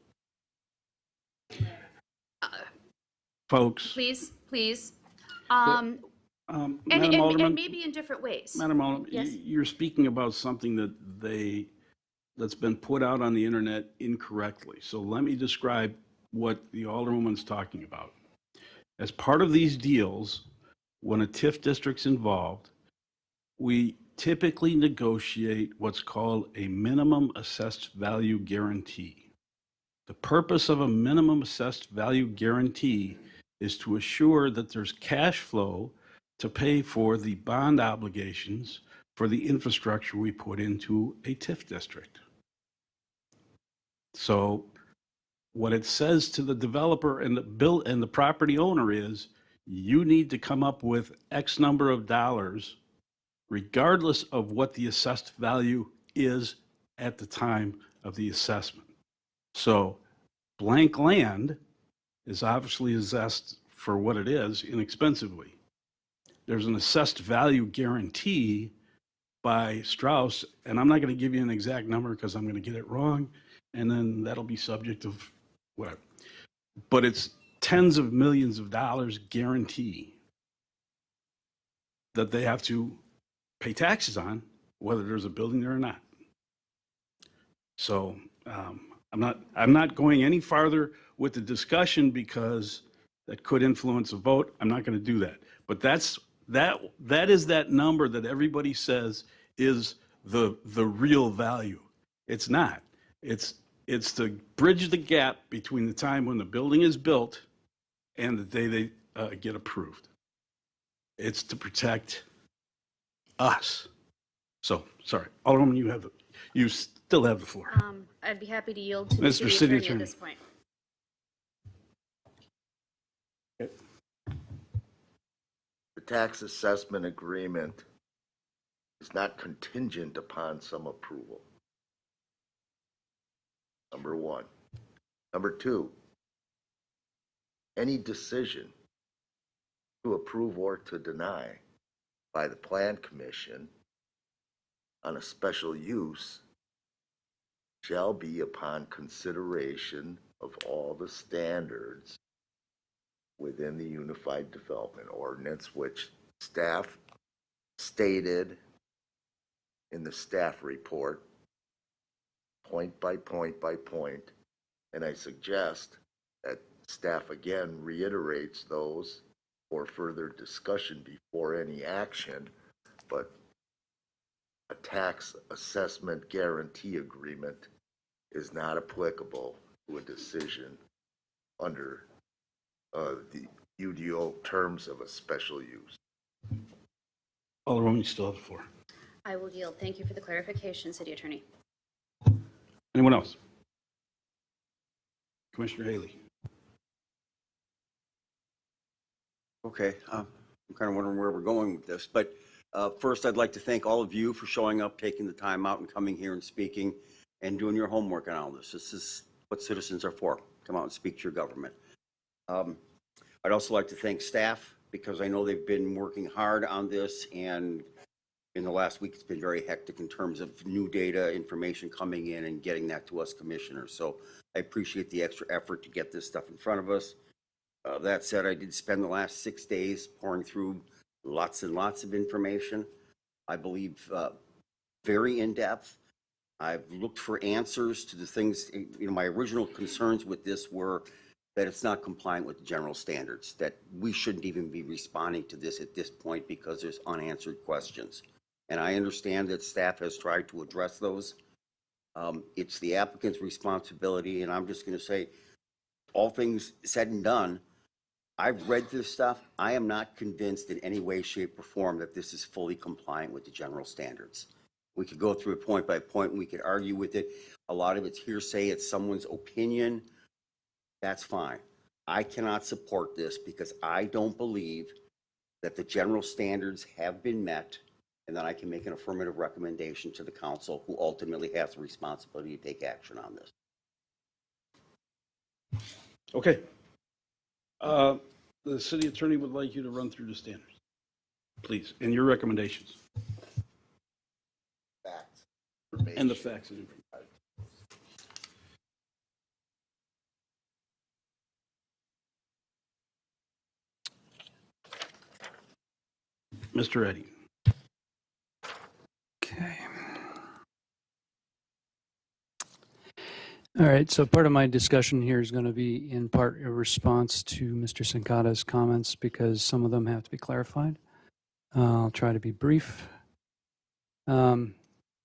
Folks. Please, please. Madam Alderman, And maybe in different ways. Madam Alderman, Yes. you're speaking about something that's been put out on the internet incorrectly. So let me describe what the Alderwoman's talking about. As part of these deals, when a TIF district's involved, we typically negotiate what's called a minimum assessed value guarantee. The purpose of a minimum assessed value guarantee is to assure that there's cash flow to pay for the bond obligations for the infrastructure we put into a TIF district. So what it says to the developer and the property owner is, you need to come up with X number of dollars, regardless of what the assessed value is at the time of the assessment. So blank land is obviously assessed for what it is inexpensively. There's an assessed value guarantee by Strauss, and I'm not going to give you an exact number because I'm going to get it wrong, and then that'll be subject of whatever. But it's tens of millions of dollars guarantee that they have to pay taxes on, whether there's a building there or not. So I'm not going any farther with the discussion because that could influence a vote. I'm not going to do that. But that is that number that everybody says is the real value. It's not. It's to bridge the gap between the time when the building is built and the day they get approved. It's to protect us. So, sorry, Alderwoman, you still have the floor. I'd be happy to yield to the Mr. city City attorney at Attorney. this point. The tax assessment agreement is not contingent upon some approval. Number one. Number two, any decision to approve or to deny by the Plan Commission on a special use shall be upon consideration of all the standards within the Unified Development Ordinance, which staff stated in the staff report, point by point by point, and I suggest that staff again reiterates those for further discussion before any action, but a tax assessment guarantee agreement is not applicable to a decision under the UDO terms of a special use. Alderwoman, you still have the floor. I will yield. Thank you for the clarification, City Attorney. Anyone else? Commissioner Haley. Okay, I'm kind of wondering where we're going with this, but first I'd like to thank all of you for showing up, taking the time out and coming here and speaking and doing your homework on all this. This is what citizens are for. Come out and speak to your government. I'd also like to thank staff because I know they've been working hard on this, and in the last week it's been very hectic in terms of new data, information coming in and getting that to us commissioners. So I appreciate the extra effort to get this stuff in front of us. That said, I did spend the last 6 days pouring through lots and lots of information. I believe very in-depth. I've looked for answers to the things, my original concerns with this were that it's not compliant with the general standards, that we shouldn't even be responding to this at this point because there's unanswered questions. And I understand that staff has tried to address those. It's the applicant's responsibility, and I'm just going to say, all things said and done, I've read this stuff. I am not convinced in any way, shape, or form that this is fully compliant with the general standards. We could go through it point by point, and we could argue with it. A lot of it's hearsay. It's someone's opinion. That's fine. I cannot support this because I don't believe that the general standards have been met and that I can make an affirmative recommendation to the council, who ultimately has the responsibility to take action on this. Okay. The city attorney would like you to run through the standards, please, and your recommendations. Facts. And the facts and information. Mr. Eddy. Okay. All right, so part of my discussion here is going to be in part a response to Mr. Sincata's comments because some of them have to be clarified. I'll try to be brief. I'm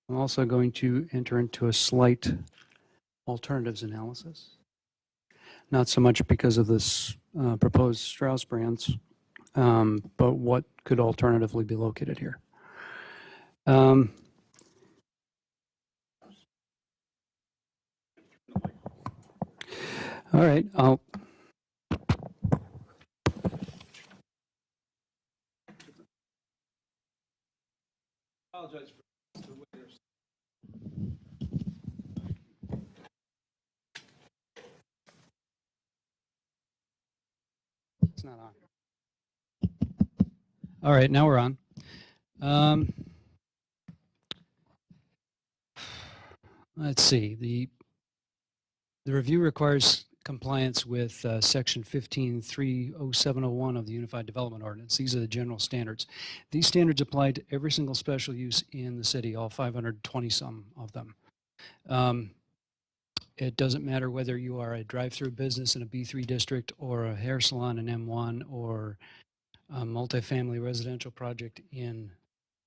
also going to enter into a slight alternatives analysis. Not so much because of this proposed Strauss brands, but what could alternatively be located here. All right, I'll Apologize for the way there's. It's not on. All right, now we're on. Let's see. The review requires compliance with Section 15.30701 of the Unified Development Ordinance. These are the general standards. These standards apply to every single special use in the city, all 520-some of them. It doesn't matter whether you are a drive-through business in a B3 district or a hair salon in M1 or a multifamily residential project in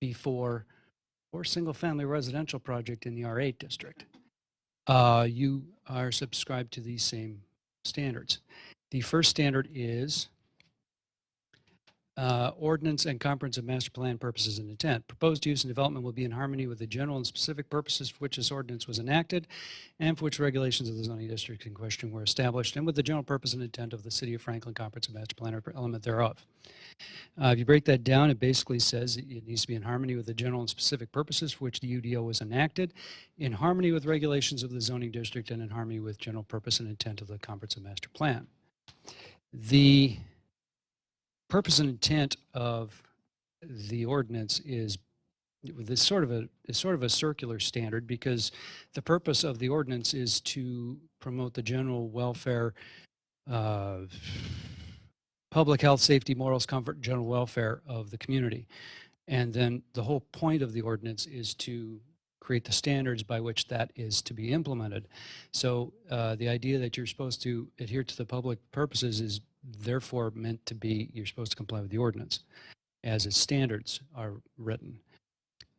B4 or single-family residential project in the R8 district. You are subscribed to these same standards. The first standard is ordinance and comprehensive master plan purposes and intent. Proposed use and development will be in harmony with the general and specific purposes for which this ordinance was enacted and for which regulations of the zoning district in question were established and with the general purpose and intent of the City of Franklin comprehensive master plan or element thereof. If you break that down, it basically says it needs to be in harmony with the general and specific purposes for which the UDO was enacted, in harmony with regulations of the zoning district, and in harmony with general purpose and intent of the comprehensive master plan. The purpose and intent of the ordinance is this sort of a circular standard because the purpose of the ordinance is to promote the general welfare, public health, safety, morals, comfort, and general welfare of the community. And then the whole point of the ordinance is to create the standards by which that is to be implemented. So the idea that you're supposed to adhere to the public purposes is therefore meant to be, you're supposed to comply with the ordinance as its standards are written.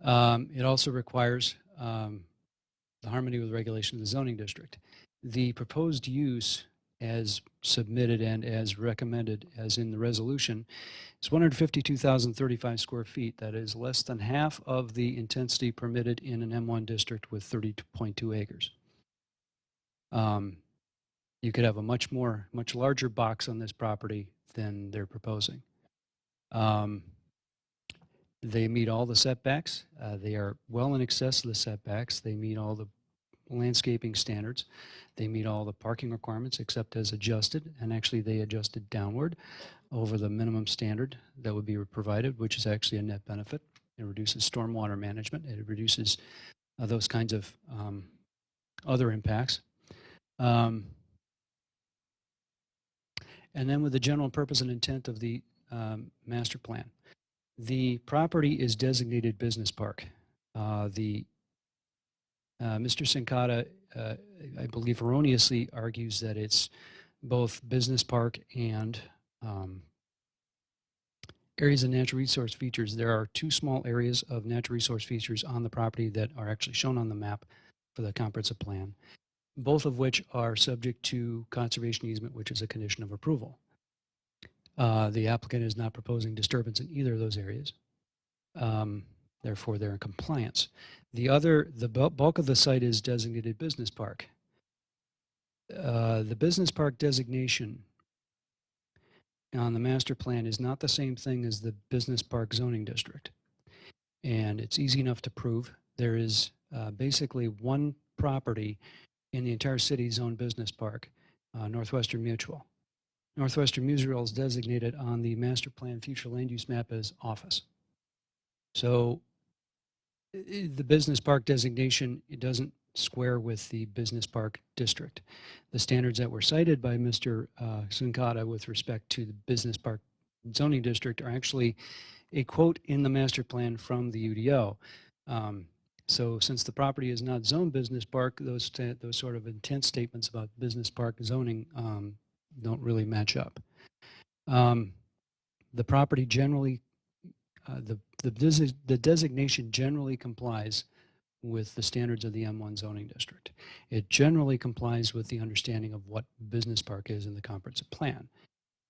It also requires the harmony with regulation of the zoning district. The proposed use as submitted and as recommended as in the resolution is 152,035 square feet. That is less than half of the intensity permitted in an M1 district with 30.2 acres. You could have a much larger box on this property than they're proposing. They meet all the setbacks. They are well in excess of the setbacks. They meet all the landscaping standards. They meet all the parking requirements except as adjusted, and actually they adjusted downward over the minimum standard that would be provided, which is actually a net benefit. It reduces stormwater management. It reduces those kinds of other impacts. And then with the general purpose and intent of the master plan. The property is designated business park. Mr. Sincata, I believe erroneously argues that it's both business park and areas of natural resource features. There are two small areas of natural resource features on the property that are actually shown on the map for the comprehensive plan, both of which are subject to conservation easement, which is a condition of approval. The applicant is not proposing disturbance in either of those areas. Therefore, they're in compliance. The bulk of the site is designated business park. The business park designation on the master plan is not the same thing as the business park zoning district. And it's easy enough to prove. There is basically one property in the entire city zone business park Northwestern Mutual. Northwestern Mutual is designated on the master plan future land use map as office. So the business park designation, it doesn't square with the business park district. The standards that were cited by Mr. Sincata with respect to the business park zoning district are actually a quote in the master plan from the UDO. So since the property is not zoned business park, those sort of intent statements about business park zoning don't really match up. The property generally, the designation generally complies with the standards of the M1 zoning district. It generally complies with the understanding of what business park is in the comprehensive plan,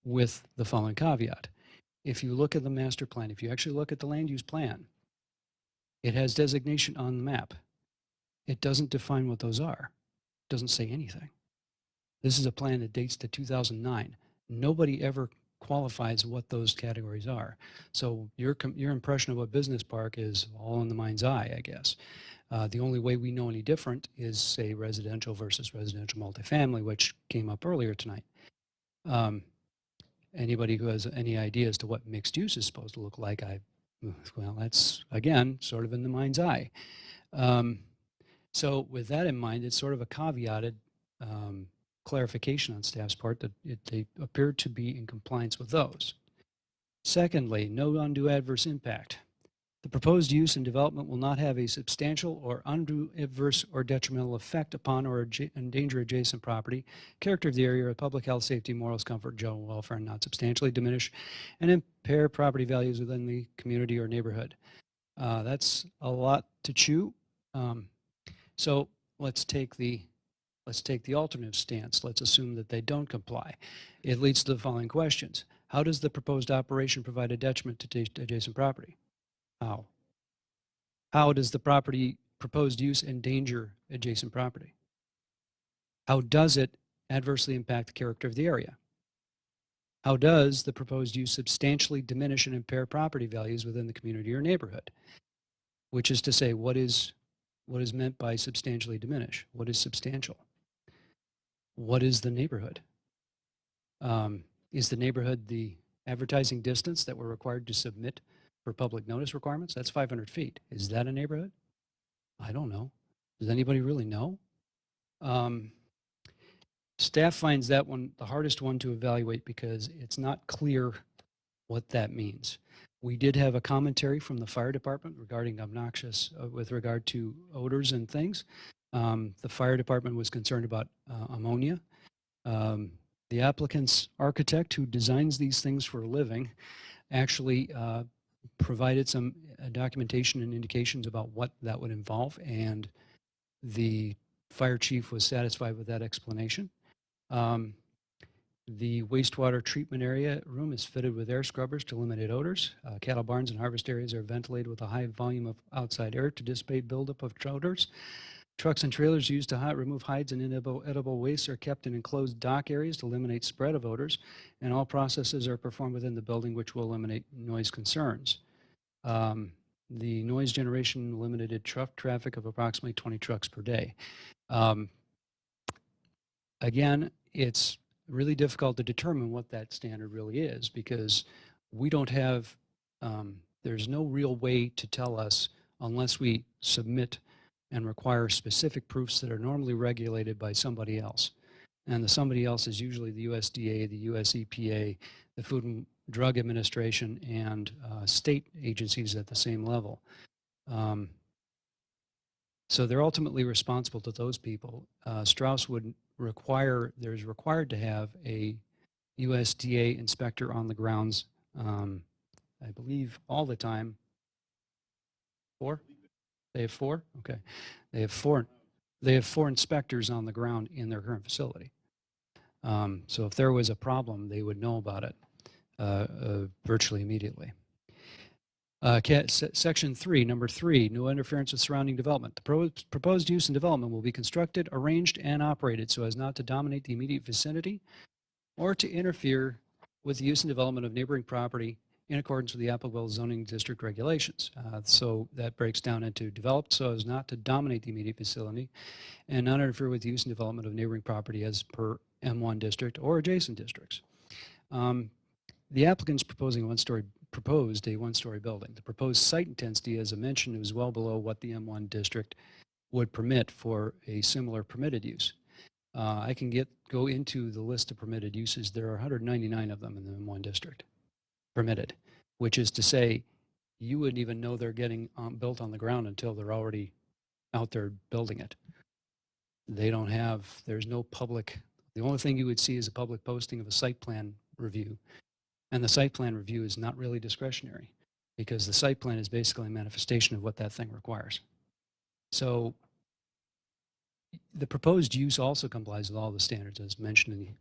with the following caveat. If you look at the master plan, if you actually look at the land use plan, it has designation on the map. It doesn't define what those are. It doesn't say anything. This is a plan that dates to 2009. Nobody ever qualifies what those categories are. So your impression of what business park is all in the mind's eye, I guess. The only way we know any different is, say, residential versus residential multifamily, which came up earlier tonight. Anybody who has any idea as to what mixed use is supposed to look like, well, that's, again, sort of in the mind's eye. So with that in mind, it's sort of a caveated clarification on staff's part that they appear to be in compliance with those. Secondly, no undue adverse impact. The proposed use and development will not have a substantial or undue adverse or detrimental effect upon or endanger adjacent property, character of the area, or public health, safety, morals, comfort, general welfare, and not substantially diminish and impair property values within the community or neighborhood. That's a lot to chew. So let's take the alternative stance. Let's assume that they don't comply. It leads to the following questions. How does the proposed operation provide a detriment to adjacent property? How? How does the proposed use endanger adjacent property? How does it adversely impact the character of the area? How does the proposed use substantially diminish and impair property values within the community or neighborhood? Which is to say, what is meant by substantially diminish? What is substantial? What is the neighborhood? Is the neighborhood the advertising distance that we're required to submit for public notice requirements? That's 500 feet. Is that a neighborhood? I don't know. Does anybody really know? Staff finds that one the hardest one to evaluate because it's not clear what that means. We did have a commentary from the fire department regarding obnoxious with regard to odors and things. The fire department was concerned about ammonia. The applicant's architect, who designs these things for a living, actually provided some documentation and indications about what that would involve, and the fire chief was satisfied with that explanation. The wastewater treatment area room is fitted with air scrubbers to eliminate odors. Cattle barns and harvest areas are ventilated with a high volume of outside air to dissipate buildup of odors. Trucks and trailers used to remove hides and inedible wastes are kept in enclosed dock areas to eliminate spread of odors, and all processes are performed within the building, which will eliminate noise concerns. The noise generation limited truck traffic of approximately 20 trucks per day. Again, it's really difficult to determine what that standard really is because we don't have, there's no real way to tell us unless we submit and require specific proofs that are normally regulated by somebody else. And the somebody else is usually the USDA, the US EPA, the Food and Drug Administration, and state agencies at the same level. So they're ultimately responsible to those people. Strauss would require, there's required to have a USDA inspector on the grounds, I believe all the time. 4? They have 4? Okay. They have 4 inspectors on the ground in their current facility. So if there was a problem, they would know about it virtually immediately. Section 3, number 3, no interference with surrounding development. The proposed use and development will be constructed, arranged, and operated so as not to dominate the immediate vicinity or to interfere with the use and development of neighboring property in accordance with the applicable zoning district regulations. So that breaks down into developed so as not to dominate the immediate vicinity and not interfere with the use and development of neighboring property as per M1 district or adjacent districts. The applicant's proposed a one-story building. The proposed site intensity, as I mentioned, is well below what the M1 district would permit for a similar permitted use. I can go into the list of permitted uses. There are 199 of them in the M1 district permitted, which is to say you wouldn't even know they're getting built on the ground until they're already out there building it. There's no public, the only thing you would see is a public posting of a site plan review. And the site plan review is not really discretionary because the site plan is basically a manifestation of what that thing requires. So the proposed use also complies with all the standards as mentioned in the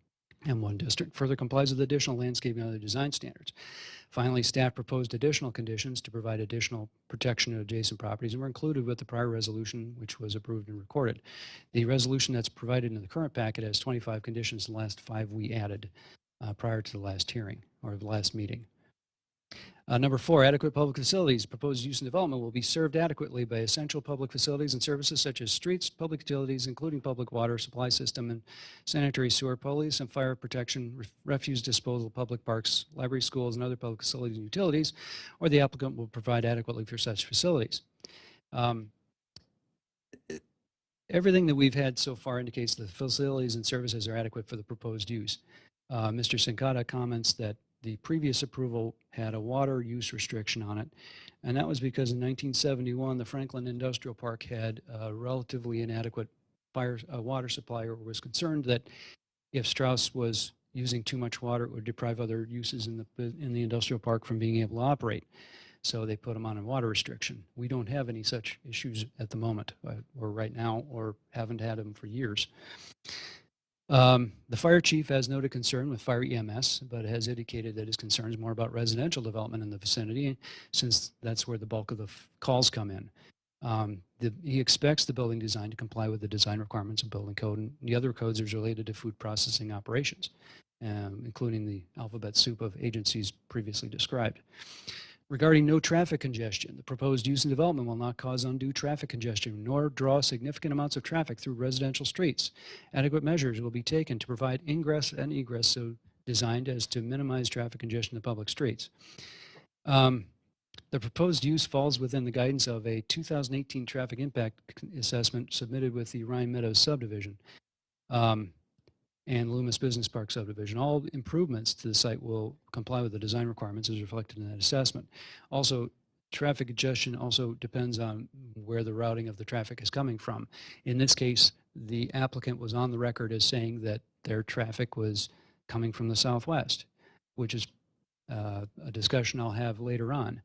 M1 district, further complies with additional landscaping and other design standards. Finally, staff proposed additional conditions to provide additional protection of adjacent properties and were included with the prior resolution, which was approved and recorded. The resolution that's provided in the current packet has 25 conditions. The last 5 we added prior to the last hearing or the last meeting. Number 4, adequate public facilities. Proposed use and development will be served adequately by essential public facilities and services such as streets, public utilities, including public water supply system and sanitary sewer, police and fire protection, refuse disposal, public parks, library, schools, and other public facilities and utilities, or the applicant will provide adequately for such facilities. Everything that we've had so far indicates that the facilities and services are adequate for the proposed use. Mr. Sincata comments that the previous approval had a water use restriction on it, and that was because in 1971, the Franklin Industrial Park had a relatively inadequate water supply, or was concerned that if Strauss was using too much water, it would deprive other uses in the industrial park from being able to operate. So they put them on a water restriction. We don't have any such issues at the moment, or right now, or haven't had them for years. The fire chief has noted concern with fire EMS, but has indicated that his concern is more about residential development in the vicinity, since that's where the bulk of the calls come in. He expects the building design to comply with the design requirements of building code and the other codes that are related to food processing operations, including the alphabet soup of agencies previously described. Regarding no traffic congestion, the proposed use and development will not cause undue traffic congestion nor draw significant amounts of traffic through residential streets. Adequate measures will be taken to provide ingress and egress so designed as to minimize traffic congestion in the public streets. The proposed use falls within the guidance of a 2018 traffic impact assessment submitted with the Ryan Meadows Subdivision and Loomis Business Park Subdivision. All improvements to the site will comply with the design requirements as reflected in that assessment. Also, traffic congestion also depends on where the routing of the traffic is coming from. In this case, the applicant was on the record as saying that their traffic was coming from the southwest, which is a discussion I'll have later on.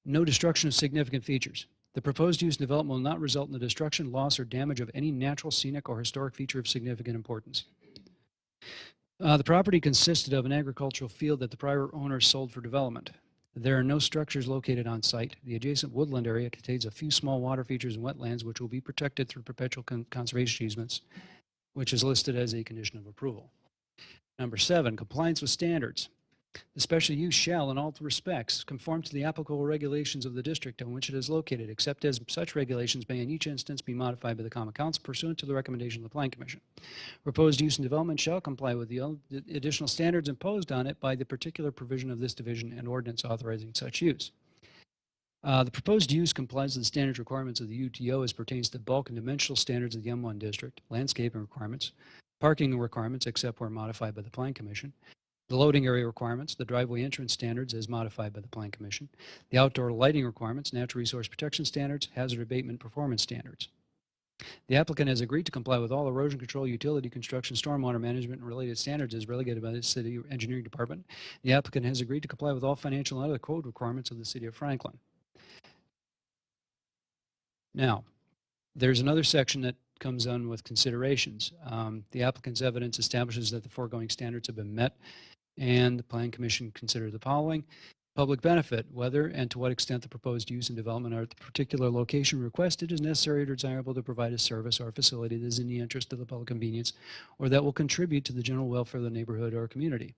No destruction of significant features. The proposed use and development will not result in the destruction, loss, or damage of any natural, scenic, or historic feature of significant importance. The property consisted of an agricultural field that the prior owner sold for development. There are no structures located on site. The adjacent woodland area contains a few small water features and wetlands which will be protected through perpetual conservation easements, which is listed as a condition of approval. Number 7, compliance with standards. The special use shall, in all respects, conform to the applicable regulations of the district on which it is located, except as such regulations may in each instance be modified by the Common Council pursuant to the recommendation of the Plan Commission. Proposed use and development shall comply with the additional standards imposed on it by the particular provision of this division and ordinance authorizing such use. The proposed use complies with the standards requirements of the UTO as pertains to bulk and dimensional standards of the M1 district, landscaping requirements, parking requirements except where modified by the Plan Commission, the loading area requirements, the driveway entrance standards as modified by the Plan Commission, the outdoor lighting requirements, natural resource protection standards, hazard abatement performance standards. The applicant has agreed to comply with all erosion control, utility construction, stormwater management, and related standards as relegated by the City Engineering Department. The applicant has agreed to comply with all financial and other code requirements of the City of Franklin. Now, there's another section that comes on with considerations. The applicant's evidence establishes that the foregoing standards have been met, and the Plan Commission considered the following: public benefit, whether and to what extent the proposed use and development are at the particular location requested is necessary or desirable to provide a service or facility that is in the interest of the public convenience or that will contribute to the general welfare of the neighborhood or community.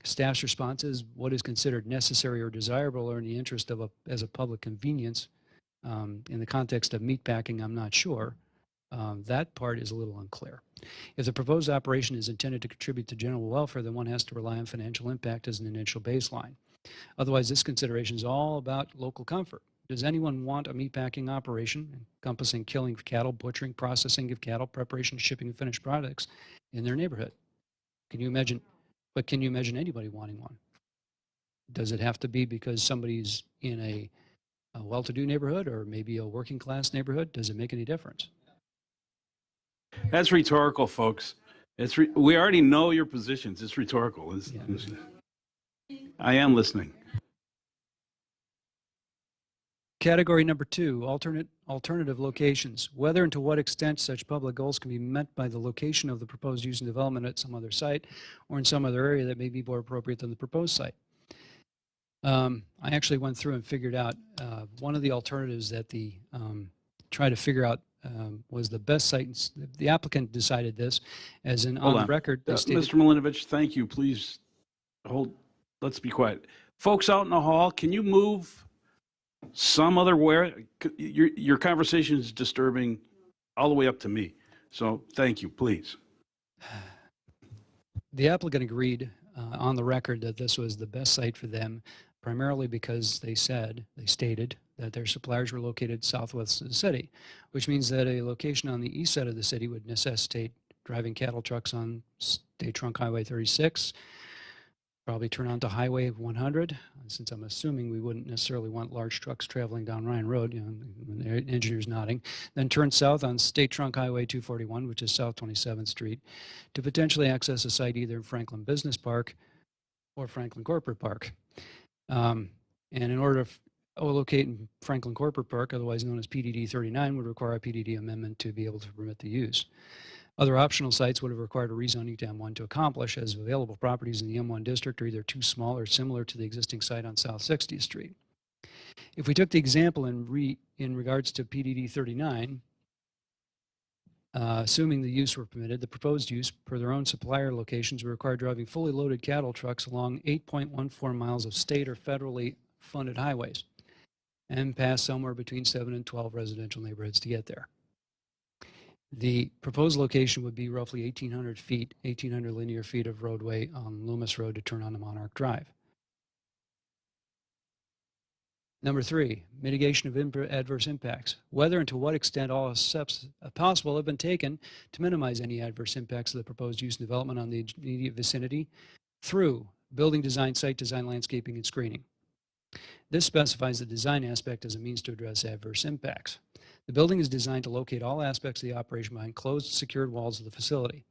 Staff's response is what is considered necessary or desirable or in the interest of as a public convenience. In the context of meatpacking, I'm not sure. That part is a little unclear. If the proposed operation is intended to contribute to general welfare, then one has to rely on financial impact as an initial baseline. Otherwise, this consideration is all about local comfort. Does anyone want a meatpacking operation encompassing killing of cattle, butchering, processing of cattle, preparation, shipping of finished products in their neighborhood? Can you imagine? But can you imagine anybody wanting one? Does it have to be because somebody's in a well-to-do neighborhood or maybe a working class neighborhood? Does it make any difference? That's rhetorical, folks. We already know your positions. It's rhetorical. I am listening. Category number 2, alternative locations. Whether and to what extent such public goals can be met by the location of the proposed use and development at some other site or in some other area that may be more appropriate than the proposed site. I actually went through and figured out one of the alternatives that the try to figure out was the best site. The applicant decided this, as in on the record. They stated, Mr. Malinovich, thank you. Please hold. Let's be quiet. Folks out in the hall, can you move some other where? Your conversation is disturbing all the way up to me. So thank you, please. The applicant agreed on the record that this was the best site for them, primarily because they stated that their suppliers were located southwest of the city, which means that a location on the east side of the city would necessitate driving cattle trucks on State Trunk Highway 36, probably turn onto Highway 100, since I'm assuming we wouldn't necessarily want large trucks traveling down Ryan Road, the engineer's nodding, then turn south on State Trunk Highway 241, which is South 27th Street, to potentially access a site either in Franklin Business Park or Franklin Corporate Park. And in order to locate in Franklin Corporate Park, otherwise known as PDD 39, would require a PDD amendment to be able to permit the use. Other optional sites would have required a rezoning to M1 to accomplish, as available properties in the M1 district are either too small or similar to the existing site on South 60th Street. If we took the example in regards to PDD 39, assuming the use were permitted, the proposed use, per their own supplier locations, would require driving fully loaded cattle trucks along 8.14 miles of state or federally funded highways and pass somewhere between 7 and 12 residential neighborhoods to get there. The proposed location would be roughly 1,800 linear feet of roadway on Loomis Road to turn onto Monarch Drive. Number 3, mitigation of adverse impacts. Whether and to what extent all steps possible have been taken to minimize any adverse impacts of the proposed use and development on the immediate vicinity through building design, site design, landscaping, and screening. This specifies the design aspect as a means to address adverse impacts. The building is designed to locate all aspects of the operation behind closed, secured walls of the facility.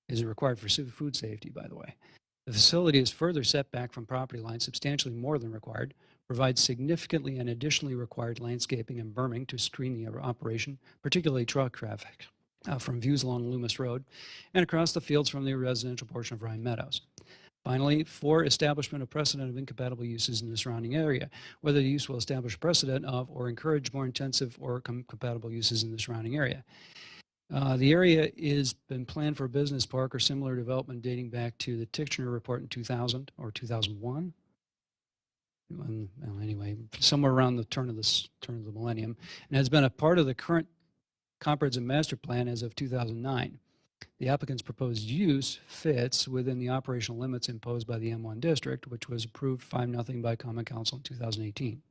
Is it required for food safety, by the way? The facility is further set back from property lines substantially more than required, provides significantly and additionally required landscaping and berming to screen the operation, particularly truck traffic, from views along Loomis Road and across the fields from the residential portion of Ryan Meadows. Finally, 4, establishment of precedent of incompatible uses in the surrounding area, whether the use will establish precedent of or encourage more intensive or compatible uses in the surrounding area. The area has been planned for a business park or similar development dating back to the Tichenor report in 2000 or 2001. Well, anyway, somewhere around the turn of the millennium, and has been a part of the current comprehensive master plan as of 2009. The applicant's proposed use fits within the operational limits imposed by the M1 district, which was approved 5-0 by Common Council in 2018.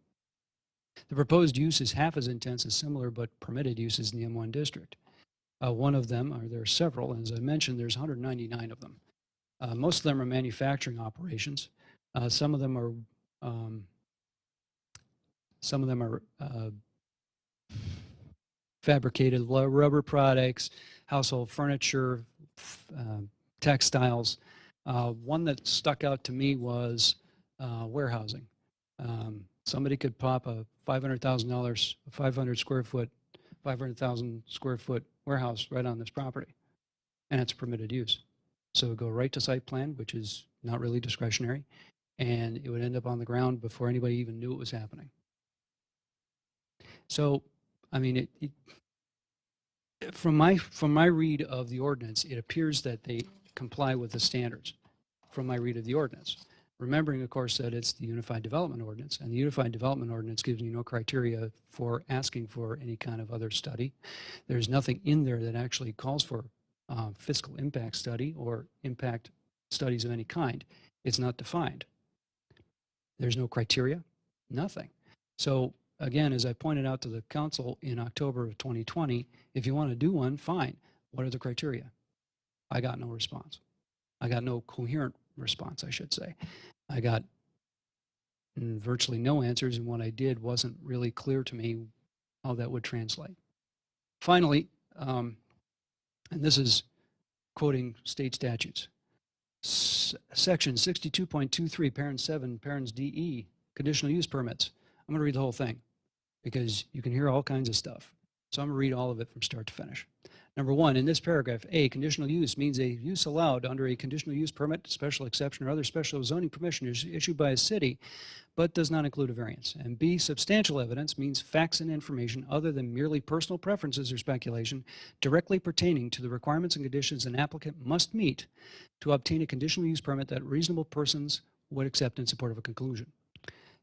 The proposed use is half as intense as similar but permitted uses in the M1 district. One of them, or there are several, as I mentioned, there's 199 of them. Most of them are manufacturing operations. Some of them are fabricated rubber products, household furniture, textiles. One that stuck out to me was warehousing. Somebody could pop a $500,000, 500,000 square foot warehouse right on this property, and it's permitted use. So it would go right to site plan, which is not really discretionary, and it would end up on the ground before anybody even knew it was happening. So, I mean, from my read of the ordinance, it appears that they comply with the standards from my read of the ordinance. Remembering, of course, that it's the Unified Development Ordinance, and the Unified Development Ordinance gives you no criteria for asking for any kind of other study. There's nothing in there that actually calls for fiscal impact study or impact studies of any kind. It's not defined. There's no criteria, nothing. So again, as I pointed out to the council in October of 2020, if you want to do one, fine. What are the criteria? I got no response. I got no coherent response, I should say. I got virtually no answers, and what I did wasn't really clear to me how that would translate. Finally, and this is quoting state statutes, Section 62.23, Parent 7, Parents DE, conditional use permits. I'm going to read the whole thing because you can hear all kinds of stuff. So I'm going to read all of it from start to finish. Number one, in this paragraph, A, conditional use means a use allowed under a conditional use permit, special exception, or other special zoning permission issued by a city, but does not include a variance. And B, substantial evidence means facts and information other than merely personal preferences or speculation directly pertaining to the requirements and conditions an applicant must meet to obtain a conditional use permit that reasonable persons would accept in support of a conclusion.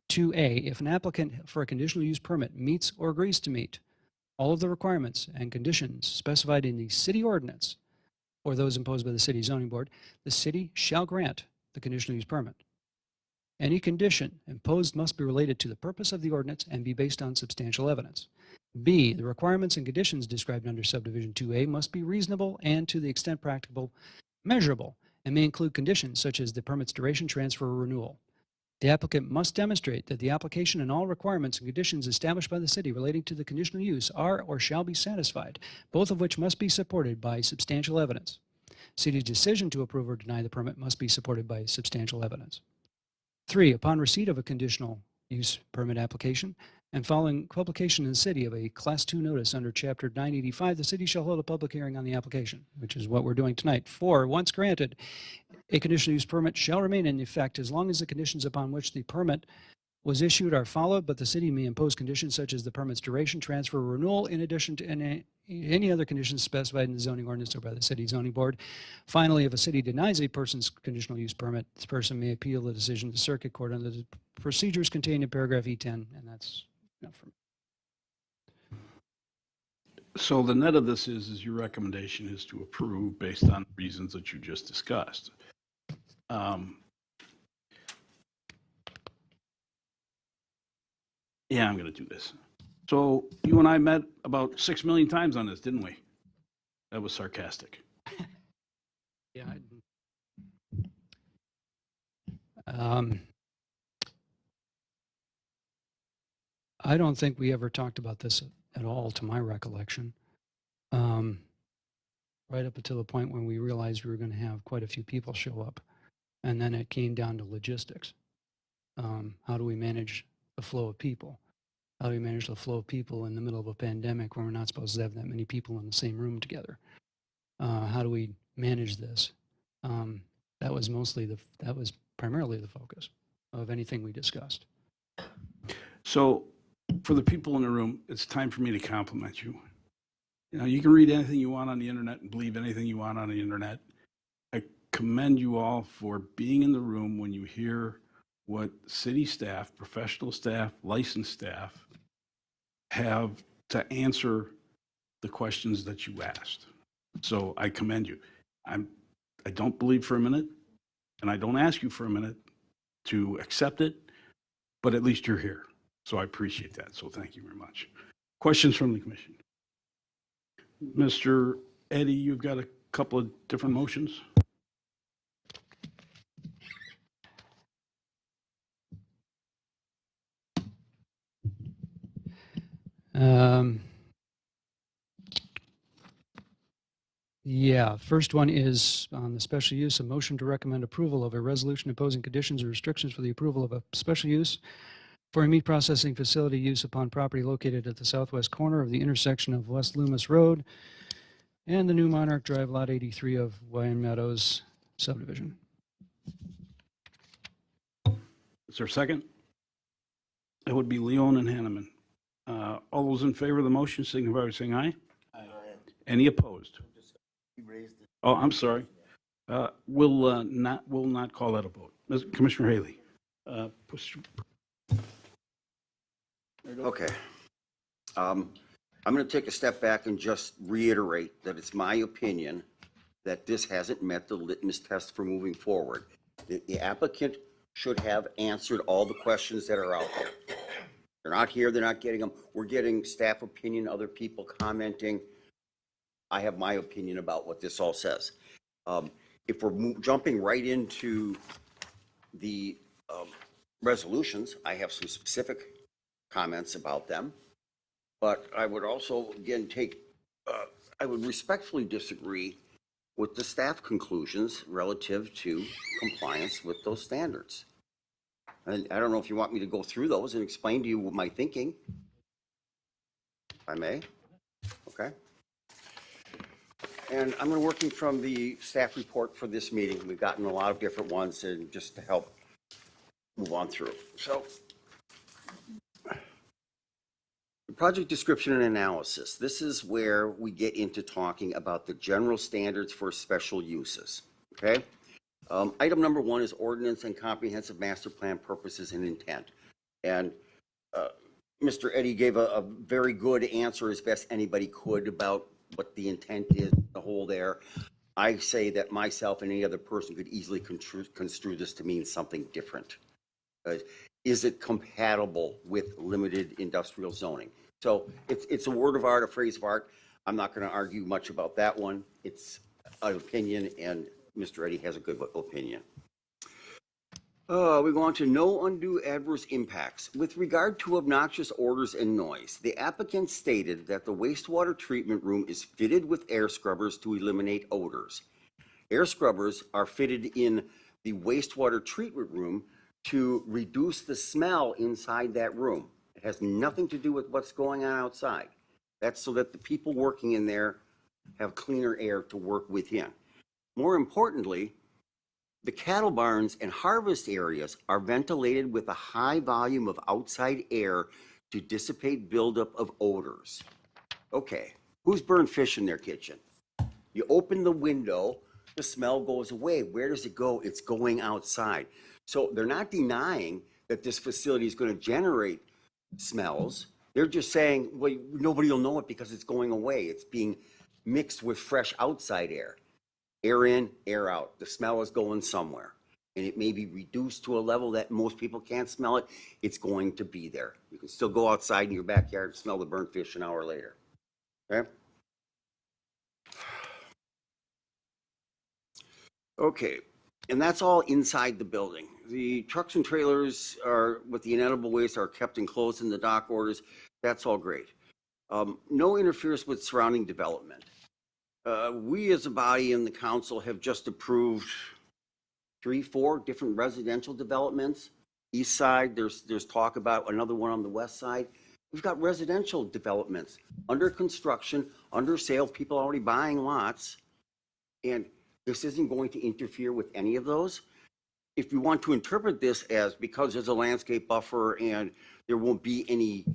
2A, if an applicant for a conditional use permit meets or agrees to meet all of the requirements and conditions specified in the city ordinance or those imposed by the city zoning board, the city shall grant the conditional use permit. Any condition imposed must be related to the purpose of the ordinance and be based on substantial evidence. B, the requirements and conditions described under subdivision 2A must be reasonable and, to the extent practicable, measurable, and may include conditions such as the permit's duration, transfer, or renewal. The applicant must demonstrate that the application and all requirements and conditions established by the city relating to the conditional use are or shall be satisfied, both of which must be supported by substantial evidence. City's decision to approve or deny the permit must be supported by substantial evidence. 3, upon receipt of a conditional use permit application and following publication in the city of a Class 2 notice under Chapter 985, the city shall hold a public hearing on the application, which is what we're doing tonight. 4, once granted, a conditional use permit shall remain in effect as long as the conditions upon which the permit was issued are followed, but the city may impose conditions such as the permit's duration, transfer, or renewal in addition to any other conditions specified in the zoning ordinance or by the city zoning board. Finally, if a city denies a person's conditional use permit, this person may appeal the decision to the circuit court under the procedures contained in paragraph E10, and that's enough for me. So the net of this is your recommendation is to approve based on reasons that you just discussed. Yeah, I'm going to do this. So you and I met about 6 million times on this, didn't we? That was sarcastic. Yeah. I don't think we ever talked about this at all, to my recollection. Right up until the point when we realized we were going to have quite a few people show up. And then it came down to logistics. How do we manage the flow of people? How do we manage the flow of people in the middle of a pandemic when we're not supposed to have that many people in the same room together? How do we manage this? That was primarily the focus of anything we discussed. So for the people in the room, it's time for me to compliment you. You know, you can read anything you want on the internet and believe anything you want on the internet. I commend you all for being in the room when you hear what city staff, professional staff, licensed staff have to answer the questions that you asked. So I commend you. I don't believe for a minute, and I don't ask you for a minute to accept it, but at least you're here. So I appreciate that. So thank you very much. Questions from the commission? Mr. Eddy, you've got a couple of different motions. Yeah, first one is on the special use, a motion to recommend approval of a resolution imposing conditions or restrictions for the approval of a special use for a meat processing facility use upon property located at the southwest corner of the intersection of West Loomis Road and the new Monarch Drive Lot 83 of Wyan Meadows Subdivision. Is there a second? That would be Leon and Hanneman. All those in favor of the motion signify by saying aye. Aye. Any opposed? Oh, I'm sorry. We'll not call that a vote. Commissioner Haley. Okay. I'm going to take a step back and just reiterate that it's my opinion that this hasn't met the litmus test for moving forward. The applicant should have answered all the questions that are out there. They're not here, they're not getting them. We're getting staff opinion, other people commenting. I have my opinion about what this all says. If we're jumping right into the resolutions, I have some specific comments about them. But I would also, again, I would respectfully disagree with the staff conclusions relative to compliance with those standards. And I don't know if you want me to go through those and explain to you my thinking. If I may. Okay. And I'm going to working from the staff report for this meeting. We've gotten a lot of different ones, and just to help move on through. So, the project description and analysis. This is where we get into talking about the general standards for special uses. Okay. Item number 1 is ordinance and comprehensive master plan purposes and intent. And Mr. Eddy gave a very good answer, as best anybody could, about what the intent is, the whole there. I say that myself and any other person could easily construe this to mean something different. Is it compatible with limited industrial zoning? So it's a word of art, a phrase of art. I'm not going to argue much about that one. It's an opinion, and Mr. Eddy has a good opinion. We go on to no undue adverse impacts. With regard to obnoxious odors and noise, the applicant stated that the wastewater treatment room is fitted with air scrubbers to eliminate odors. Air scrubbers are fitted in the wastewater treatment room to reduce the smell inside that room. It has nothing to do with what's going on outside. That's so that the people working in there have cleaner air to work within. More importantly, the cattle barns and harvest areas are ventilated with a high volume of outside air to dissipate buildup of odors. Okay, who's burned fish in their kitchen? You open the window, the smell goes away. Where does it go? It's going outside. So they're not denying that this facility is going to generate smells. They're just saying, well, nobody will know it because it's going away. It's being mixed with fresh outside air. Air in, air out. The smell is going somewhere. And it may be reduced to a level that most people can't smell it. It's going to be there. You can still go outside in your backyard and smell the burnt fish an hour later. Okay? Okay. And that's all inside the building. The trucks and trailers are, with the inedible waste, are kept enclosed in the dock orders. That's all great. No interference with surrounding development. We as a body in the council have just approved 3-4 different residential developments. East side, there's talk about another one on the west side. We've got residential developments under construction, under sale, people already buying lots. And this isn't going to interfere with any of those. If we want to interpret this as because there's a landscape buffer and there won't be any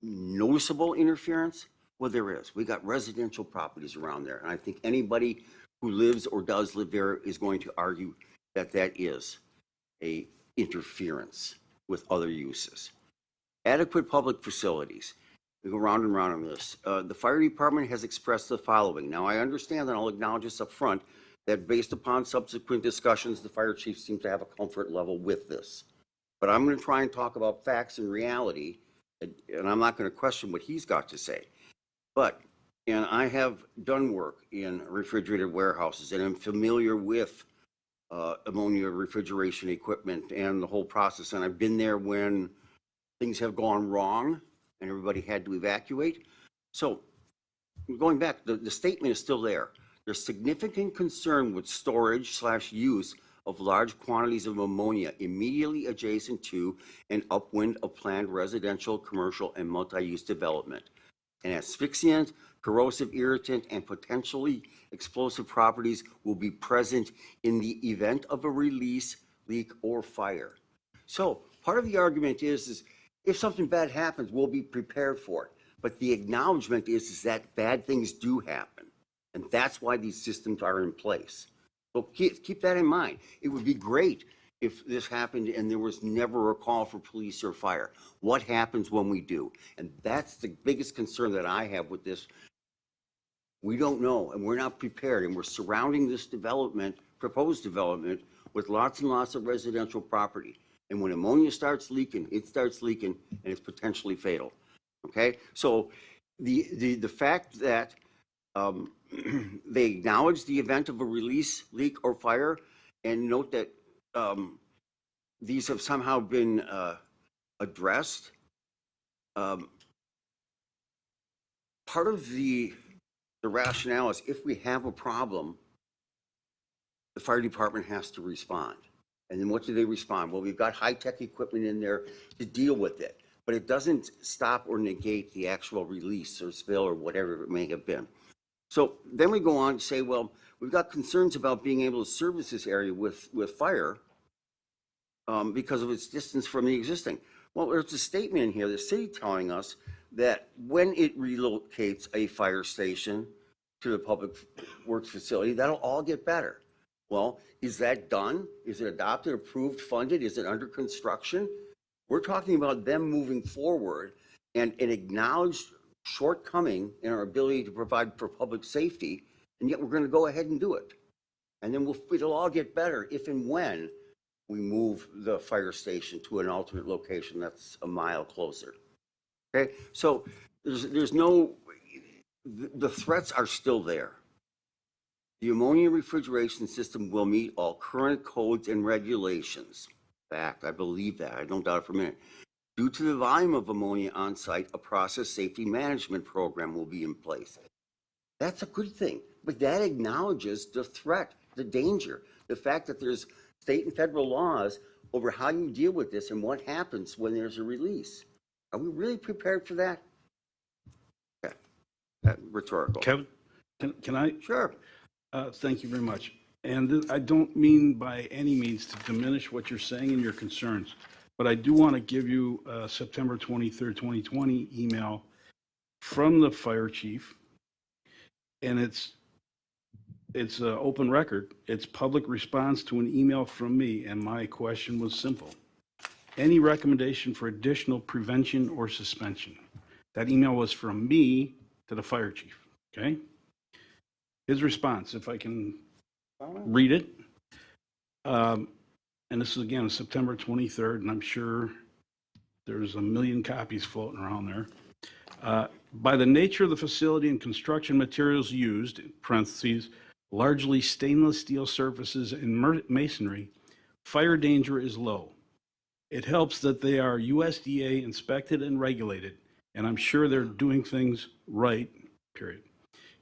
noticeable interference, well, there is. We got residential properties around there. And I think anybody who lives or does live there is going to argue that that is a interference with other uses. Adequate public facilities. We go round and round on this. The fire department has expressed the following. Now, I understand, and I'll acknowledge this up front, that based upon subsequent discussions, the fire chief seems to have a comfort level with this. But I'm going to try and talk about facts and reality, and I'm not going to question what he's got to say. But, and I have done work in refrigerated warehouses, and I'm familiar with ammonia refrigeration equipment and the whole process. And I've been there when things have gone wrong and everybody had to evacuate. So going back, the statement is still there. There's significant concern with storage/use of large quantities of ammonia immediately adjacent to and upwind of planned residential, commercial, and multi-use development. An asphyxiant, corrosive irritant, and potentially explosive properties will be present in the event of a release, leak, or fire. So part of the argument is if something bad happens, we'll be prepared for it. But the acknowledgement is that bad things do happen. And that's why these systems are in place. So keep that in mind. It would be great if this happened and there was never a call for police or fire? What happens when we do? And that's the biggest concern that I have with this. We don't know, and we're not prepared, and we're surrounding this development, proposed development, with lots and lots of residential property. And when ammonia starts leaking, it starts leaking, and it's potentially fatal. Okay? So the fact that they acknowledge the event of a release, leak, or fire, and note that these have somehow been addressed. Part of the rationale is if we have a problem, the fire department has to respond. And then what do they respond? Well, we've got high-tech equipment in there to deal with it, but it doesn't stop or negate the actual release or spill or whatever it may have been. So then we go on to say, well, we've got concerns about being able to service this area with fire because of its distance from the existing. Well, there's a statement in here, the city telling us that when it relocates a fire station to the public works facility, that'll all get better. Well, is that done? Is it adopted, approved, funded? Is it under construction? We're talking about them moving forward and an acknowledged shortcoming in our ability to provide for public safety, and yet we're going to go ahead and do it. And then it'll all get better if and when we move the fire station to an alternate location that's a mile closer. Okay, so there's no, the threats are still there. The ammonia refrigeration system will meet all current codes and regulations. In fact, I believe that, I don't doubt it for a minute. Due to the volume of ammonia on site, a process safety management program will be in place. That's a good thing, but that acknowledges the threat, the danger, the fact that there's state and federal laws over how you deal with this and what happens when there's a release. Are we really prepared for that? Okay. Rhetorical. Kevin, can I? Sure. Thank you very much. And I don't mean by any means to diminish what you're saying and your concerns, but I do want to give you a September 23rd, 2020 email from the fire chief, and it's an open record. It's public response to an email from me, and my question was simple. Any recommendation for additional prevention or suspension? That email was from me to the fire chief, okay? His response, if I can read it. And this is again September 23rd, and I'm sure there's a million copies floating around there. By the nature of the facility and construction materials used, in parentheses, largely stainless steel surfaces and masonry, fire danger is low. It helps that they are USDA inspected and regulated, and I'm sure they're doing things right, period.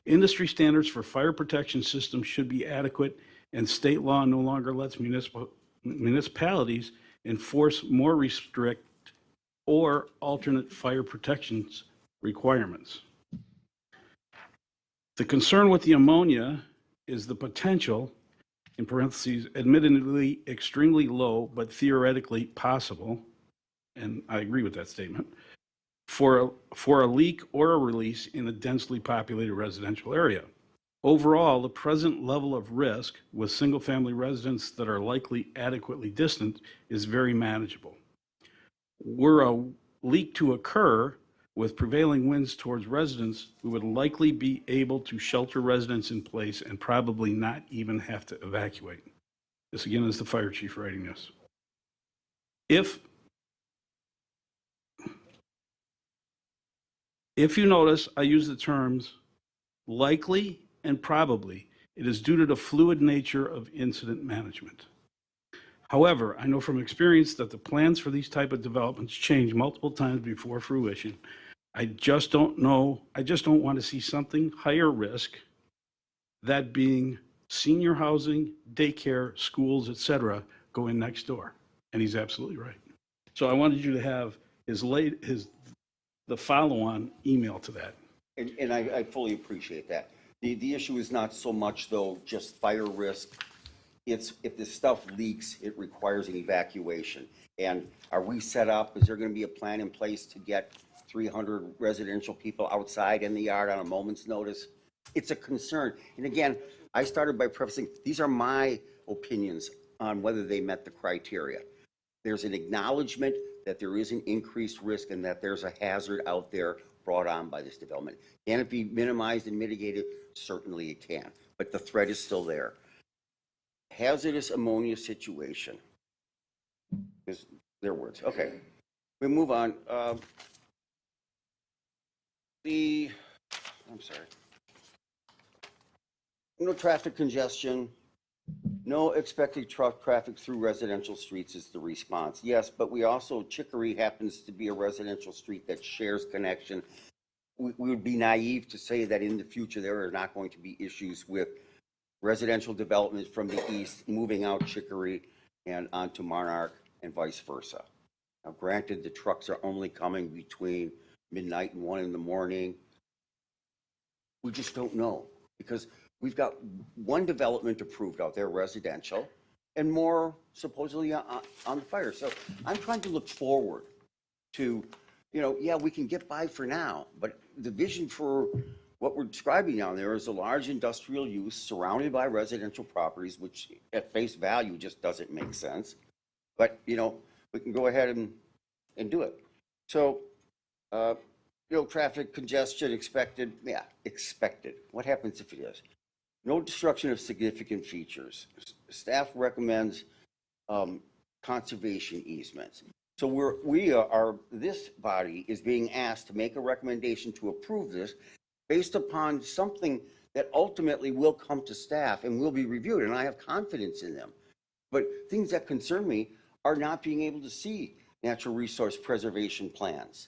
Industry standards for fire protection systems should be adequate, and state law no longer lets municipalities enforce more restrict or alternate fire protections requirements. The concern with the ammonia is the potential, in parentheses, admittedly extremely low, but theoretically possible, and I agree with that statement, for a leak or a release in a densely populated residential area. Overall, the present level of risk with single-family residents that are likely adequately distant is very manageable. Were a leak to occur with prevailing winds towards residents, we would likely be able to shelter residents in place and probably not even have to evacuate. This again is the fire chief writing this. If you notice, I use the terms likely and probably. It is due to the fluid nature of incident management. However, I know from experience that the plans for these type of developments change multiple times before fruition. I just don't want to see something higher risk, that being senior housing, daycare, schools, etc., go in next door. And he's absolutely right. So I wanted you to have the follow-on email to that. And I fully appreciate that. The issue is not so much, though, just fire risk. It's if this stuff leaks, it requires an evacuation. And are we set up? Is there going to be a plan in place to get 300 residential people outside in the yard on a moment's notice? It's a concern. And again, I started by prefacing, these are my opinions. on whether they met the criteria. There's an acknowledgement that there is an increased risk and that there's a hazard out there brought on by this development. Can it be minimized and mitigated? Certainly it can, but the threat is still there. Hazardous ammonia situation is their words. Okay, we move on. I'm sorry. No traffic congestion, no expected truck traffic through residential streets is the response. Yes, but we also, Chicory happens to be a residential street that shares connection. We would be naive to say that in the future there are not going to be issues with residential development from the east moving out Chicory and onto Monarch and vice versa. Now, granted, the trucks are only coming between midnight and 1 in the morning. We just don't know because we've got one development approved out there, residential, and more supposedly on the fire. So I'm trying to look forward to, yeah, we can get by for now, but the vision for what we're describing down there is a large industrial use surrounded by residential properties, which at face value just doesn't make sense. But, we can go ahead and do it. So, traffic congestion expected. Yeah, expected. What happens if it is? No destruction of significant features. Staff recommends conservation easements. So this body is being asked to make a recommendation to approve this based upon something that ultimately will come to staff and will be reviewed, and I have confidence in them. But things that concern me are not being able to see natural resource preservation plans.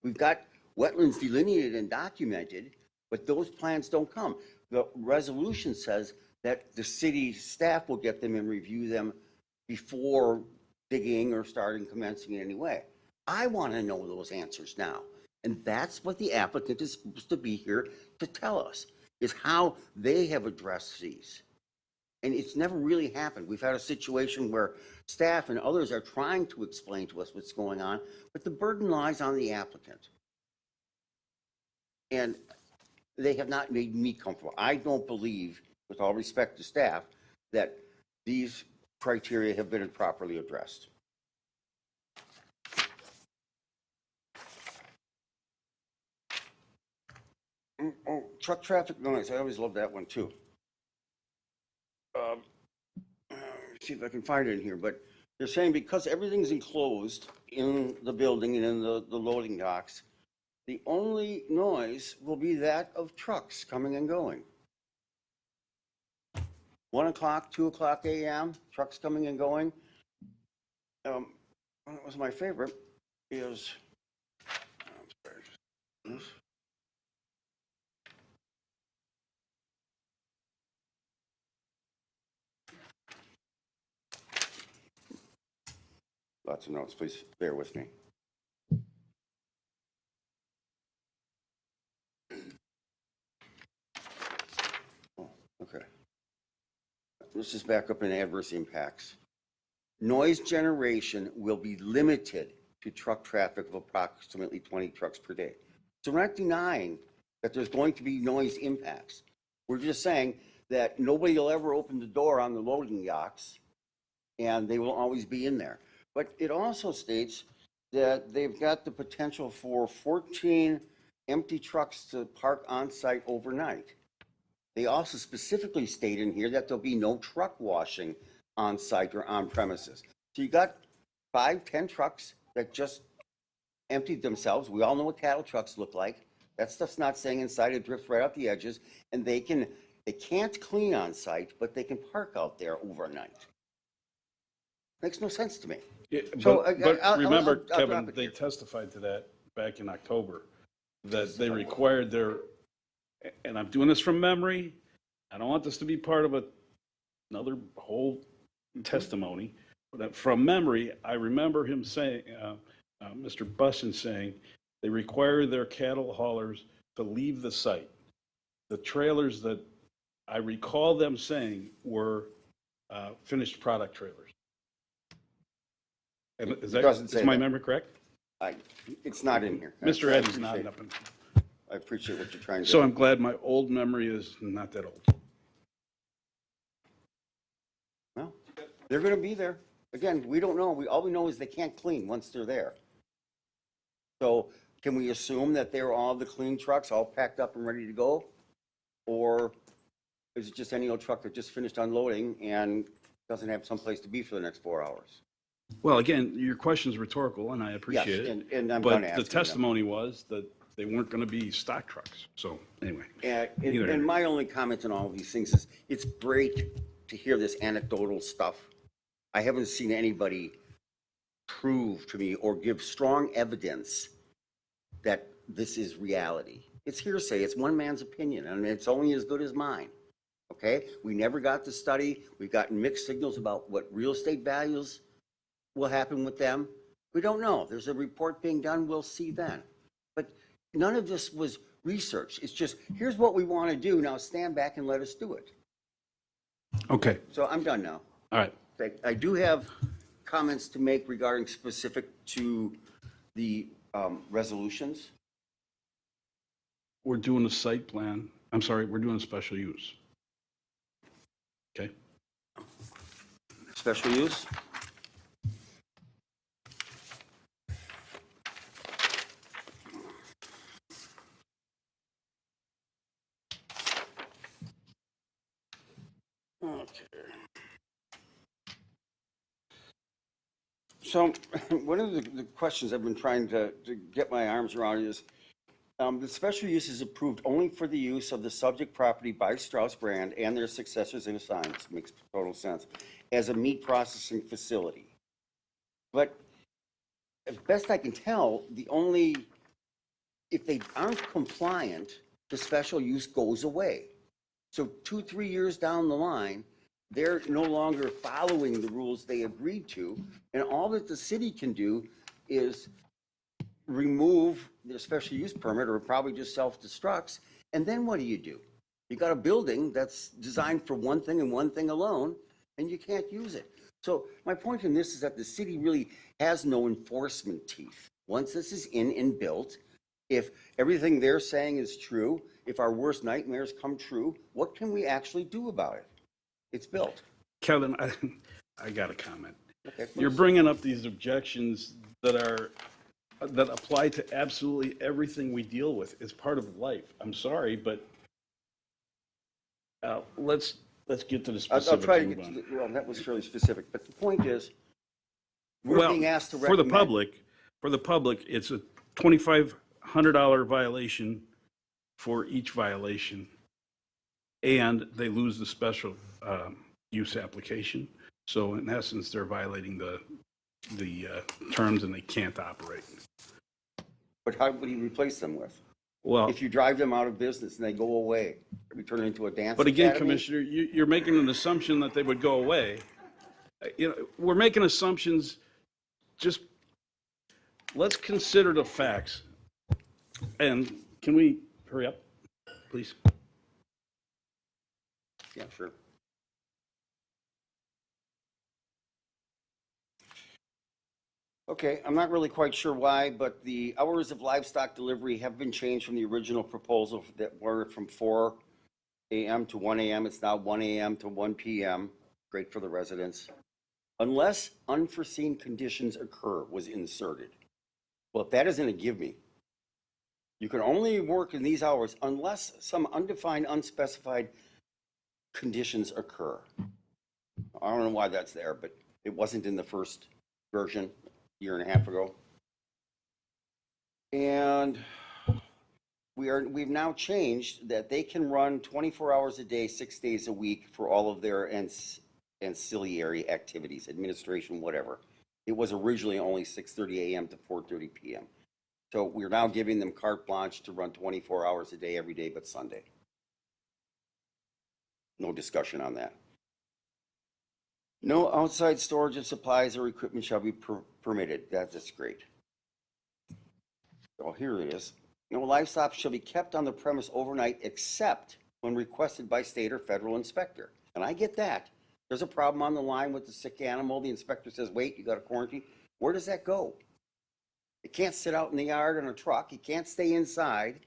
We've got wetlands delineated and documented, but those plans don't come. The resolution says that the city staff will get them and review them before digging or starting commencing in any way. I want to know those answers now. And that's what the applicant is supposed to be here to tell us, is how they have addressed these. And it's never really happened. We've had a situation where staff and others are trying to explain to us what's going on, but the burden lies on the applicant. And they have not made me comfortable. I don't believe, with all respect to staff, that these criteria have been properly addressed. Oh, truck traffic noise. I always love that one too. See if I can find it in here, but they're saying because everything's enclosed in the building and in the loading docks, the only noise will be that of trucks coming and going. 1 o'clock, 2 o'clock a.m., trucks coming and going. What was my favorite is, lots of notes, please bear with me. Oh, okay. Let's just back up in adverse impacts. Noise generation will be limited to truck traffic of approximately 20 trucks per day. So we're not denying that there's going to be noise impacts. We're just saying that nobody will ever open the door on the loading docks and they will always be in there. But it also states that they've got the potential for 14 empty trucks to park on site overnight. They also specifically state in here that there'll be no truck washing on site or on premises. So you got 5, 10 trucks that just emptied themselves. We all know what cattle trucks look like. That stuff's not staying inside. It drifts right out the edges, and they can't clean on site, but they can park out there overnight. Makes no sense to me. Yeah, So, but remember, I'll drop Kevin, it they here. testified to that back in October, that they required their, and I'm doing this from memory, I don't want this to be part of another whole testimony, but from memory, I remember him saying, Mr. Bussin saying, they require their cattle haulers to leave the site. The trailers that I recall them saying were finished product trailers. And is my memory correct? It's not in here. Mr. Eddie's nodding up. I appreciate what you're trying to do. So I'm glad my old memory is not that old. Well, They're gonna be there. Again, we don't know. All we know is they can't clean once they're there. So can we assume that they're all the clean trucks, all packed up and ready to go? Or is it just any old truck that just finished unloading and doesn't have someplace to be for the next 4 hours? Well, again, your question's rhetorical, and I appreciate Yes, it. and I'm But done the asking them. testimony was that they weren't going to be stock trucks. So anyway. And my only comment on all of these things is, it's great to hear this anecdotal stuff. I haven't seen anybody prove to me or give strong evidence that this is reality. It's hearsay, it's one man's opinion, and it's only as good as mine, okay? We never got the study. We've gotten mixed signals about what real estate values will happen with them. We don't know. There's a report being done, we'll see then. But none of this was research. It's just, here's what we want to do, now stand back and let us do it. Okay, So I'm done now. all right. I do have comments to make regarding specific to the resolutions. We're doing a site plan. I'm sorry, we're doing a special use. Okay? Special use? Okay. So one of the questions I've been trying to get my arms around is, the special use is approved only for the use of the subject property by Strauss Brand and their successors and assigns, makes total sense, as a meat processing facility. But as best I can tell, if they aren't compliant, the special use goes away. So 2-3 years down the line, they're no longer following the rules they agreed to, and all that the city can do is remove their special use permit, or probably just self-destructs, and then what do? You got a building that's designed for one thing and one thing alone, and you can't use it. So my point in this is that the city really has no enforcement teeth. Once this is in and built, if everything they're saying is true, if our worst nightmares come true, what can we actually do about it? It's built. Kevin, I got a comment. Okay, You're please. bringing up these objections that apply to absolutely everything we deal with. It's part of life. I'm sorry, but let's get to the I'll specifics. try to and get move to on. well, that was fairly specific, but the point is, we're Well, being asked to for the recommend. public, it's a $2,500 violation for each violation, and they lose the special use application. So in essence, they're violating the terms, and they can't operate. But how would you replace them with? Well, If you drive them out of business and they go away, we turn it into a dance but again, academy? Commissioner, you're making an assumption that they would go away. We're making assumptions. Just let's consider the facts. And can we hurry up, please? Yeah, sure. Okay, I'm not really quite sure why, but the hours of livestock delivery have been changed from the original proposal that were from 4 a.m. to 1 a.m. It's now 1 a.m. to 1 p.m. Great for the residents. Unless unforeseen conditions occur was inserted. Well, if that isn't a give me. You can only work in these hours unless some undefined, unspecified conditions occur. I don't know why that's there, but it wasn't in the first version a year and a half ago. And we've now changed that they can run 24 hours a day, 6 days a week for all of their ancillary activities, administration, whatever. It was originally only 6:30 a.m. to 4:30 p.m. So we're now giving them carte blanche to run 24 hours a day, every day but Sunday. No discussion on that. No outside storage of supplies or equipment shall be permitted. That's great. Oh, here it is. No livestock shall be kept on the premise overnight except when requested by state or federal inspector. And I get that. There's a problem on the line with the sick animal. The inspector says, wait, you got to quarantine. Where does that go? It can't sit out in the yard in a truck. It can't stay inside.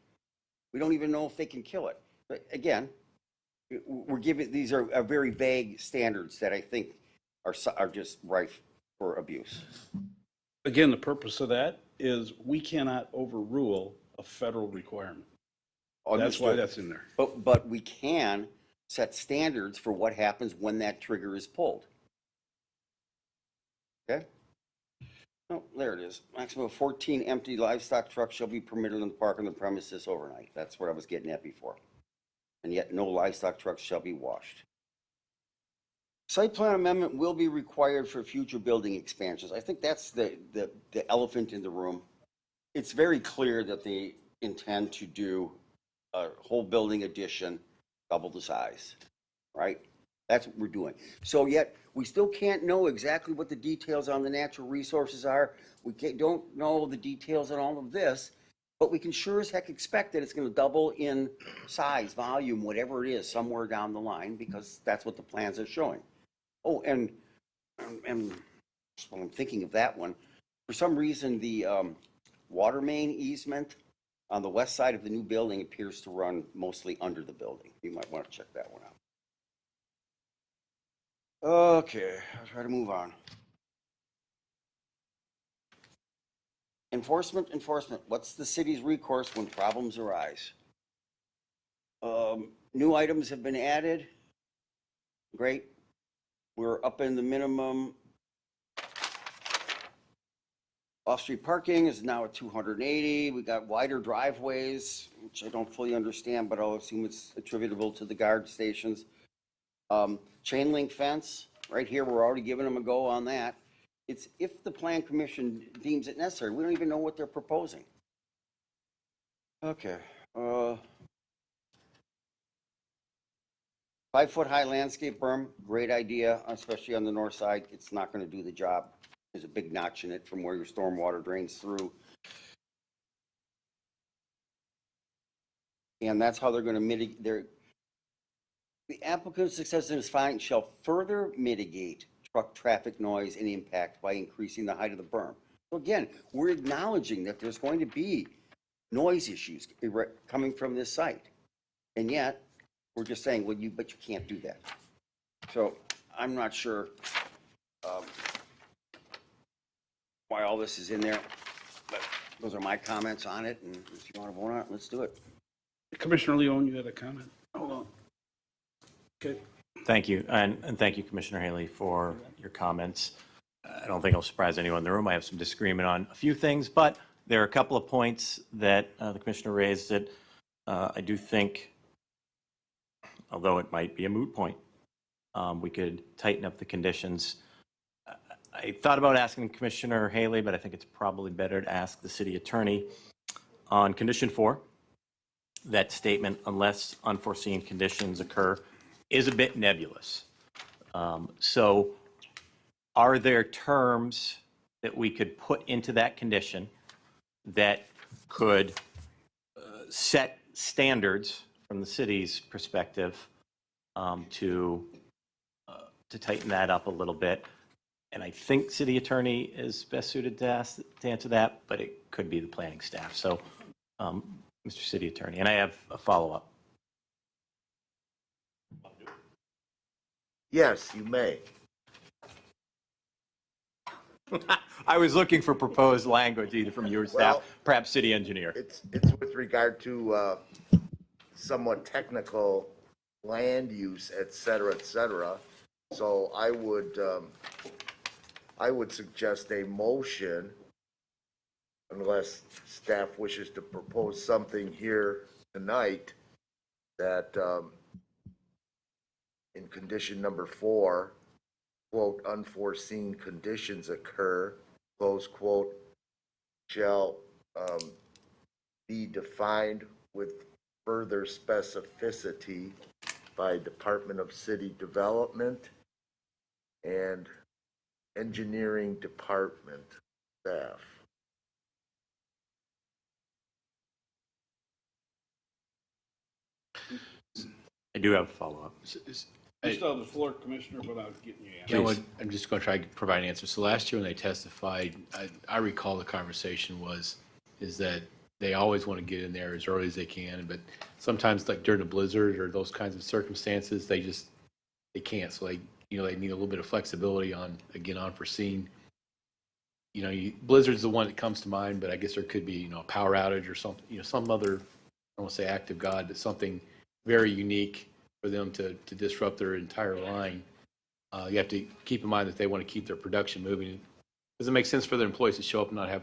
We don't even know if they can kill it. But again, these are very vague standards that I think are just rife for abuse. Again, the purpose of that is we cannot overrule a federal requirement. That's why Understood. that's in there. But we can set standards for what happens when that trigger is pulled. Okay? Oh, there it is. Maximum of 14 empty livestock trucks shall be permitted in the park on the premises overnight. That's what I was getting at before. And yet no livestock trucks shall be washed. Site plan amendment will be required for future building expansions. I think that's the elephant in the room. It's very clear that they intend to do a whole building addition, double the size, right? That's what we're doing. So yet, we still can't know exactly what the details on the natural resources are. We don't know the details on all of this, but we can sure as heck expect that it's gonna double in size, volume, whatever it is, somewhere down the line, because that's what the plans are showing. Oh, and while I'm thinking of that one, for some reason, the water main easement on the west side of the new building appears to run mostly under the building. You might want to check that one out. Okay, I'll try to move on. Enforcement. What's the city's recourse when problems arise? New items have been added. Great. We're up in the minimum. Off-street parking is now at 280. We got wider driveways, which I don't fully understand, but I'll assume it's attributable to the guard stations. Chain link fence, right here, we're already giving them a go on that. It's if the plan commission deems it necessary. We don't even know what they're proposing. Okay. 5-foot high landscape berm, great idea, especially on the north side. It's not going to do the job. There's a big notch in it from where your stormwater drains through. And that's how they're going to mitigate the applicant's success in his finding shall further mitigate truck traffic noise and impact by increasing the height of the berm. So again, we're acknowledging that there's going to be noise issues coming from this site. And yet, we're just saying, well, but you can't do that. So I'm not sure why all this is in there, but those are my comments on it. And if you want to vote on it, let's do it. Commissioner Leone, you had a comment? Hold on. Okay. Thank you, and thank you, Commissioner Haley, for your comments. I don't think I'll surprise anyone in the room. I have some disagreement on a few things, but there are a couple of points that the Commissioner raised that I do think, although it might be a moot point, we could tighten up the conditions. I thought about asking Commissioner Haley, but I think it's probably better to ask the city attorney. On condition 4, that statement, unless unforeseen conditions occur, is a bit nebulous. So are there terms that we could put into that condition that could set standards from the city's perspective to tighten that up a little bit? And I think city attorney is best suited to answer that, but it could be the planning staff. So, Mr. City Attorney, and I have a follow-up. Yes, you may. I was looking for proposed language either from your staff, Well, perhaps city engineer. It's with regard to somewhat technical land use, et cetera, et cetera. So I would suggest a motion, unless staff wishes to propose something here tonight, that in condition number 4, quote, unforeseen conditions occur, close quote, shall be defined with further specificity by Department of City Development and Engineering Department staff. I do have a follow-up. You still have the floor, Commissioner, without getting you You know what, answers. I'm just going to try to provide an answer. So last year when they testified, I recall the conversation is that they always want to get in there as early as they can, but sometimes like during a blizzard or those kinds of circumstances, they can't. So they need a little bit of flexibility on, again, unforeseen. Blizzard's the one that comes to mind, but I guess there could be, a power outage or something, some other, I don't want to say act of God, but something very unique for them to disrupt their entire line. You have to keep in mind that they want to keep their production moving. Doesn't make sense for their employees to show up and not have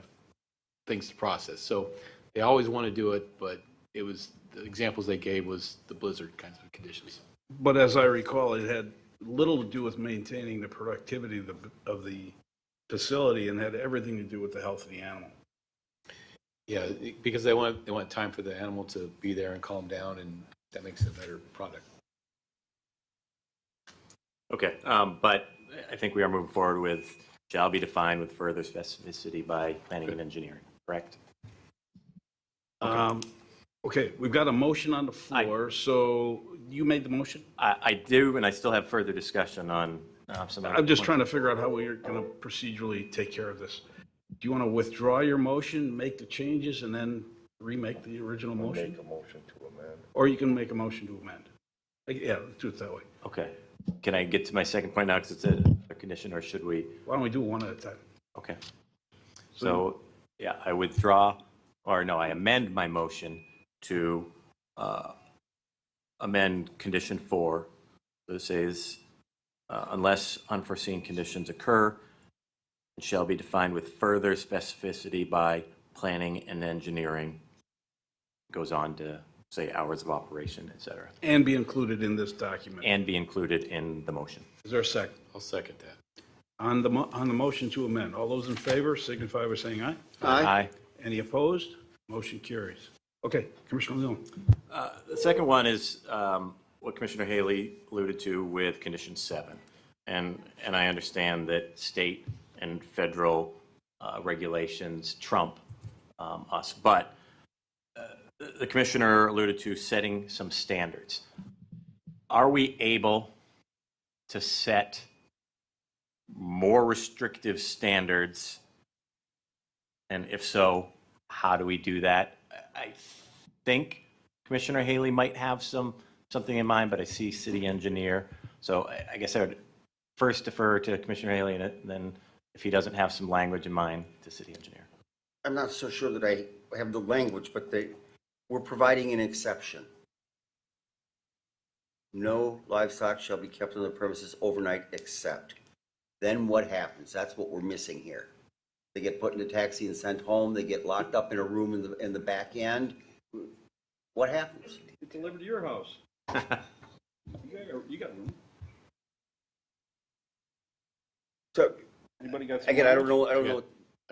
things to process. So they always want to do it, but it was, the examples they gave was the blizzard kinds of conditions. But as I recall, it had little to do with maintaining the productivity of the facility and had everything to do with the health of the animal. Yeah, because they want time for the animal to be there and calm down, and that makes it a better product. Okay, but I think we are moving forward with shall be defined with further specificity by planning and engineering, correct? Okay, we've got a motion on the floor, so you made the motion? I do, and I still have further discussion on some other I'm just points. trying to figure out how we're going to procedurally take care of this. Do you want to withdraw your motion, make the changes, and then remake the original motion? Make a motion to amend. Or you can make a motion to amend. Yeah, let's do it that way. Okay, can I get to my second point now because it's a condition, or should we? Why don't we do one at a time? Okay. So, yeah, I withdraw, or no, I amend my motion to amend condition 4. So it says, unless unforeseen conditions occur, it shall be defined with further specificity by planning and engineering. Goes on to say hours of operation, et cetera. And be included in this document. And be included in the motion. Is there a second? I'll second that. On the motion to amend, all those in favor signify by saying aye. Aye. Any opposed? Motion carries. Okay, Commissioner Leon. The second one is what Commissioner Haley alluded to with condition 7. And I understand that state and federal regulations trump us, but the commissioner alluded to setting some standards. Are we able to set more restrictive standards? And if so, how do we do that? I think Commissioner Haley might have something in mind, but I see city engineer. So I guess I would first defer to Commissioner Haley, and then if he doesn't have some language in mind, to city engineer. I'm not so sure that I have the language, but we're providing an exception. No livestock shall be kept on the premises overnight except. Then what happens? That's what we're missing here. They get put in a taxi and sent home. They get locked up in a room in the back end. What happens? Get delivered to your house. You got room. So, anybody got? Again, I don't know. I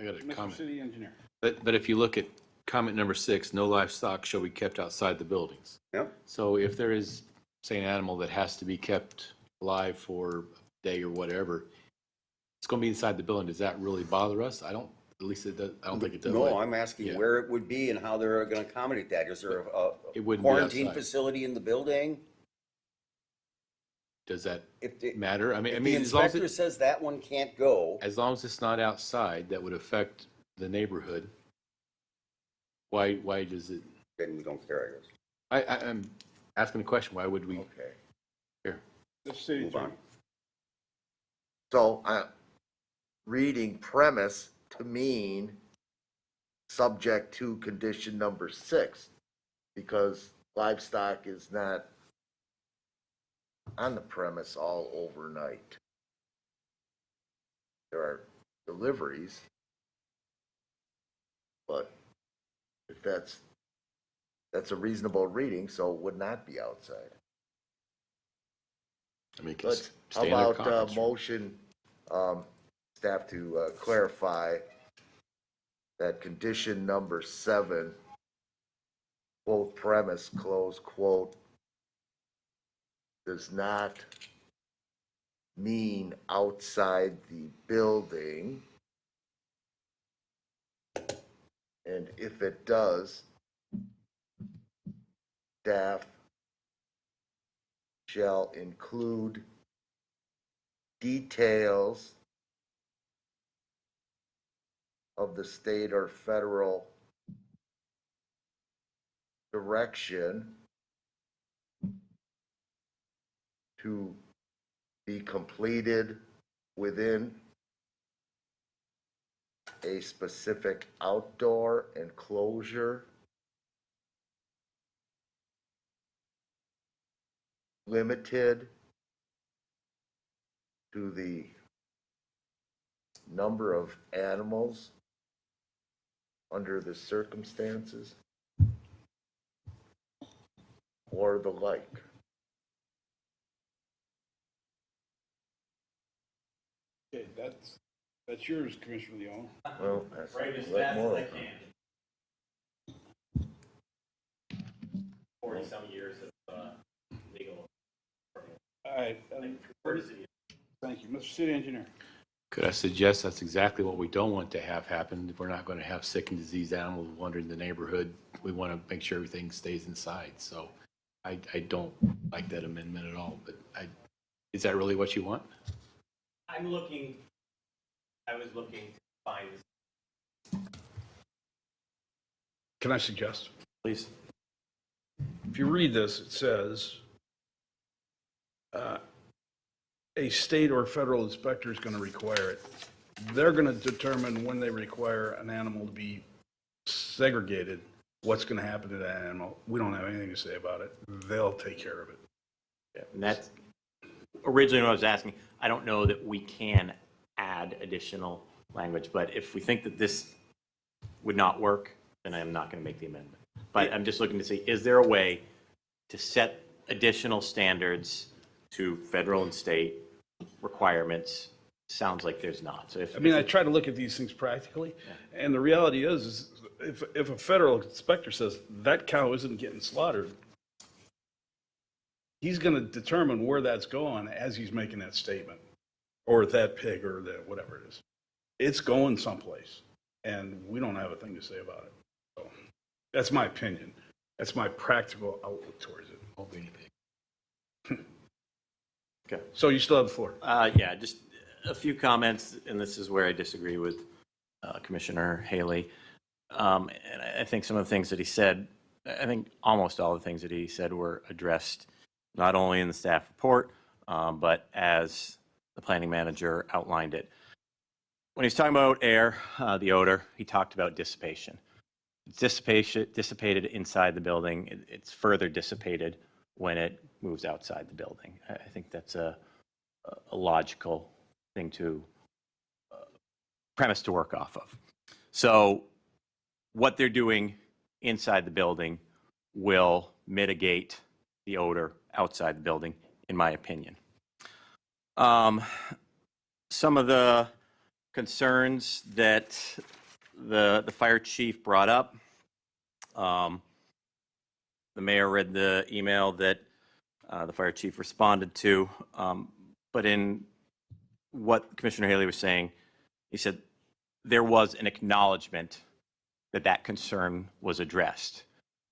got a Mr. comment. City Engineer. But if you look at comment number 6, no livestock shall be kept outside the buildings. Yep. So if there is, say, an animal that has to be kept alive for a day or whatever, it's going to be inside the building. Does that really bother us? I don't think it does. No, I'm asking where it would be and how they're going to accommodate that. Is there a It wouldn't be quarantine outside. facility in the building? Does that If the, matter? I if mean, the as long as inspector says that one can't go, as long as it's not outside, that would affect the neighborhood. Why does it? then we don't care, I guess. I'm asking the question. Why would we? Okay. Here. Move on. So, reading premise to mean subject to condition number 6, because livestock is not on the premise all overnight. There are deliveries, but if that's a reasonable reading, so it would not be outside. I mean, But how about motion, staff to clarify that condition number 7, quote premise, close quote, does not mean outside the building. And if it does, staff shall include details of the state or federal direction to be completed within a specific outdoor enclosure limited to the number of animals under the circumstances or the like. Okay, that's yours, Commissioner Leon. Well, that's what more. 40-some years of legal. All right. Thank you. Mr. City Engineer. Could I suggest that's exactly what we don't want to have happen? We're not going to have sick and diseased animals wandering the neighborhood. We want to make sure everything stays inside. So I don't like that amendment at all, but is that really what you want? I was looking to find this. Can I suggest? Please. If you read this, it says, a state or federal inspector is going to require it. They're going to determine when they require an animal to be segregated, what's going to happen to that animal. We don't have anything to say about it. They'll take care of it. Yeah, and that's originally what I was asking. I don't know that we can add additional language, but if we think that this would not work, then I am not going to make the amendment. But I'm just looking to see, is there a way to set additional standards to federal and state requirements? Sounds like there's not. So I try to look at these things practically, and the reality is if a federal inspector says that cow isn't getting slaughtered, he's going to determine where that's going as he's making that statement, or that pig, or that whatever it is. It's going someplace, and we don't have a thing to say about it. So that's my opinion. That's my practical outlook towards it. Okay. So you still have the floor. Yeah, just a few comments, and this is where I disagree with Commissioner Haley. And I think some of the things that he said, I think almost all the things that he said were addressed not only in the staff report, but as the planning manager outlined it. When he's talking about air, the odor, he talked about dissipation. It's dissipated inside the building. It's further dissipated when it moves outside the building. I think that's a logical thing to premise to work off of. So what they're doing inside the building will mitigate the odor outside the building, in my opinion. Some of the concerns that the fire chief brought up, the mayor read the email that the fire chief responded to, but in what Commissioner Haley was saying, he said there was an acknowledgement that that concern was addressed,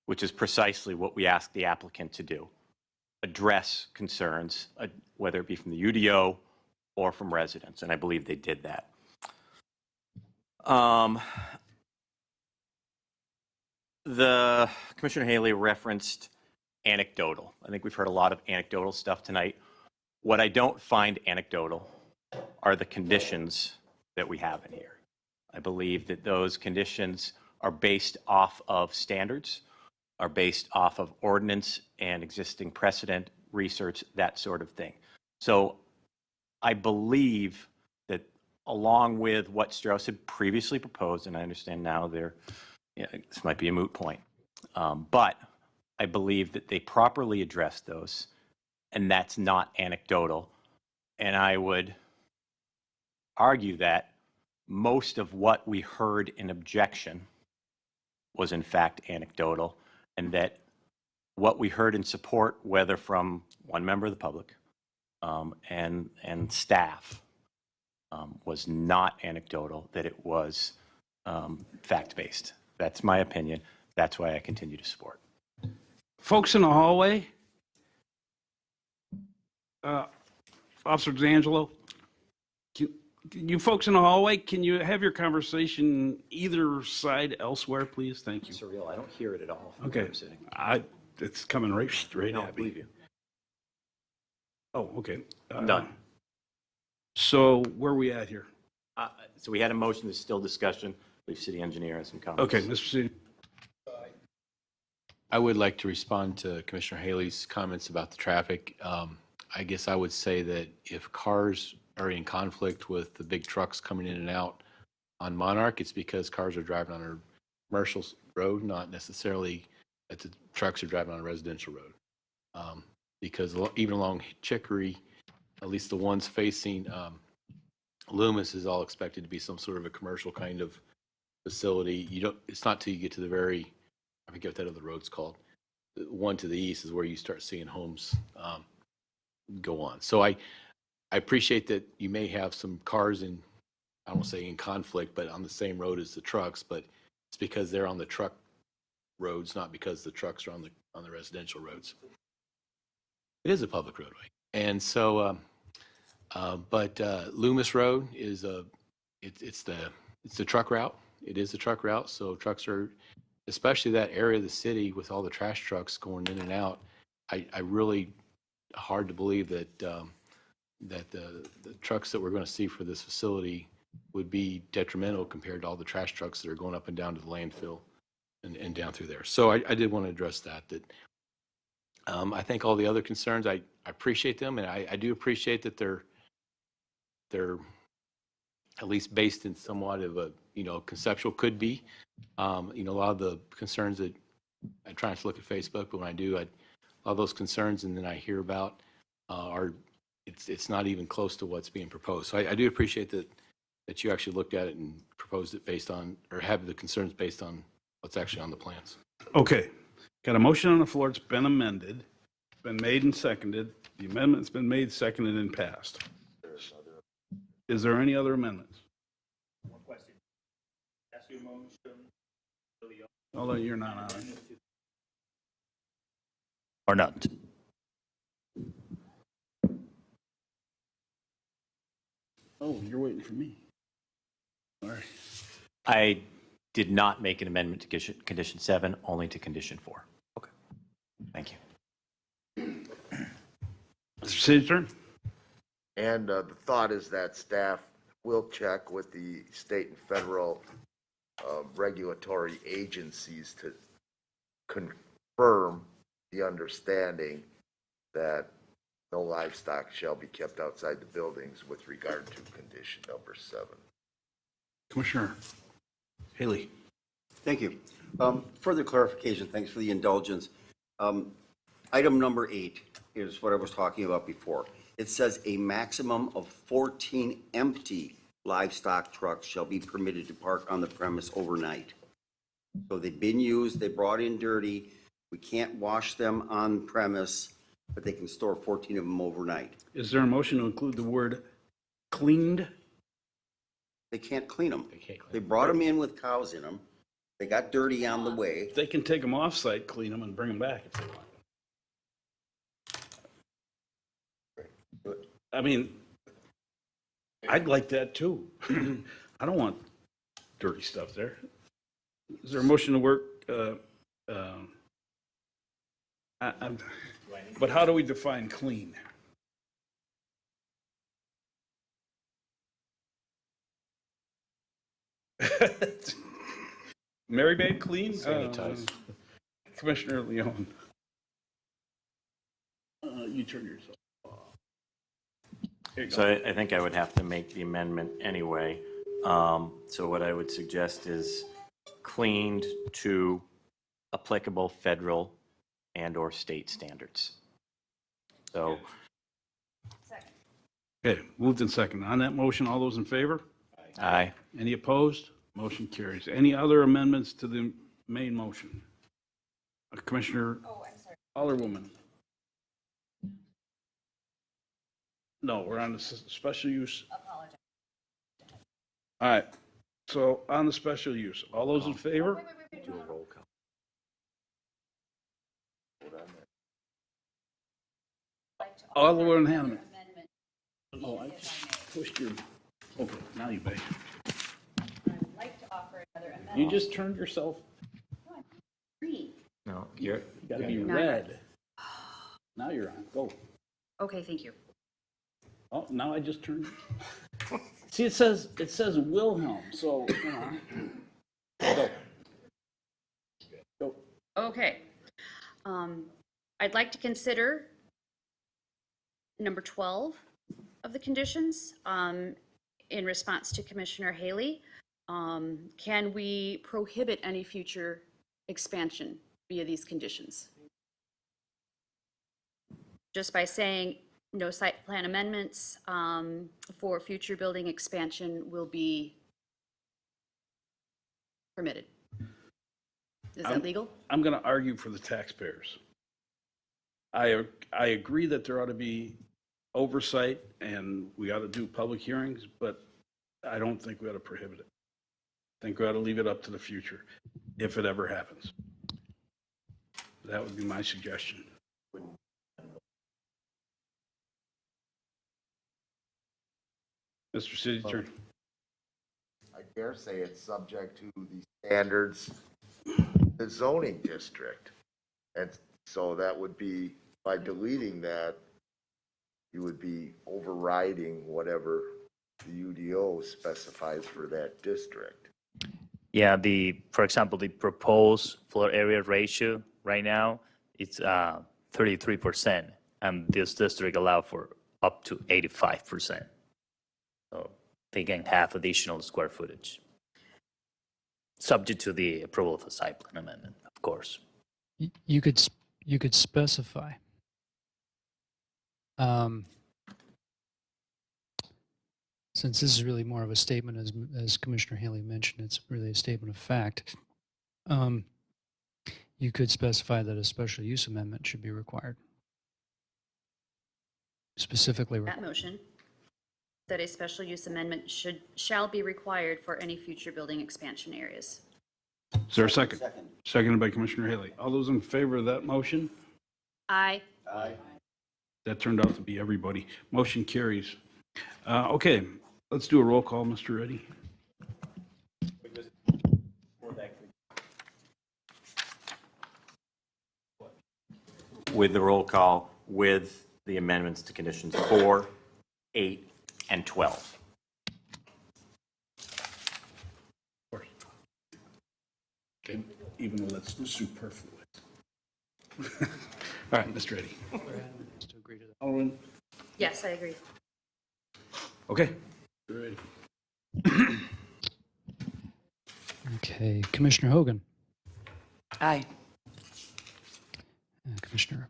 which is precisely what we asked the applicant to do. Address concerns, whether it be from the UDO or from residents, and I believe they did that. The Commissioner Haley referenced anecdotal. I think we've heard a lot of anecdotal stuff tonight. What I don't find anecdotal are the conditions that we have in here. I believe that those conditions are based off of standards, are based off of ordinance and existing precedent, research, that sort of thing. So I believe that along with what Strauss had previously proposed, and I understand now this might be a moot point, but I believe that they properly addressed those, and that's not anecdotal. And I would argue that most of what we heard in objection was in fact anecdotal, and that what we heard in support, whether from one member of the public and staff, was not anecdotal, that it was fact-based. That's my opinion. That's why I continue to support. Folks in the hallway, Officer D'Angelo, you folks in the hallway, can you have your conversation either side elsewhere, please? Thank you. Surreal. I don't hear it at all. Okay. It's coming right No, I at me. believe you. Oh, okay. I'm done. So where are we at here? So we had a motion, there's still discussion. I believe city engineer has some comments. Okay, Mr. City. I would like to respond to Commissioner Haley's comments about the traffic. I guess I would say that if cars are in conflict with the big trucks coming in and out on Monarch, it's because cars are driving on a commercial road, not necessarily that the trucks are driving on a residential road. Because even along Chicory, at least the ones facing Loomis is all expected to be some sort of a commercial kind of facility. It's not till you get to the very, I forget what that other road's called. The one to the east is where you start seeing homes go on. So I appreciate that you may have some cars in, I don't want to say in conflict, but on the same road as the trucks, but it's because they're on the truck roads, not because the trucks are on the residential roads. It is a public roadway. And so, but Loomis Road is it's the truck route. It is the truck route. So trucks are, especially that area of the city with all the trash trucks going in and out. I really hard to believe that that the trucks that we're going to see for this facility would be detrimental compared to all the trash trucks that are going up and down to the landfill and down through there. So I did want to address that. I think all the other concerns, I appreciate them, and I do appreciate that they're at least based in somewhat of a, conceptual could be. A lot of the concerns that I try not to look at Facebook, but when I do, a lot of those concerns and then I hear about it's not even close to what's being proposed. So I do appreciate that you actually looked at it and proposed it based on, or have the concerns based on what's actually on the plans. Okay, got a motion on the floor. It's been amended, been made and seconded. The amendment's been made, seconded, and passed. Is there any other amendments? One question. That's your motion. Although you're not on it. Or not? Oh, you're waiting for me. All right. I did not make an amendment to condition 7, only to condition 4. Okay. Thank you. Mr. City Attorney? And the thought is that staff will check with the state and federal regulatory agencies to confirm the understanding that no livestock shall be kept outside the buildings with regard to condition number 7. Commissioner Haley. Thank you. Further clarification, thanks for the indulgence. Item number 8 is what I was talking about before. It says a maximum of 14 empty livestock trucks shall be permitted to park on the premise overnight. So they've been used, they brought in dirty, we can't wash them on premise, but they can store 14 of them overnight. Is there a motion to include the word cleaned? They can't clean them. They brought them in with cows in them. They got dirty on the way. They can take them off-site, clean them, and bring them back if they want. I mean, I'd like that too. I don't want dirty stuff there. Is there a motion to work? But how do we define clean? Mary Maid clean? Sanitized. Commissioner Leon. You turn yourself off. Here you So go. I think I would have to make the amendment anyway. So what I would suggest is cleaned to applicable federal and/or state standards. So. Okay, moved and second. On that motion, all those in favor? Aye. Any opposed? Motion carries. Any other amendments to the main motion? Commissioner Alderwoman. No, we're on the special use. Apologize. All right, so on the special use, all those in favor? Do a roll call. Alderwoman Hanneman. Oh, I just pushed your, okay, now you may. I'd like to offer another amendment. You just turned yourself, Green. No, you're. you gotta be Now- red. Now you're on, go. Okay, thank you. Oh, now I just turned. See, it says Wilhelm, so, you know. Go. Go. Okay. I'd like to consider number 12 of the conditions in response to Commissioner Haley. Can we prohibit any future expansion via these conditions? Just by saying no site plan amendments for future building expansion will be permitted. Is that legal? I'm going to argue for the taxpayers. I agree that there ought to be oversight and we ought to do public hearings, but I don't think we ought to prohibit it. I think we ought to leave it up to the future, if it ever happens. That would be my suggestion. Mr. City Attorney. I dare say it's subject to the standards, the zoning district. And so that would be, by deleting that, you would be overriding whatever the UDO specifies for that district. Yeah, for example, the proposed floor area ratio right now, it's 33%, and this district allow for up to 85%. So they can have additional square footage, subject to the approval of a site plan amendment, of course. You could specify. Since this is really more of a statement, as Commissioner Haley mentioned, it's really a statement of fact. You could specify that a special use amendment should be required. Specifically, That motion, that a special use amendment shall be required for any future building expansion areas. Is there a second? Seconded by Commissioner Haley. All those in favor of that motion? Aye. Aye. That turned out to be everybody. Motion carries. Okay, let's do a roll call, Mr. Reddy. With the roll call, with the amendments to conditions 4, 8, and 12. Okay, even though that's superfluous. All right, Mr. Reddy. Alderman? Yes, I agree. Okay. You're ready. okay, Commissioner Hogan, Aye. Commissioner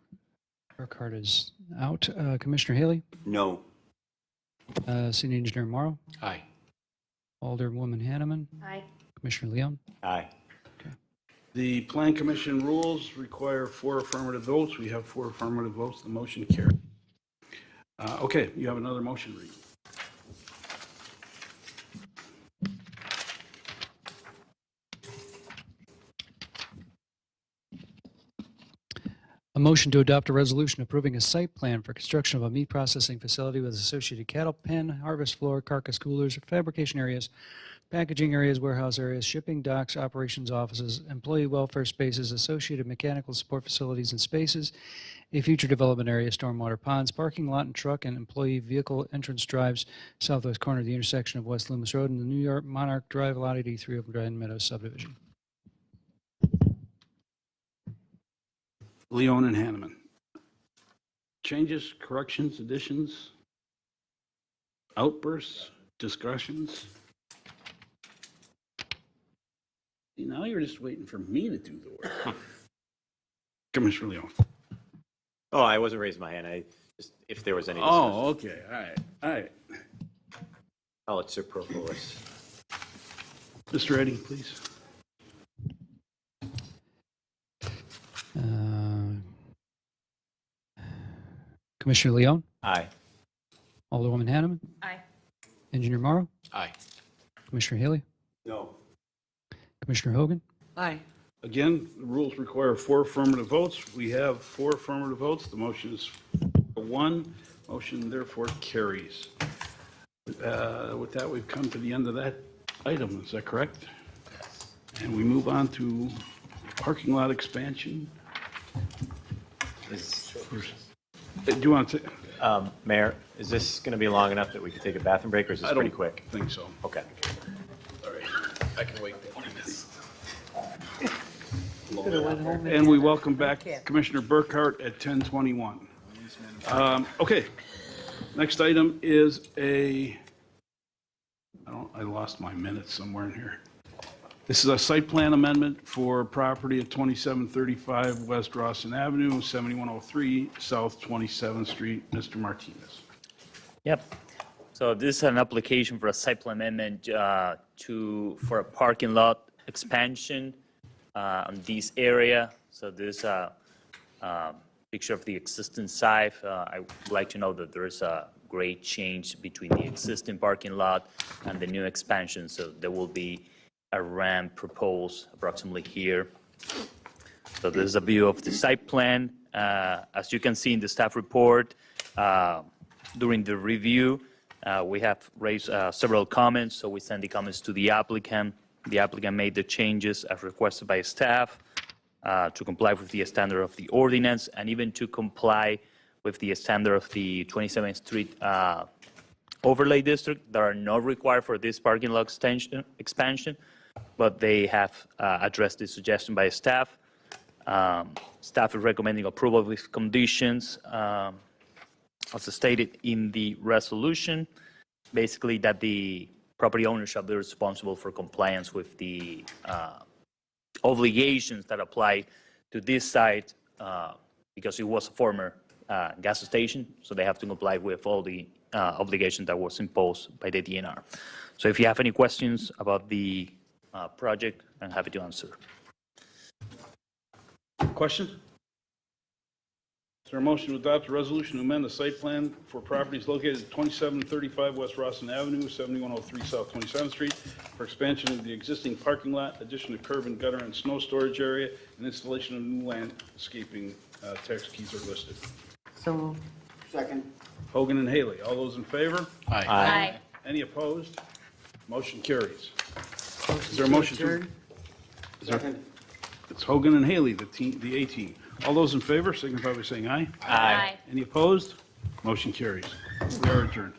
Burkhardt is out. Commissioner Haley, No. City Engineer Morrow, Aye. Alderwoman Hanneman, Aye. Commissioner Leon. Aye. The Plan Commission rules require 4 affirmative votes. We have 4 affirmative votes. The motion carries. Okay, you have another motion read. A motion to adopt a resolution approving a site plan for construction of a meat processing facility with associated cattle pen, harvest floor, carcass coolers, fabrication areas, packaging areas, warehouse areas, shipping docks, operations offices, employee welfare spaces, associated mechanical support facilities and spaces, a future development area, stormwater ponds, parking lot and truck and employee vehicle entrance drives, southwest corner of the intersection of West Loomis Road and the New York Monarch Drive, Lot 83 of Grand Meadows subdivision. Leon and Hanneman. Changes, corrections, additions, outbursts, discussions? See, now you're just waiting for me to do the work. Commissioner Leon. Oh, I wasn't raising my hand. I just, if there was any discussion. Oh, okay, all right. Oh, it's superfluous. Mr. Reddy, please. Commissioner Leon, Aye. Alderwoman Hanneman, Aye. Engineer Morrow, Aye. Commissioner Haley, No. Commissioner Hogan. Aye. Again, the rules require 4 affirmative votes. We have 4 affirmative votes. The motion is 1. Motion therefore carries. With that, we've come to the end of that item. Is that correct? And we move on to parking lot expansion. Do you want to? Mayor, is this going to be long enough that we can take a bathroom break, or is this I pretty don't quick? think so. Okay. All right. I can wait. Could've went home And we welcome back Commissioner Burkhart at 10:21. Okay, next item is I lost my minutes somewhere in here. This is a site plan amendment for property at 2735 West Rawson Avenue, 7103 South 27th Street. Mr. Martinez. Yep. So this is an application for a site plan amendment for a parking lot expansion on this area. So this is a picture of the existing site. I would like to know that there is a great change between the existing parking lot and the new expansion. So there will be a ramp proposed approximately here. So this is a view of the site plan. As you can see in the staff report, during the review, we have raised several comments, so we sent the comments to the applicant. The applicant made the changes as requested by staff to comply with the standard of the ordinance and even to comply with the standard of the 27th Street overlay district that are not required for this parking lot expansion, but they have addressed this suggestion by staff. Staff is recommending approval with conditions, as stated in the resolution, basically that the property owner shall be responsible for compliance with the obligations that apply to this site because it was a former gas station, so they have to comply with all the obligations that was imposed by the DNR. So if you have any questions about the project, I'm happy to answer. Question? Is there a motion to adopt a resolution to amend the site plan for properties located at 2735 West Rawson Avenue, 7103 South 27th Street for expansion of the existing parking lot, addition of curb and gutter and snow storage area, and installation of new landscaping? Text keys are listed. So moved. Second. Hogan and Haley, all those in favor? Aye. Aye. Any opposed? Motion carries. Is there a motion to? adjourn? Second. It's Hogan and Haley, the A team. All those in favor signify by saying aye. Aye. Any opposed? Motion carries. We are adjourned.